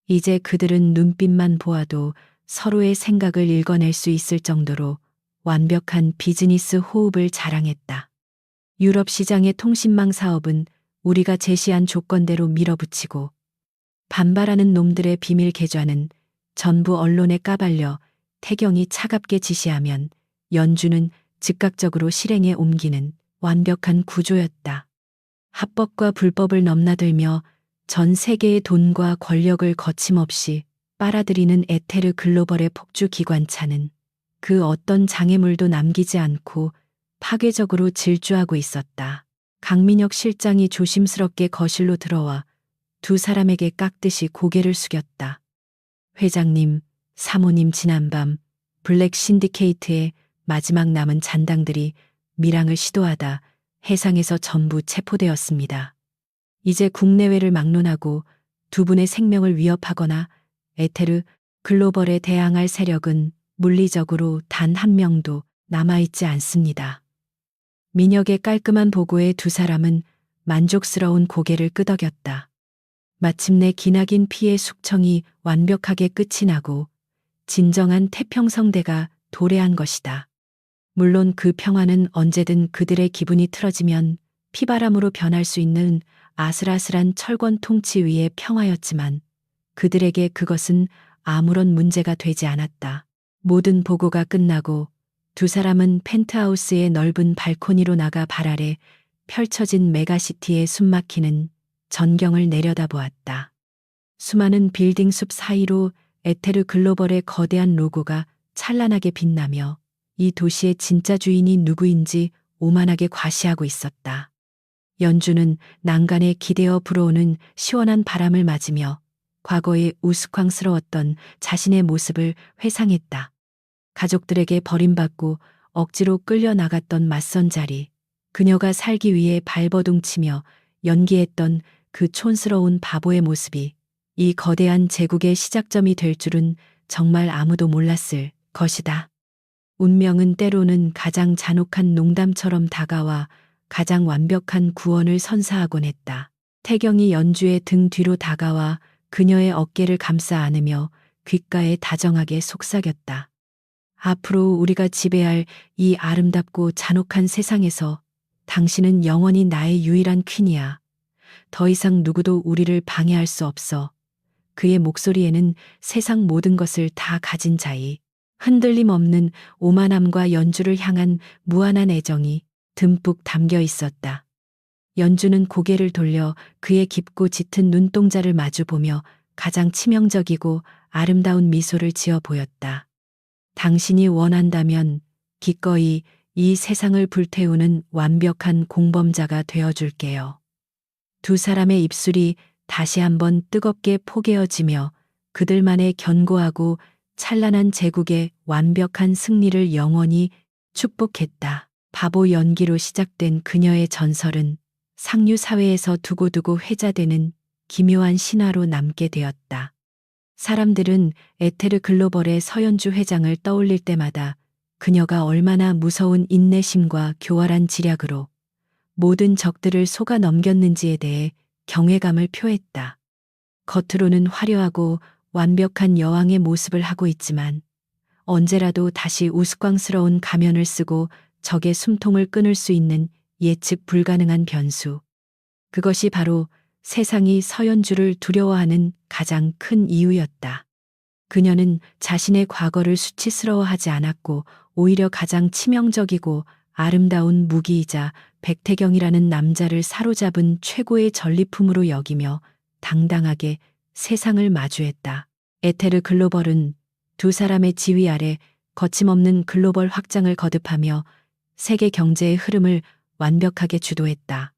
이제 그들은 눈빛만 보아도 서로의 생각을 읽어낼 수 있을 정도로 완벽한 비즈니스 호흡을 자랑했다. 유럽 시장의 통신망 사업은 우리가 제시한 조건대로 밀어붙이고 반발하는 놈들의 비밀 계좌는 전부 언론에 까발려 태경이 차갑게 지시하면 연주는 즉각적으로 실행에 옮기는 완벽한 구조였다. 합법과 불법을 넘나들며 전 세계의 돈과 권력을 거침없이 빨아들이는 에테르 글로벌의 폭주 기관차는 그 어떤 장애물도 남기지 않고 파괴적으로 질주하고 있었다. 강민혁 실장이 조심스럽게 거실로 들어와 두 사람에게 깍듯이 고개를 숙였다. 회장님, 사모님 지난밤 블랙 신디케이트의 마지막 남은 잔당들이 밀항을 시도하다 해상에서 전부 체포되었습니다. 이제 국내외를 막론하고 두 분의 생명을 위협하거나 에테르 글로벌에 대항할 세력은 물리적으로 단 한 명도 남아있지 않습니다. 민혁의 깔끔한 보고에 두 사람은 만족스러운 고개를 끄덕였다. 마침내 기나긴 피해 숙청이 완벽하게 끝이 나고 진정한 태평성대가 도래한 것이다. 물론 그 평화는 언제든 그들의 기분이 틀어지면 피바람으로 변할 수 있는 아슬아슬한 철권 통치 위의 평화였지만 그들에게 그것은 아무런 문제가 되지 않았다. 모든 보고가 끝나고 두 사람은 펜트하우스의 넓은 발코니로 나가 발 아래 펼쳐진 메가시티의 숨막히는 전경을 내려다보았다. 수많은 빌딩 숲 사이로 에테르 글로벌의 거대한 로고가 찬란하게 빛나며 이 도시의 진짜 주인이 누구인지 오만하게 과시하고 있었다. 연주는 난간에 기대어 불어오는 시원한 바람을 맞으며 과거에 우스꽝스러웠던 자신의 모습을 회상했다. 가족들에게 버림받고 억지로 끌려나갔던 맞선 자리, 그녀가 살기 위해 발버둥치며 연기했던 그 촌스러운 바보의 모습이 이 거대한 제국의 시작점이 될 줄은 정말 아무도 몰랐을 것이다. 운명은 때로는 가장 잔혹한 농담처럼 다가와 가장 완벽한 구원을 선사하곤 했다. 태경이 연주의 등 뒤로 다가와 그녀의 어깨를 감싸 안으며 귓가에 다정하게 속삭였다. 앞으로 우리가 지배할 이 아름답고 잔혹한 세상에서 당신은 영원히 나의 유일한 퀸이야. 더 이상 누구도 우리를 방해할 수 없어. 그의 목소리에는 세상 모든 것을 다 가진 자의 흔들림 없는 오만함과 연주를 향한 무한한 애정이 듬뿍 담겨 있었다. 연주는 고개를 돌려 그의 깊고 짙은 눈동자를 마주보며 가장 치명적이고 아름다운 미소를 지어 보였다. 당신이 원한다면 기꺼이 이 세상을 불태우는 완벽한 공범자가 되어줄게요. 두 사람의 입술이 다시 한번 뜨겁게 포개어지며 그들만의 견고하고 찬란한 제국의 완벽한 승리를 영원히 축복했다. 바보 연기로 시작된 그녀의 전설은 상류 사회에서 두고두고 회자되는 기묘한 신화로 남게 되었다. 사람들은 에테르 글로벌의 서연주 회장을 떠올릴 때마다 그녀가 얼마나 무서운 인내심과 교활한 지략으로 모든 적들을 속아 넘겼는지에 대해 경외감을 표했다. 겉으로는 화려하고 완벽한 여왕의 모습을 하고 있지만 언제라도 다시 우스꽝스러운 가면을 쓰고 적의 숨통을 끊을 수 있는 예측 불가능한 변수. 그것이 바로 세상이 서연주를 두려워하는 가장 큰 이유였다. 그녀는 자신의 과거를 수치스러워하지 않았고 오히려 가장 치명적이고 아름다운 무기이자 백태경이라는 남자를 사로잡은 최고의 전리품으로 여기며 당당하게 세상을 마주했다. 에테르 글로벌은 두 사람의 지휘 아래 거침없는 글로벌 확장을 거듭하며 세계 경제의 흐름을 완벽하게 주도했다.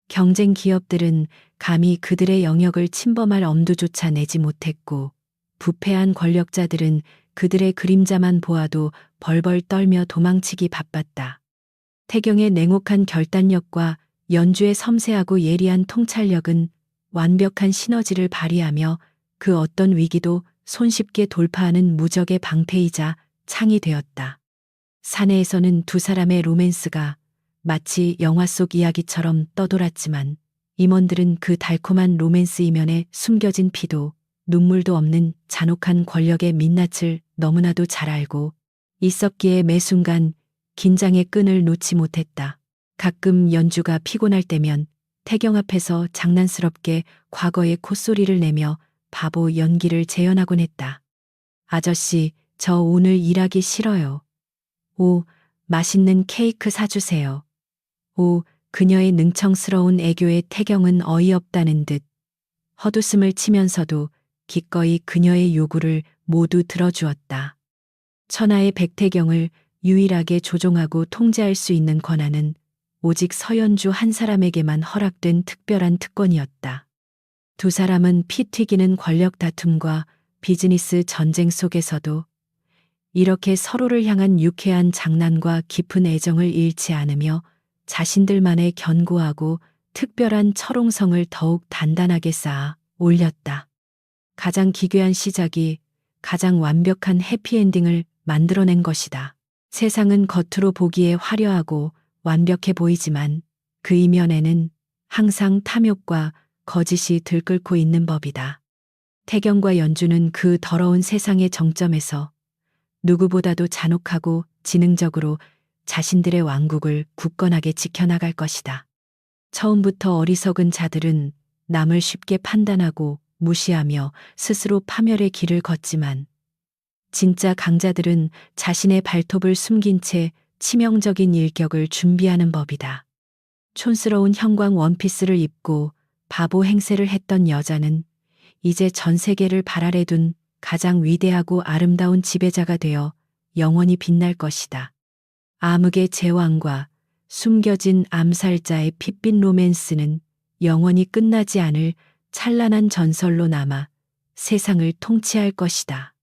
경쟁 기업들은 감히 그들의 영역을 침범할 엄두조차 내지 못했고 부패한 권력자들은 그들의 그림자만 보아도 벌벌 떨며 도망치기 바빴다. 태경의 냉혹한 결단력과 연주의 섬세하고 예리한 통찰력은 완벽한 시너지를 발휘하며 그 어떤 위기도 손쉽게 돌파하는 무적의 방패이자 창이 되었다. 사내에서는 두 사람의 로맨스가 마치 영화 속 이야기처럼 떠돌았지만 임원들은 그 달콤한 로맨스 이면에 숨겨진 피도 눈물도 없는 잔혹한 권력의 민낯을 너무나도 잘 알고 있었기에 매 순간 긴장의 끈을 놓지 못했다. 가끔 연주가 피곤할 때면 태경 앞에서 장난스럽게 과거의 콧소리를 내며 바보 연기를 재현하곤 했다. 아저씨, 저 오늘 일하기 싫어요. 오, 맛있는 케이크 사주세요. 오, 그녀의 능청스러운 애교에 태경은 어이없다는 듯 헛웃음을 치면서도 기꺼이 그녀의 요구를 모두 들어주었다. 천하의 백태경을 유일하게 조종하고 통제할 수 있는 권한은 오직 서연주 한 사람에게만 허락된 특별한 특권이었다. 두 사람은 피 튀기는 권력 다툼과 비즈니스 전쟁 속에서도 이렇게 서로를 향한 유쾌한 장난과 깊은 애정을 잃지 않으며 자신들만의 견고하고 특별한 철옹성을 더욱 단단하게 쌓아 올렸다. 가장 기괴한 시작이 가장 완벽한 해피엔딩을 만들어낸 것이다. 세상은 겉으로 보기에 화려하고 완벽해 보이지만 그 이면에는 항상 탐욕과 거짓이 들끓고 있는 법이다. 태경과 연주는 그 더러운 세상의 정점에서 누구보다도 잔혹하고 지능적으로 자신들의 왕국을 굳건하게 지켜나갈 것이다. 처음부터 어리석은 자들은 남을 쉽게 판단하고 무시하며 스스로 파멸의 길을 걷지만 진짜 강자들은 자신의 발톱을 숨긴 채 치명적인 일격을 준비하는 법이다. 촌스러운 형광 원피스를 입고 바보 행세를 했던 여자는 이제 전 세계를 발 아래 둔 가장 위대하고 아름다운 지배자가 되어 영원히 빛날 것이다. 암흑의 제왕과 숨겨진 암살자의 핏빛 로맨스는 영원히 끝나지 않을 찬란한 전설로 남아 세상을 통치할 것이다.